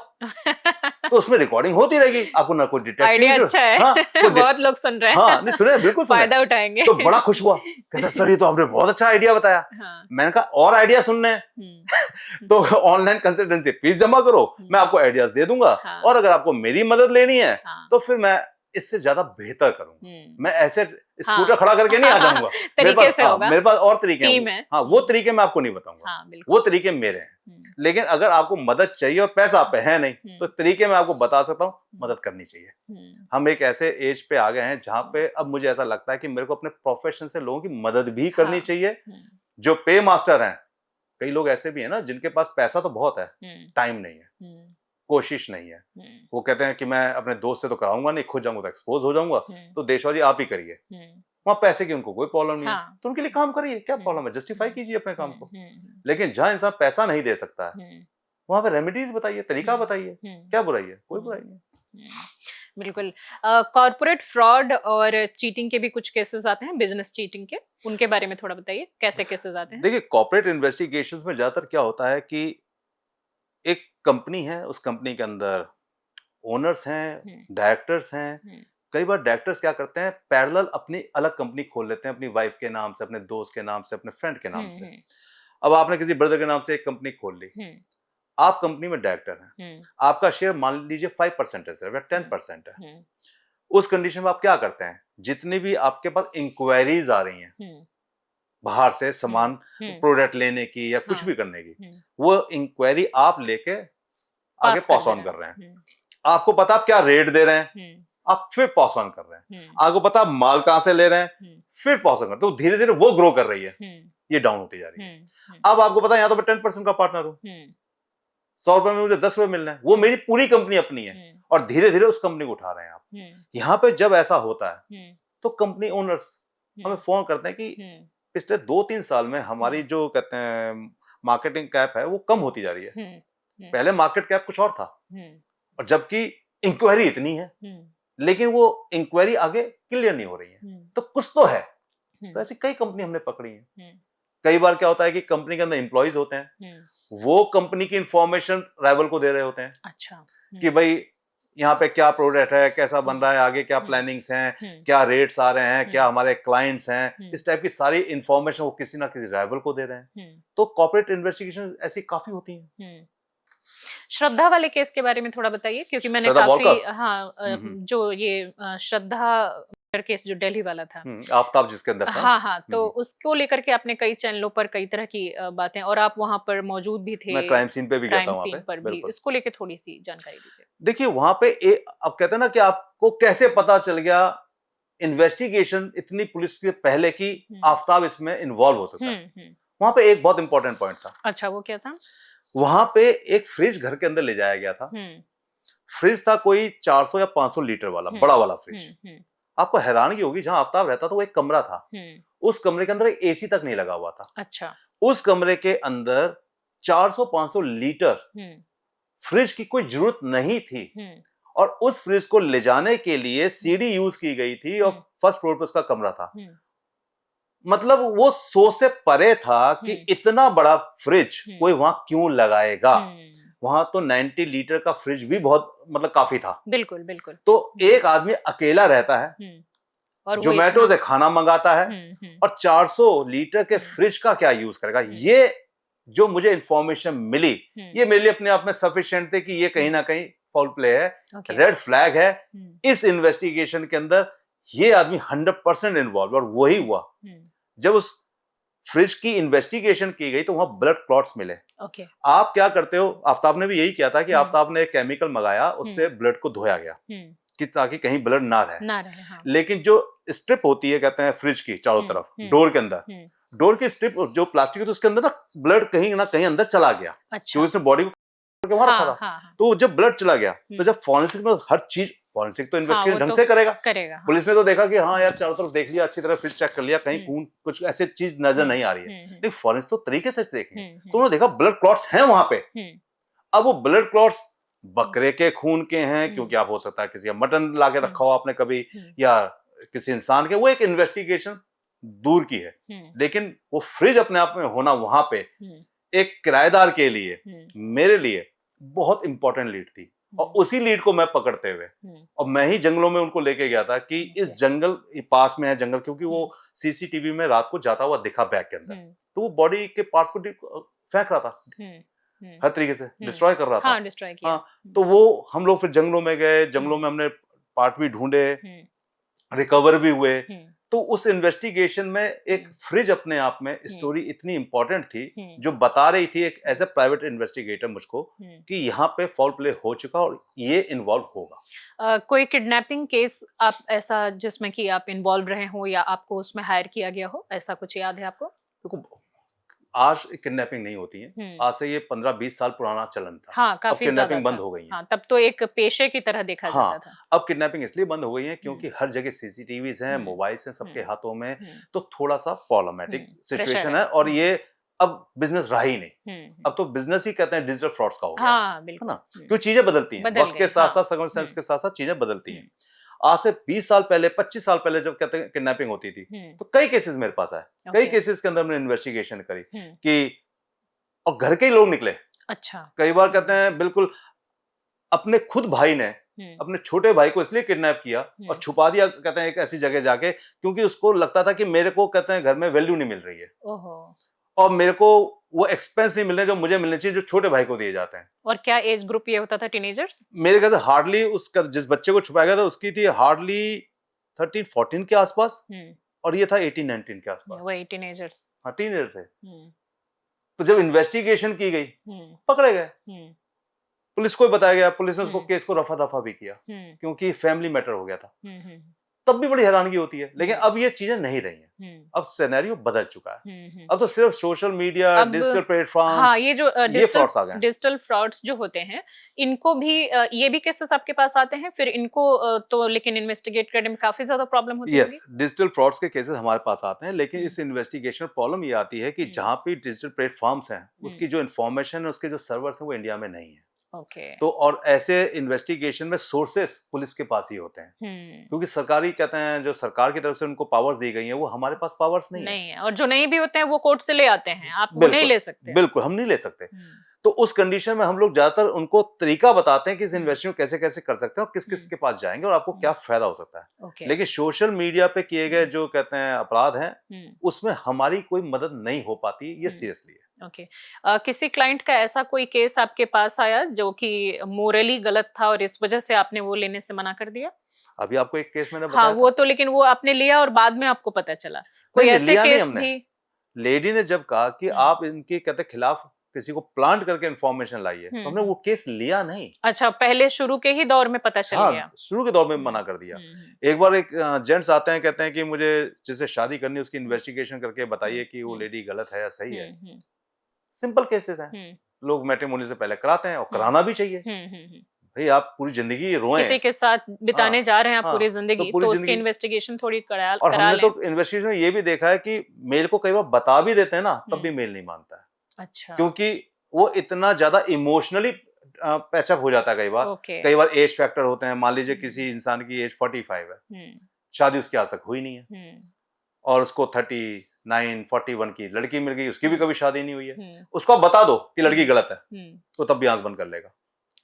तो उसमें रिकॉर्डिंग होती रहेगी, आपको ना कोई डिटेक्टिव। आइडिया अच्छा है। हाँ, बहुत लोग सुन रहे हैं। हाँ नहीं सुने, बिल्कुल सुने, फायदा उठाएंगे। तो बड़ा खुश हुआ, कहता सर ये तो आपने बहुत अच्छा आइडिया बताया। हाँ। मैंने कहा और आइडिया सुनने हैं तो ऑनलाइन कंसल्टेंसी फीस जमा करो, मैं आपको आइडियाज दे दूंगा। हाँ। और अगर आपको मेरी मदद लेनी है हाँ। तो फिर मैं इससे ज्यादा बेहतर करूंगा। मैं ऐसे स्कूटर खड़ा करके नहीं आ जाऊंगा। तरीके से होगा। मेरे पास और तरीके टीम हैं। है। हाँ वो तरीके मैं आपको नहीं बताऊंगा। हाँ, बिल्कुल। वो तरीके मेरे हैं। लेकिन अगर आपको मदद चाहिए और पैसा आप पे है नहीं तो तरीके मैं आपको बता सकता हूँ, मदद करनी चाहिए। हम एक ऐसे एज पे आ गए हैं जहां पे अब मुझे ऐसा लगता है कि मेरे को अपने प्रोफेशन से लोगों की मदद भी करनी चाहिए। जो पे मास्टर हैं, कई लोग ऐसे भी हैं ना जिनके पास पैसा तो बहुत है, टाइम नहीं है, कोशिश नहीं है। वो कहते हैं कि मैं अपने दोस्त से तो कराऊंगा नहीं, खुद जाऊंगा तो एक्सपोज हो जाऊंगा, तो देशवाल जी आप ही करिए। वहां पैसे की उनको कोई प्रॉब्लम नहीं है, तो उनके लिए काम करिए, क्या प्रॉब्लम है, जस्टिफाई कीजिए अपने काम को। लेकिन जहां इंसान पैसा नहीं दे सकता है वहां पे रेमेडीज बताइए, तरीका बताइए, क्या बुराई है, कोई बुराई नहीं। बिल्कुल। कॉर्पोरेट फ्रॉड और चीटिंग के भी कुछ केसेस आते हैं, बिजनेस चीटिंग के, उनके बारे में थोड़ा बताइए, कैसे केसेस आते हैं? देखिए कॉर्पोरेट इन्वेस्टिगेशंस में ज्यादातर क्या होता है कि एक कंपनी है, उस कंपनी के अंदर ओनर्स हैं, डायरेक्टर्स हैं। कई बार डायरेक्टर्स क्या करते हैं, पैरेलल अपनी अलग कंपनी खोल लेते हैं, अपनी वाइफ के नाम से, अपने दोस्त के नाम से, अपने फ्रेंड के नाम से। अब आपने किसी ब्रदर के नाम से एक कंपनी खोल ली, आप कंपनी में डायरेक्टर हैं, आपका शेयर मान लीजिए 5% है सिर्फ या 10% है। उस कंडीशन में आप क्या करते हैं, जितनी भी आपके पास इंक्वायरीज आ रही हैं बाहर से सामान प्रोडक्ट लेने की या कुछ भी करने की, वो इंक्वायरी आप लेके आगे पास ऑन कर रहे हैं। आपको पता आप क्या रेट दे रहे हैं, आप फिर पास ऑन कर रहे हैं। आपको पता आप माल कहां से ले रहे हैं, फिर पास ऑन कर, तो धीरे धीरे वो ग्रो कर रही है, ये डाउन होती जा रही है। अब आपको पता है यहाँ तो मैं 10% का पार्टनर हूं, 100 रुपए में मुझे 10 रुपए मिलना है, वो मेरी पूरी कंपनी अपनी है और धीरे धीरे उस कंपनी को उठा रहे हैं आप। यहाँ पे जब ऐसा होता है तो कंपनी ओनर्स हमें फोन करते हैं कि पिछले 2-3 साल में हमारी जो कहते हैं मार्केटिंग कैप है वो कम होती जा रही है। पहले मार्केट कैप कुछ और था और जबकि इंक्वायरी इतनी है, लेकिन वो इंक्वायरी आगे क्लियर नहीं हो रही है, तो कुछ तो है। तो ऐसी कई कंपनी हमने पकड़ी है। कई बार क्या होता है कि कंपनी के अंदर एम्प्लॉइज होते हैं, वो कंपनी की इंफॉर्मेशन राइवल को दे रहे होते हैं। अच्छा। कि भाई यहाँ पे क्या प्रोडक्ट है, कैसा बन रहा है, आगे क्या प्लानिंग्स हैं, क्या रेट्स आ रहे हैं, क्या हमारे क्लाइंट्स हैं, इस टाइप की सारी इंफॉर्मेशन वो किसी ना किसी राइवल को दे रहे हैं। तो कॉर्पोरेट इन्वेस्टिगेशन ऐसी काफी होती हैं। श्रद्धा वाले केस के बारे में थोड़ा बताइए, क्योंकि मैंने श्रद्धा काफी वॉलकर? जो ये श्रद्धा केस जो दिल्ली वाला था, आफ्ताब जिसके अंदर था। हाँ, तो उसको लेकर के आपने कई चैनलों पर कई तरह की बातें, और आप वहां पर मौजूद भी थे, मैं क्राइम सीन पे भी गया था, क्राइम सीन पर भी, इसको लेके थोड़ी सी जानकारी दीजिए। देखिए वहां पे अब कहते हैं ना कि आपको कैसे पता चल गया, इन्वेस्टिगेशन इतनी पुलिस के पहले की आफ्ताब इसमें इन्वॉल्व हो सकता है। वहां पे एक बहुत इंपॉर्टेंट पॉइंट था। अच्छा, वो क्या था? वहां पे एक फ्रिज घर के अंदर ले जाया गया था। फ्रिज था कोई 400 या 500 लीटर वाला बड़ा वाला फ्रिज। आपको हैरानगी होगी, जहां आफ्ताब रहता था वो एक कमरा था, उस कमरे के अंदर एसी तक नहीं लगा हुआ था। अच्छा। उस कमरे के अंदर 400-500 लीटर फ्रिज की कोई जरूरत नहीं थी, और उस फ्रिज को ले जाने के लिए सीढ़ी यूज की गई थी, और फर्स्ट फ्लोर पर उसका कमरा था। मतलब वो सोच से परे था कि इतना बड़ा फ्रिज कोई वहां क्यों लगाएगा। वहां तो 90 लीटर का फ्रिज भी बहुत मतलब काफी था। बिल्कुल बिल्कुल। तो एक आदमी अकेला रहता है, और जोमेटो से खाना मंगाता है, और 400 लीटर के फ्रिज का क्या यूज करेगा। ये जो मुझे इंफॉर्मेशन मिली, ये मेरे लिए अपने आप में सफिशिएंट थे कि ये कहीं ना कहीं फाउल प्ले है, रेड फ्लैग है इस इन्वेस्टिगेशन के अंदर। ये आदमी 100% इन्वॉल्व, और वही हुआ। जब उस फ्रिज की इन्वेस्टिगेशन की गई तो वहां ब्लड क्लॉट्स मिले। आप क्या करते हो, आफ्ताब ने भी यही किया था कि आफ्ताब ने एक केमिकल मंगाया, उससे ब्लड को धोया गया कि ताकि कहीं ब्लड ना रहे। हाँ। लेकिन जो स्ट्रिप होती है कहते हैं फ्रिज की चारों तरफ डोर के अंदर, डोर की स्ट्रिप जो प्लास्टिक है, तो उसके अंदर ना ब्लड कहीं ना कहीं अंदर चला गया। अच्छा। क्योंकि उसने बॉडी को वहां रखा था। हाँ। तो जब ब्लड चला गया, तो जब फॉरेंसिक में हर चीज, फॉरेंसिक तो इन्वेस्टिगेशन ढंग से करेगा। पुलिस ने तो देखा कि हाँ यार चारों तरफ देख लिया, अच्छी तरह फ्रिज चेक कर लिया, कहीं खून कुछ ऐसी चीज नजर नहीं आ रही है। लेकिन फॉरेंसिक तो तरीके से देखेंगे, तो उन्होंने देखा ब्लड क्लॉट्स हैं वहां पे। अब वो ब्लड क्लॉट्स बकरे के खून के हैं, क्योंकि आप हो सकता है किसी का मटन लाके रखा हो आपने कभी, या किसी इंसान के, वो एक इन्वेस्टिगेशन दूर की है। लेकिन वो फ्रिज अपने आप में होना वहां पे एक किराएदार के लिए, मेरे लिए बहुत इंपॉर्टेंट लीड थी। और उसी लीड को मैं पकड़ते हुए, और मैं ही जंगलों में उनको लेके गया था कि इस जंगल पास में है जंगल, क्योंकि वो सीसीटीवी में रात को जाता हुआ दिखा बैग के अंदर, तो वो बॉडी के पार्ट्स को फेंक रहा था, हर तरीके से डिस्ट्रॉय कर रहा था। डिस्ट्रॉय किया। हाँ, तो वो हम लोग फिर जंगलों में गए, जंगलों में हमने पार्ट भी ढूंढे, रिकवर भी हुए। तो उस इन्वेस्टिगेशन में एक फ्रिज अपने आप में स्टोरी इतनी इंपॉर्टेंट थी, जो बता रही थी एक एज ए प्राइवेट इन्वेस्टिगेटर मुझको कि यहाँ पे फाउल प्ले हो चुका और ये इन्वॉल्व होगा। कोई किडनैपिंग केस आप ऐसा जिसमें कि आप इन्वॉल्व रहे हो या आपको उसमें हायर किया गया हो, ऐसा कुछ याद है आपको? देखो, आज किडनैपिंग नहीं होती है, आज से ये 15-20 साल पुराना चलन था। हाँ, काफी अब किडनैपिंग बंद हो गई है। हाँ, तब तो एक पेशे की तरह देखा जाता था। अब किडनैपिंग इसलिए बंद हो गई है क्योंकि हर जगह सीसीटीवीज हैं, मोबाइल्स हैं सबके हाथों में, तो थोड़ा सा प्रॉब्लमैटिक सिचुएशन है, और ये अब बिजनेस रहा ही नहीं। अब तो बिजनेस ही कहते हैं डिजिटल फ्रॉड्स का हो गया। हाँ, बिल्कुल। है ना, क्यों चीजें बदलती हैं, वक्त के साथ साथ, सर्कमस्टेंस के साथ साथ चीजें बदलती हैं। आज से 20 साल पहले, 25 साल पहले जब कहते हैं किडनैपिंग होती थी, तो कई केसेस मेरे पास आए, कई केसेस के अंदर हमने इन्वेस्टिगेशन करी कि, और घर के ही लोग निकले। अच्छा। कई बार कहते हैं बिल्कुल अपने खुद भाई ने अपने छोटे भाई को इसलिए किडनैप किया और छुपा दिया, कहते हैं एक ऐसी जगह जाके, क्योंकि उसको लगता था कि मेरे को कहते हैं घर में वैल्यू नहीं मिल रही है, और मेरे को वो एक्सपेंस नहीं मिल रहे जो मुझे मिलने चाहिए, जो छोटे भाई को दिए जाते हैं। और क्या एज ग्रुप ये होता था? टीनेजर्स? मेरे ख्याल से हार्डली उसका, जिस बच्चे को छुपाया गया था उसकी थी हार्डली 13-14 के आसपास, और ये था 18-19 के आसपास। वही टीनेजर्स। हाँ, टीनेजर थे। तो जब इन्वेस्टिगेशन की गई, पकड़े गए, पुलिस को बताया गया, पुलिस ने उसको केस को रफा दफा भी किया, क्योंकि फैमिली मैटर हो गया था। तब भी बड़ी हैरानगी होती है, लेकिन अब ये चीजें नहीं रही हैं। अब सिनेरियो बदल चुका है। अब तो सिर्फ सोशल मीडिया, डिजिटल प्लेटफॉर्म, हाँ, ये जो फ्रॉड्स आ गए। डिजिटल फ्रॉड्स जो होते हैं, इनको भी ये भी केसेस आपके पास आते हैं फिर इनको तो, लेकिन इन्वेस्टिगेट करने में काफी ज्यादा प्रॉब्लम होती है। यस, डिजिटल फ्रॉड्स के केसेस हमारे पास आते हैं, लेकिन इस इन्वेस्टिगेशन प्रॉब्लम ये आती है कि जहां पे डिजिटल प्लेटफॉर्म्स हैं, उसकी जो इन्फॉर्मेशन है, उसके जो सर्वर्स हैं, वो इंडिया में नहीं है। तो और ऐसे इन्वेस्टिगेशन में सोर्सेस पुलिस के पास ही होते हैं, क्योंकि सरकारी कहते हैं, जो सरकार की तरफ से उनको पावर्स दी गई हैं, वो हमारे पास पावर्स नहीं है। और जो नहीं भी होते हैं वो कोर्ट से ले आते हैं, आप वो नहीं ले सकते। बिल्कुल, हम नहीं ले सकते। तो उस कंडीशन में हम लोग ज्यादातर उनको तरीका बताते हैं कि इस इन्वेस्टिगेशन कैसे कैसे कर सकते हैं और किस किस के पास जाएंगे और आपको क्या फायदा हो सकता है। लेकिन सोशल मीडिया पे किए गए जो कहते हैं अपराध हैं, उसमें हमारी कोई मदद नहीं हो पाती, ये सीरियसली है। किसी क्लाइंट का ऐसा कोई केस आपके पास आया जो कि मोरली गलत था और इस वजह से आपने वो लेने से मना कर दिया? अभी आपको एक केस मैंने बताया। हाँ, वो तो, लेकिन वो आपने लिया और बाद में आपको पता चला, कोई ऐसे केस भी? लेडी ने जब कहा कि आप इनके कहते खिलाफ किसी को प्लांट करके इंफॉर्मेशन लाइए, तो हमने वो केस लिया नहीं। अच्छा, पहले शुरू के ही दौर में पता चल गया? शुरू के दौर में मना कर दिया। एक बार एक जेंट्स आते हैं, कहते हैं कि मुझे जिससे शादी करनी है उसकी इन्वेस्टिगेशन करके बताइए कि वो लेडी गलत है या सही है। सिंपल केसेस हैं, लोग मैट्रिमोनी से पहले कराते हैं और कराना भी चाहिए। भाई आप पूरी जिंदगी रोए किसी के साथ बिताने हाँ, जा रहे हैं आप हाँ, पूरी तो जिंदगी, पूरी तो उसकी जिंदगी इन्वेस्टिगेशन थोड़ी करा और करा हमने लें। तो इन्वेस्टिगेशन में ये भी देखा है कि मेल को कई बार बता भी देते हैं ना, तब भी मेल नहीं मानता है, अच्छा, क्योंकि वो इतना ज्यादा इमोशनली पैचअप हो जाता है ओके, कई बार एज फैक्टर होते हैं। मान लीजिए किसी इंसान की एज 45 है, शादी उसकी आज तक हुई नहीं है, और उसको 39 41 की लड़की मिल गई, उसकी भी कभी शादी नहीं हुई है, उसको आप बता दो कि लड़की गलत है, तो तब भी आंख बंद कर लेगा।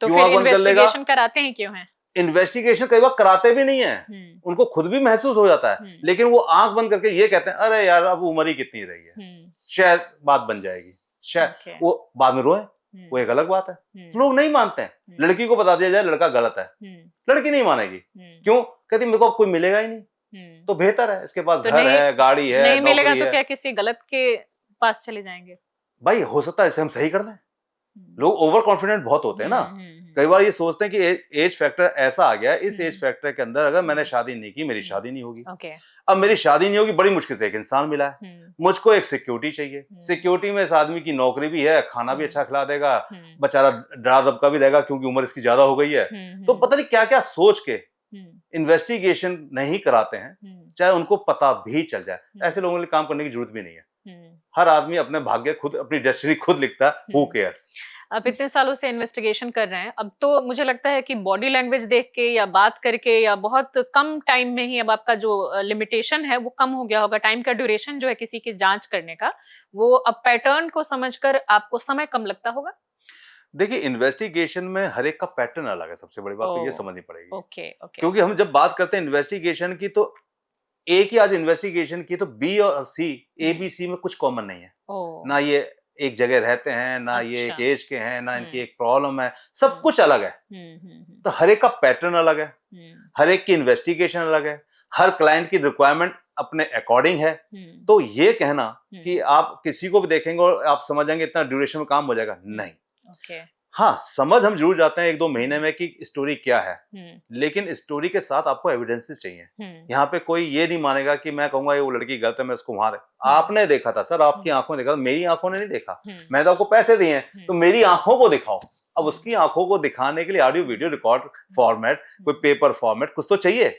तो क्यों फिर आंख बंद कर लेगा? इन्वेस्टिगेशन कराते हैं क्यों हैं? इन्वेस्टिगेशन कई बार कराते भी नहीं है, उनको खुद भी महसूस हो जाता है, लेकिन वो आंख बंद करके ये कहते हैं अरे यार अब उम्र ही कितनी रही है, शायद बात बन जाएगी, शायद ओके, वो बाद में रोए, वो एक अलग बात है। तो लोग नहीं मानते हैं। लड़की को बता दिया जाए लड़का गलत है, लड़की नहीं मानेगी, क्यों? कहती मेरे को अब कोई मिलेगा ही नहीं, तो बेहतर है इसके पास तो घर है, गाड़ी है, नहीं मिलेगा नौकरी तो है। क्या किसी गलत के पास चले जाएंगे? भाई हो सकता है इसे हम सही कर दें। लोग ओवर कॉन्फिडेंट बहुत होते हैं ना, कई बार ये सोचते हैं कि एज फैक्टर ऐसा आ गया है, इस एज फैक्टर के अंदर अगर मैंने शादी नहीं की मेरी शादी नहीं होगी। ओके, अब मेरी शादी नहीं होगी, बड़ी मुश्किल से एक इंसान मिला है, मुझको एक सिक्योरिटी चाहिए, सिक्योरिटी में इस आदमी की नौकरी भी है, खाना भी अच्छा खिला देगा, बेचारा डरा दबका भी देगा क्योंकि उम्र इसकी ज्यादा हो गई है, तो पता नहीं क्या क्या सोच के इन्वेस्टिगेशन नहीं कराते हैं, चाहे उनको पता भी चल जाए। ऐसे लोगों के लिए काम करने की जरूरत भी नहीं है। हर आदमी अपने भाग्य खुद, अपनी डेस्टिनी खुद लिखता है, हु केयर्स। आप इतने सालों से इन्वेस्टिगेशन कर रहे हैं, अब तो मुझे लगता है कि बॉडी लैंग्वेज देख के या बात करके या बहुत कम टाइम में ही अब आपका जो लिमिटेशन है वो कम हो गया होगा, टाइम का ड्यूरेशन जो है किसी की जांच करने का, वो अब पैटर्न को समझकर आपको समय कम लगता होगा। देखिए इन्वेस्टिगेशन में हर एक का पैटर्न अलग है, सबसे बड़ी बात तो ये समझनी पड़ेगी। ओके, ओके, क्योंकि हम जब बात करते हैं इन्वेस्टिगेशन की, तो ए की आज इन्वेस्टिगेशन की, तो बी और सी, ए बी सी में कुछ कॉमन नहीं है। ना ये एक जगह रहते हैं, ना ये एक एज के हैं, ना इनकी एक प्रॉब्लम है, सब कुछ अलग है। तो हर एक का पैटर्न अलग है, हर एक की इन्वेस्टिगेशन अलग है, हर क्लाइंट की रिक्वायरमेंट अपने अकॉर्डिंग है। तो ये कहना कि आप किसी को भी देखेंगे और आप समझेंगे इतना ड्यूरेशन में काम हो जाएगा, नहीं। ओके, हाँ, समझ हम जरूर जाते हैं 1-2 महीने में कि स्टोरी क्या है, लेकिन स्टोरी के साथ आपको एविडेंसेस चाहिए। यहाँ पे कोई ये नहीं मानेगा कि मैं कहूंगा ये वो लड़की गलत है, मैं उसको वहां आपने देखा था सर, आपकी आंखों ने देखा, मेरी आंखों ने नहीं देखा। मैं तो आपको पैसे दिए हैं, तो मेरी आंखों को दिखाओ। अब उसकी आंखों को दिखाने के लिए ऑडियो वीडियो रिकॉर्ड फॉर्मेट, कोई पेपर फॉर्मेट कुछ तो चाहिए,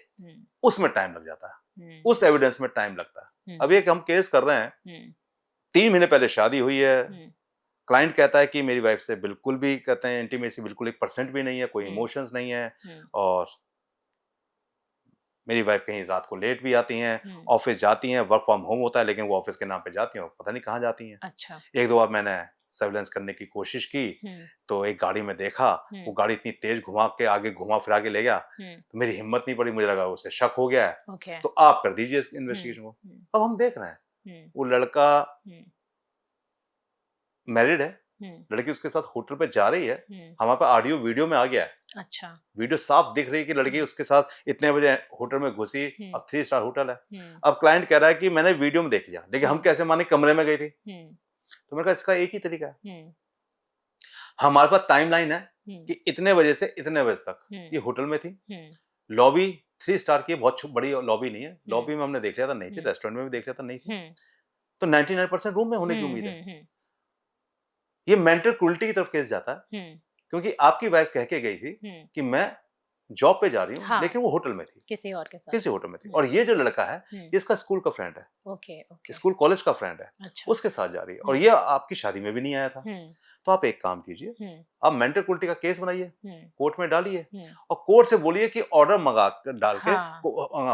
उसमें टाइम लग जाता है, उस एविडेंस में टाइम लगता है। अब ये हम केस कर रहे हैं, 3 महीने पहले शादी हुई है, क्लाइंट कहता है कि मेरी वाइफ से बिल्कुल भी, कहते हैं इंटीमेसी बिल्कुल 1% भी नहीं है, कोई इमोशंस नहीं है, और मेरी वाइफ कहीं रात को लेट भी आती हैं, ऑफिस जाती हैं, वर्क फ्रॉम होम होता है, लेकिन वो ऑफिस के नाम पे जाती हैं, पता नहीं कहाँ जाती हैं। अच्छा, 1-2 बार मैंने सर्विलेंस करने की कोशिश की, तो एक गाड़ी में देखा, वो गाड़ी इतनी तेज घुमा के आगे घुमा फिरा के ले गया, तो मेरी हिम्मत नहीं पड़ी, मुझे लगा उसे शक हो गया है, तो आप कर दीजिए इस इन्वेस्टिगेशन को। अब हम देख रहे हैं वो लड़का मैरिड है, लड़की उसके साथ होटल पे जा रही है, हमारे पास ऑडियो वीडियो में आ गया है। अच्छा, वीडियो साफ दिख रही है कि लड़की उसके साथ इतने बजे होटल में घुसी, अब 3 स्टार होटल है। अब क्लाइंट कह रहा है कि मैंने वीडियो में देख लिया, लेकिन हम कैसे माने कमरे में गई थी? तो मैंने कहा इसका एक ही तरीका है, हमारे पास टाइमलाइन है कि इतने बजे से इतने बजे तक ये होटल में थी, लॉबी 3 स्टार की बहुत बड़ी लॉबी नहीं है, लॉबी में हमने देख लिया था नहीं थी, रेस्टोरेंट में भी देख लिया था नहीं थी, तो 99% रूम में होने की उम्मीद है। ये मेंटल क्रूल्टी की तरफ केस जाता है, क्योंकि आपकी वाइफ कह के गई थी कि मैं जॉब पे जा रही हूँ, हाँ, लेकिन वो होटल में थी, किसी और के साथ, किसी होटल में थी, और ये जो लड़का है ये इसका स्कूल का फ्रेंड है, ओके, ओके, स्कूल कॉलेज का फ्रेंड है, अच्छा, उसके साथ जा रही है, और ये आपकी शादी में भी नहीं आया था। तो आप एक काम कीजिए, आप मेंटल क्रूल्टी का केस बनाइए, कोर्ट में डालिए, और कोर्ट से बोलिए कि ऑर्डर मंगा डाल के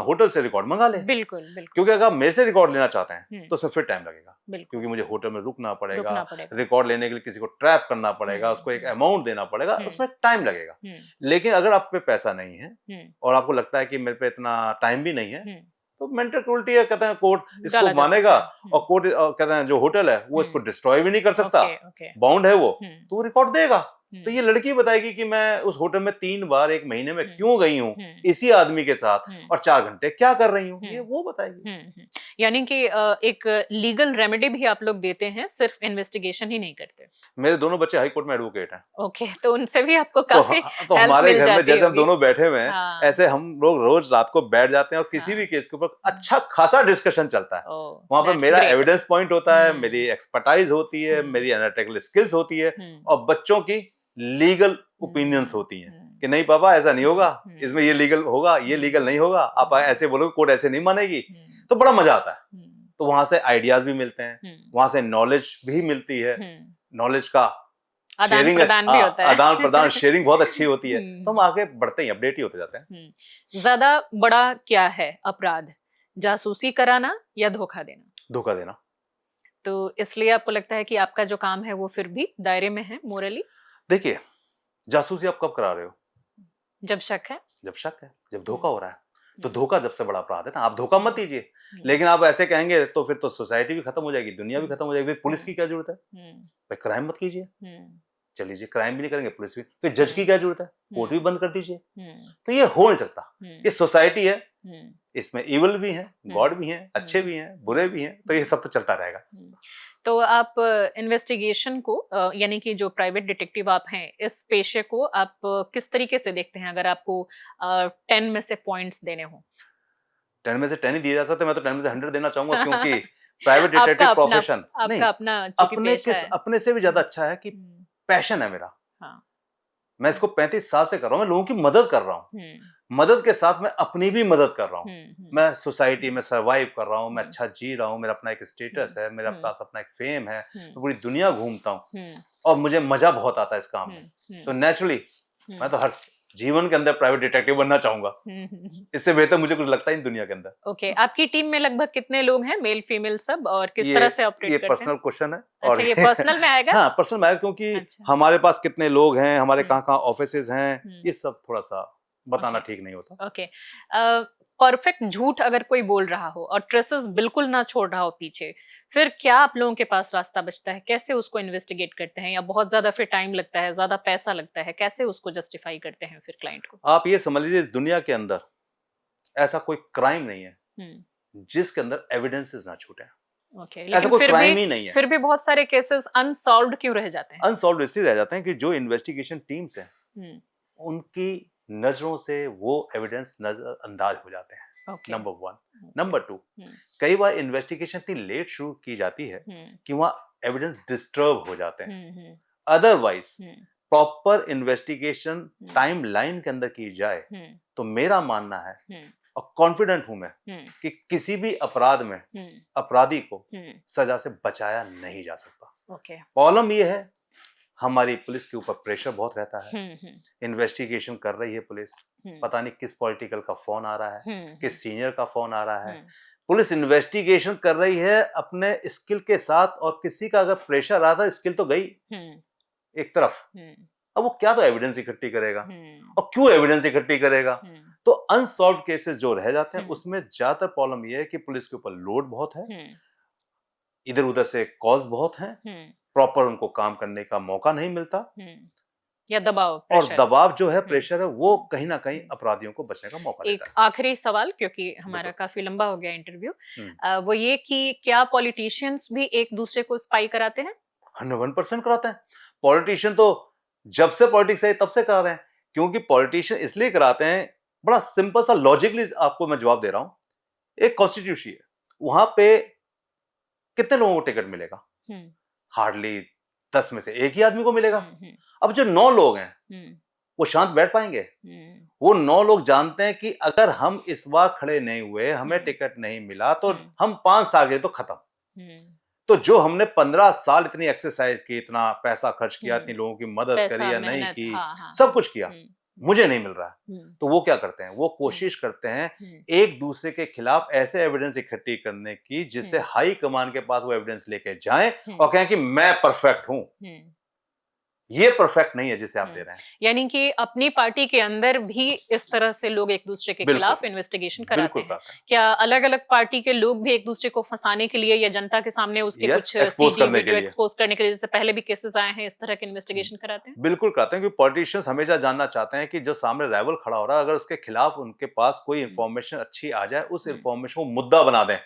होटल से रिकॉर्ड मंगा ले। बिल्कुल, बिल्कुल, क्योंकि अगर आप मेरे से रिकॉर्ड लेना चाहते हैं तो उसमें फिर टाइम लगेगा, क्योंकि मुझे होटल में रुकना पड़ेगा, रिकॉर्ड लेने के लिए किसी को ट्रैप करना पड़ेगा, उसको एक अमाउंट देना पड़ेगा, उसमें टाइम लगेगा। लेकिन अगर आप पे पैसा नहीं है और आपको लगता है कि मेरे पे इतना टाइम भी नहीं है, तो मेंटल क्रूल्टी है, कहते हैं कोर्ट इसको मानेगा, और कोर्ट कहते हैं जो होटल है वो इसको डिस्ट्रॉय भी नहीं कर सकता, बाउंड है वो, तो वो रिकॉर्ड देगा। तो ये लड़की बताएगी कि मैं उस होटल में 3 बार 1 महीने में क्यों गई हूँ इसी आदमी के साथ, और 4 घंटे क्या कर रही हूँ, ये वो बताएगी। यानी कि एक लीगल रेमेडी भी आप लोग देते हैं, सिर्फ इन्वेस्टिगेशन ही नहीं करते। मेरे दोनों बच्चे हाई कोर्ट में एडवोकेट हैं। ओके, तो उनसे भी आपको काफी तो हमारे घर में जैसे हम दोनों बैठे हुए हैं, ऐसे हम लोग रोज रात को बैठ जाते हैं और किसी भी केस के ऊपर अच्छा खासा डिस्कशन चलता है। वहां पर मेरा एविडेंस पॉइंट होता है, मेरी एक्सपर्टाइज होती है, मेरी एनालिटिकल स्किल्स होती है, और बच्चों की लीगल ओपिनियंस होती हैं। कि नहीं पापा ऐसा नहीं होगा, इसमें ये लीगल होगा, ये लीगल नहीं होगा, आप ऐसे बोलोगे कोर्ट ऐसे नहीं मानेगी, तो बड़ा मजा आता है। तो वहां से आइडियाज भी मिलते हैं, वहां से नॉलेज भी मिलती है, नॉलेज का आदान प्रदान भी होता है, आदान प्रदान शेयरिंग बहुत अच्छी होती है, तो हम आगे बढ़ते ही अपडेट ही होते जाते हैं। ज्यादा बड़ा क्या है अपराध, जासूसी कराना या धोखा देना? धोखा देना। तो इसलिए आपको लगता है कि आपका जो काम है वो फिर भी दायरे में है मोरली? देखिए, जासूसी आप कब करा रहे हो? जब शक है। जब शक है, जब धोखा हो रहा है, तो धोखा सबसे बड़ा अपराध है ना। आप धोखा मत दीजिए, लेकिन आप ऐसे कहेंगे तो फिर तो सोसाइटी भी खत्म हो जाएगी, दुनिया भी खत्म हो जाएगी, फिर पुलिस की क्या जरूरत है? भाई क्राइम मत कीजिए, चलिए क्राइम भी नहीं करेंगे, पुलिस भी, फिर जज की क्या जरूरत है? कोर्ट भी बंद कर दीजिए। तो ये हो नहीं सकता। ये सोसाइटी है, इसमें इविल भी हैं, गॉड भी हैं, अच्छे भी हैं, बुरे भी हैं, तो ये सब तो चलता रहेगा। तो आप इन्वेस्टिगेशन को यानी कि जो प्राइवेट डिटेक्टिव आप हैं, इस पेशे को आप किस तरीके से देखते हैं? अगर आपको 10 में से पॉइंट्स देने हो। 10 में से 10 ही दिए जा सकते, मैं तो 10 में से 100 देना चाहूंगा, क्योंकि प्राइवेट डिटेक्टिव प्रोफेशन नहीं, अपने से भी ज्यादा अच्छा है कि पैशन है मेरा। हाँ। मैं इसको 35 साल से कर रहा हूँ, मैं लोगों की मदद कर रहा हूँ, मदद के साथ मैं अपनी भी मदद कर रहा हूँ। मैं सोसाइटी में सरवाइव कर रहा हूँ, मैं अच्छा जी रहा हूँ, मेरा अपना एक स्टेटस है, मेरा पास अपना एक फेम है, मैं पूरी दुनिया घूमता हूँ और मुझे मजा बहुत आता है इस काम में। तो नेचुरली मैं तो हर जीवन के अंदर प्राइवेट डिटेक्टिव बनना चाहूंगा। इससे बेहतर मुझे कुछ लगता है इन दुनिया के अंदर। ओके, आपकी टीम में लगभग कितने लोग हैं, मेल फीमेल सब, और किस तरह से ऑपरेट करते हैं? ये पर्सनल क्वेश्चन है। और ये पर्सनल में आएगा? हाँ, पर्सनल में आएगा, क्योंकि हमारे पास कितने लोग हैं, हमारे कहाँ ऑफिसेज हैं, ये सब थोड़ा सा बताना ठीक नहीं होता। ओके, परफेक्ट झूठ अगर कोई बोल रहा हो और ट्रेसेस बिल्कुल ना छोड़ रहा हो पीछे, फिर क्या आप लोगों के पास रास्ता बचता है? कैसे उसको इन्वेस्टिगेट करते हैं? या बहुत ज्यादा फिर टाइम लगता है, ज्यादा पैसा लगता है, कैसे उसको जस्टिफाई करते हैं फिर क्लाइंट को? आप ये समझ लीजिए, इस दुनिया के अंदर ऐसा कोई क्राइम नहीं है जिसके अंदर एविडेंसेस ना छूटे। ऐसा कोई क्राइम ही नहीं है। फिर भी बहुत सारे केसेस अनसॉल्व्ड क्यों रह जाते हैं? अनसॉल्व्ड इसलिए रह जाते हैं कि जो इन्वेस्टिगेशन टीम्स हैं उनकी नजरों से वो एविडेंस नजरअंदाज हो जाते हैं। नंबर 1। नंबर 2, कई बार इन्वेस्टिगेशन इतनी लेट शुरू की जाती है कि वहां एविडेंस डिस्टर्ब हो जाते हैं। Otherwise proper investigation time line के अंदर की जाए तो मेरा मानना है, और कॉन्फिडेंट हूं मैं, कि किसी भी अपराध में अपराधी को सजा से बचाया नहीं जा सकता। प्रॉब्लम ये है, हमारी पुलिस के ऊपर प्रेशर बहुत रहता है। इन्वेस्टिगेशन कर रही है पुलिस, पता नहीं किस पॉलिटिकल का फोन आ रहा है, किस सीनियर का फोन आ रहा है। पुलिस इन्वेस्टिगेशन कर रही है अपने स्किल के साथ, और किसी का अगर प्रेशर आ रहा था, स्किल तो गई एक तरफ, अब वो क्या तो एविडेंस इकट्ठी करेगा, और क्यों एविडेंस इकट्ठी करेगा? तो अनसॉल्व्ड केसेस जो रह जाते हैं उसमें ज्यादातर प्रॉब्लम ये है कि पुलिस के ऊपर लोड बहुत है, इधर उधर से कॉल्स बहुत हैं, प्रॉपर उनको काम करने का मौका नहीं मिलता, या दबाव, और दबाव जो है, प्रेशर है, वो कहीं ना कहीं अपराधियों को बचने का मौका देता है। एक आखिरी सवाल, क्योंकि हमारा काफी लंबा हो गया इंटरव्यू, वो ये कि क्या पॉलिटिशियंस भी एक दूसरे को स्पाई कराते हैं? 100% कराते हैं। पॉलिटिशियन तो जब से पॉलिटिक्स है तब से करा रहे हैं, क्योंकि पॉलिटिशियन इसलिए कराते हैं, बड़ा सिंपल सा लॉजिकली आपको मैं जवाब दे रहा हूं। एक कॉन्स्टिट्यूशन है, वहां पे कितने लोगों को टिकट मिलेगा? हार्डली 10 में से एक ही आदमी को मिलेगा। अब जो 9 लोग हैं वो शांत बैठ पाएंगे? वो 9 लोग जानते हैं कि अगर हम इस बार खड़े नहीं हुए, हमें टिकट नहीं मिला, तो हम 5 साल के तो खत्म। तो जो हमने 15 साल इतनी एक्सरसाइज की, इतना पैसा खर्च किया, इतनी लोगों की मदद करी या नहीं की, सब कुछ किया, मुझे नहीं मिल रहा है, तो वो क्या करते हैं? वो कोशिश करते हैं एक दूसरे के खिलाफ ऐसे एविडेंस इकट्ठी करने की जिससे हाई कमान के पास वो एविडेंस लेके जाएं और कहें कि मैं परफेक्ट हूं। ये परफेक्ट नहीं है जिसे आप दे रहे हैं। यानी कि अपनी पार्टी के अंदर भी इस तरह से लोग एक दूसरे के खिलाफ इन्वेस्टिगेशन कराते हैं। क्या अलग अलग पार्टी के लोग भी एक दूसरे को फंसाने के लिए या जनता के सामने उसके कुछ एक्सपोज करने के लिए, जैसे पहले भी केसेस आए हैं, इस तरह के इन्वेस्टिगेशन कराते हैं? बिल्कुल कराते हैं, क्योंकि पॉलिटिशियंस हमेशा जानना चाहते हैं कि जो सामने राइवल खड़ा हो रहा है, अगर उसके खिलाफ उनके पास कोई इंफॉर्मेशन अच्छी आ जाए, उस इंफॉर्मेशन को मुद्दा बना दें,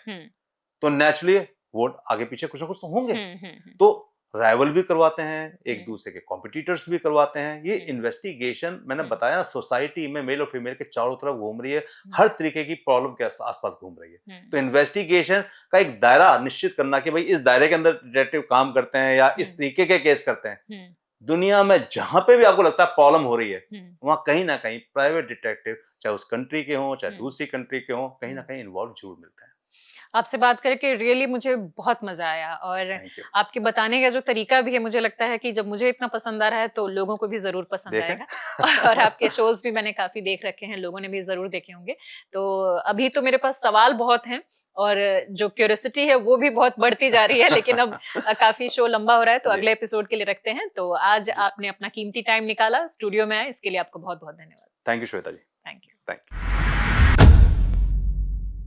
तो नेचुरली वोट आगे पीछे कुछ ना कुछ तो होंगे। तो राइवल भी करवाते हैं, एक दूसरे के कॉम्पिटिटर्स भी करवाते हैं। ये इन्वेस्टिगेशन मैंने बताया ना, सोसाइटी में मेल और फीमेल के चारों तरफ घूम रही है, हर तरीके की प्रॉब्लम के आसपास घूम रही है। तो इन्वेस्टिगेशन का एक दायरा निश्चित करना कि भाई इस दायरे के अंदर डिटेक्टिव काम करते हैं या इस तरीके के केस करते हैं, दुनिया में जहां पे भी आपको लगता है प्रॉब्लम हो रही है, हम्म, वहां कहीं ना कहीं प्राइवेट डिटेक्टिव, चाहे उस कंट्री के हों चाहे हम्म। दूसरी कंट्री के हों, कहीं ना कहीं इन्वॉल्व जरूर मिलते हैं। आपसे बात करके रियली मुझे बहुत मजा आया, और थैंक यू। आपके बताने का जो तरीका भी है, मुझे लगता है कि जब मुझे इतना पसंद आ रहा है तो लोगों को भी जरूर पसंद देखें। आएगा। और आपके शोज भी मैंने काफी देख रखे हैं, लोगों ने भी जरूर देखे होंगे। तो अभी तो मेरे पास सवाल बहुत हैं, और जो क्यूरियोसिटी है वो भी बहुत बढ़ती जा रही है, लेकिन अब काफी शो लंबा हो रहा है तो जी। अगले एपिसोड के लिए रखते हैं। तो आज जी। आपने अपना कीमती टाइम निकाला, स्टूडियो में आए, इसके लिए आपको बहुत बहुत धन्यवाद। Thank you Shweta ji. Thank you. Thank you.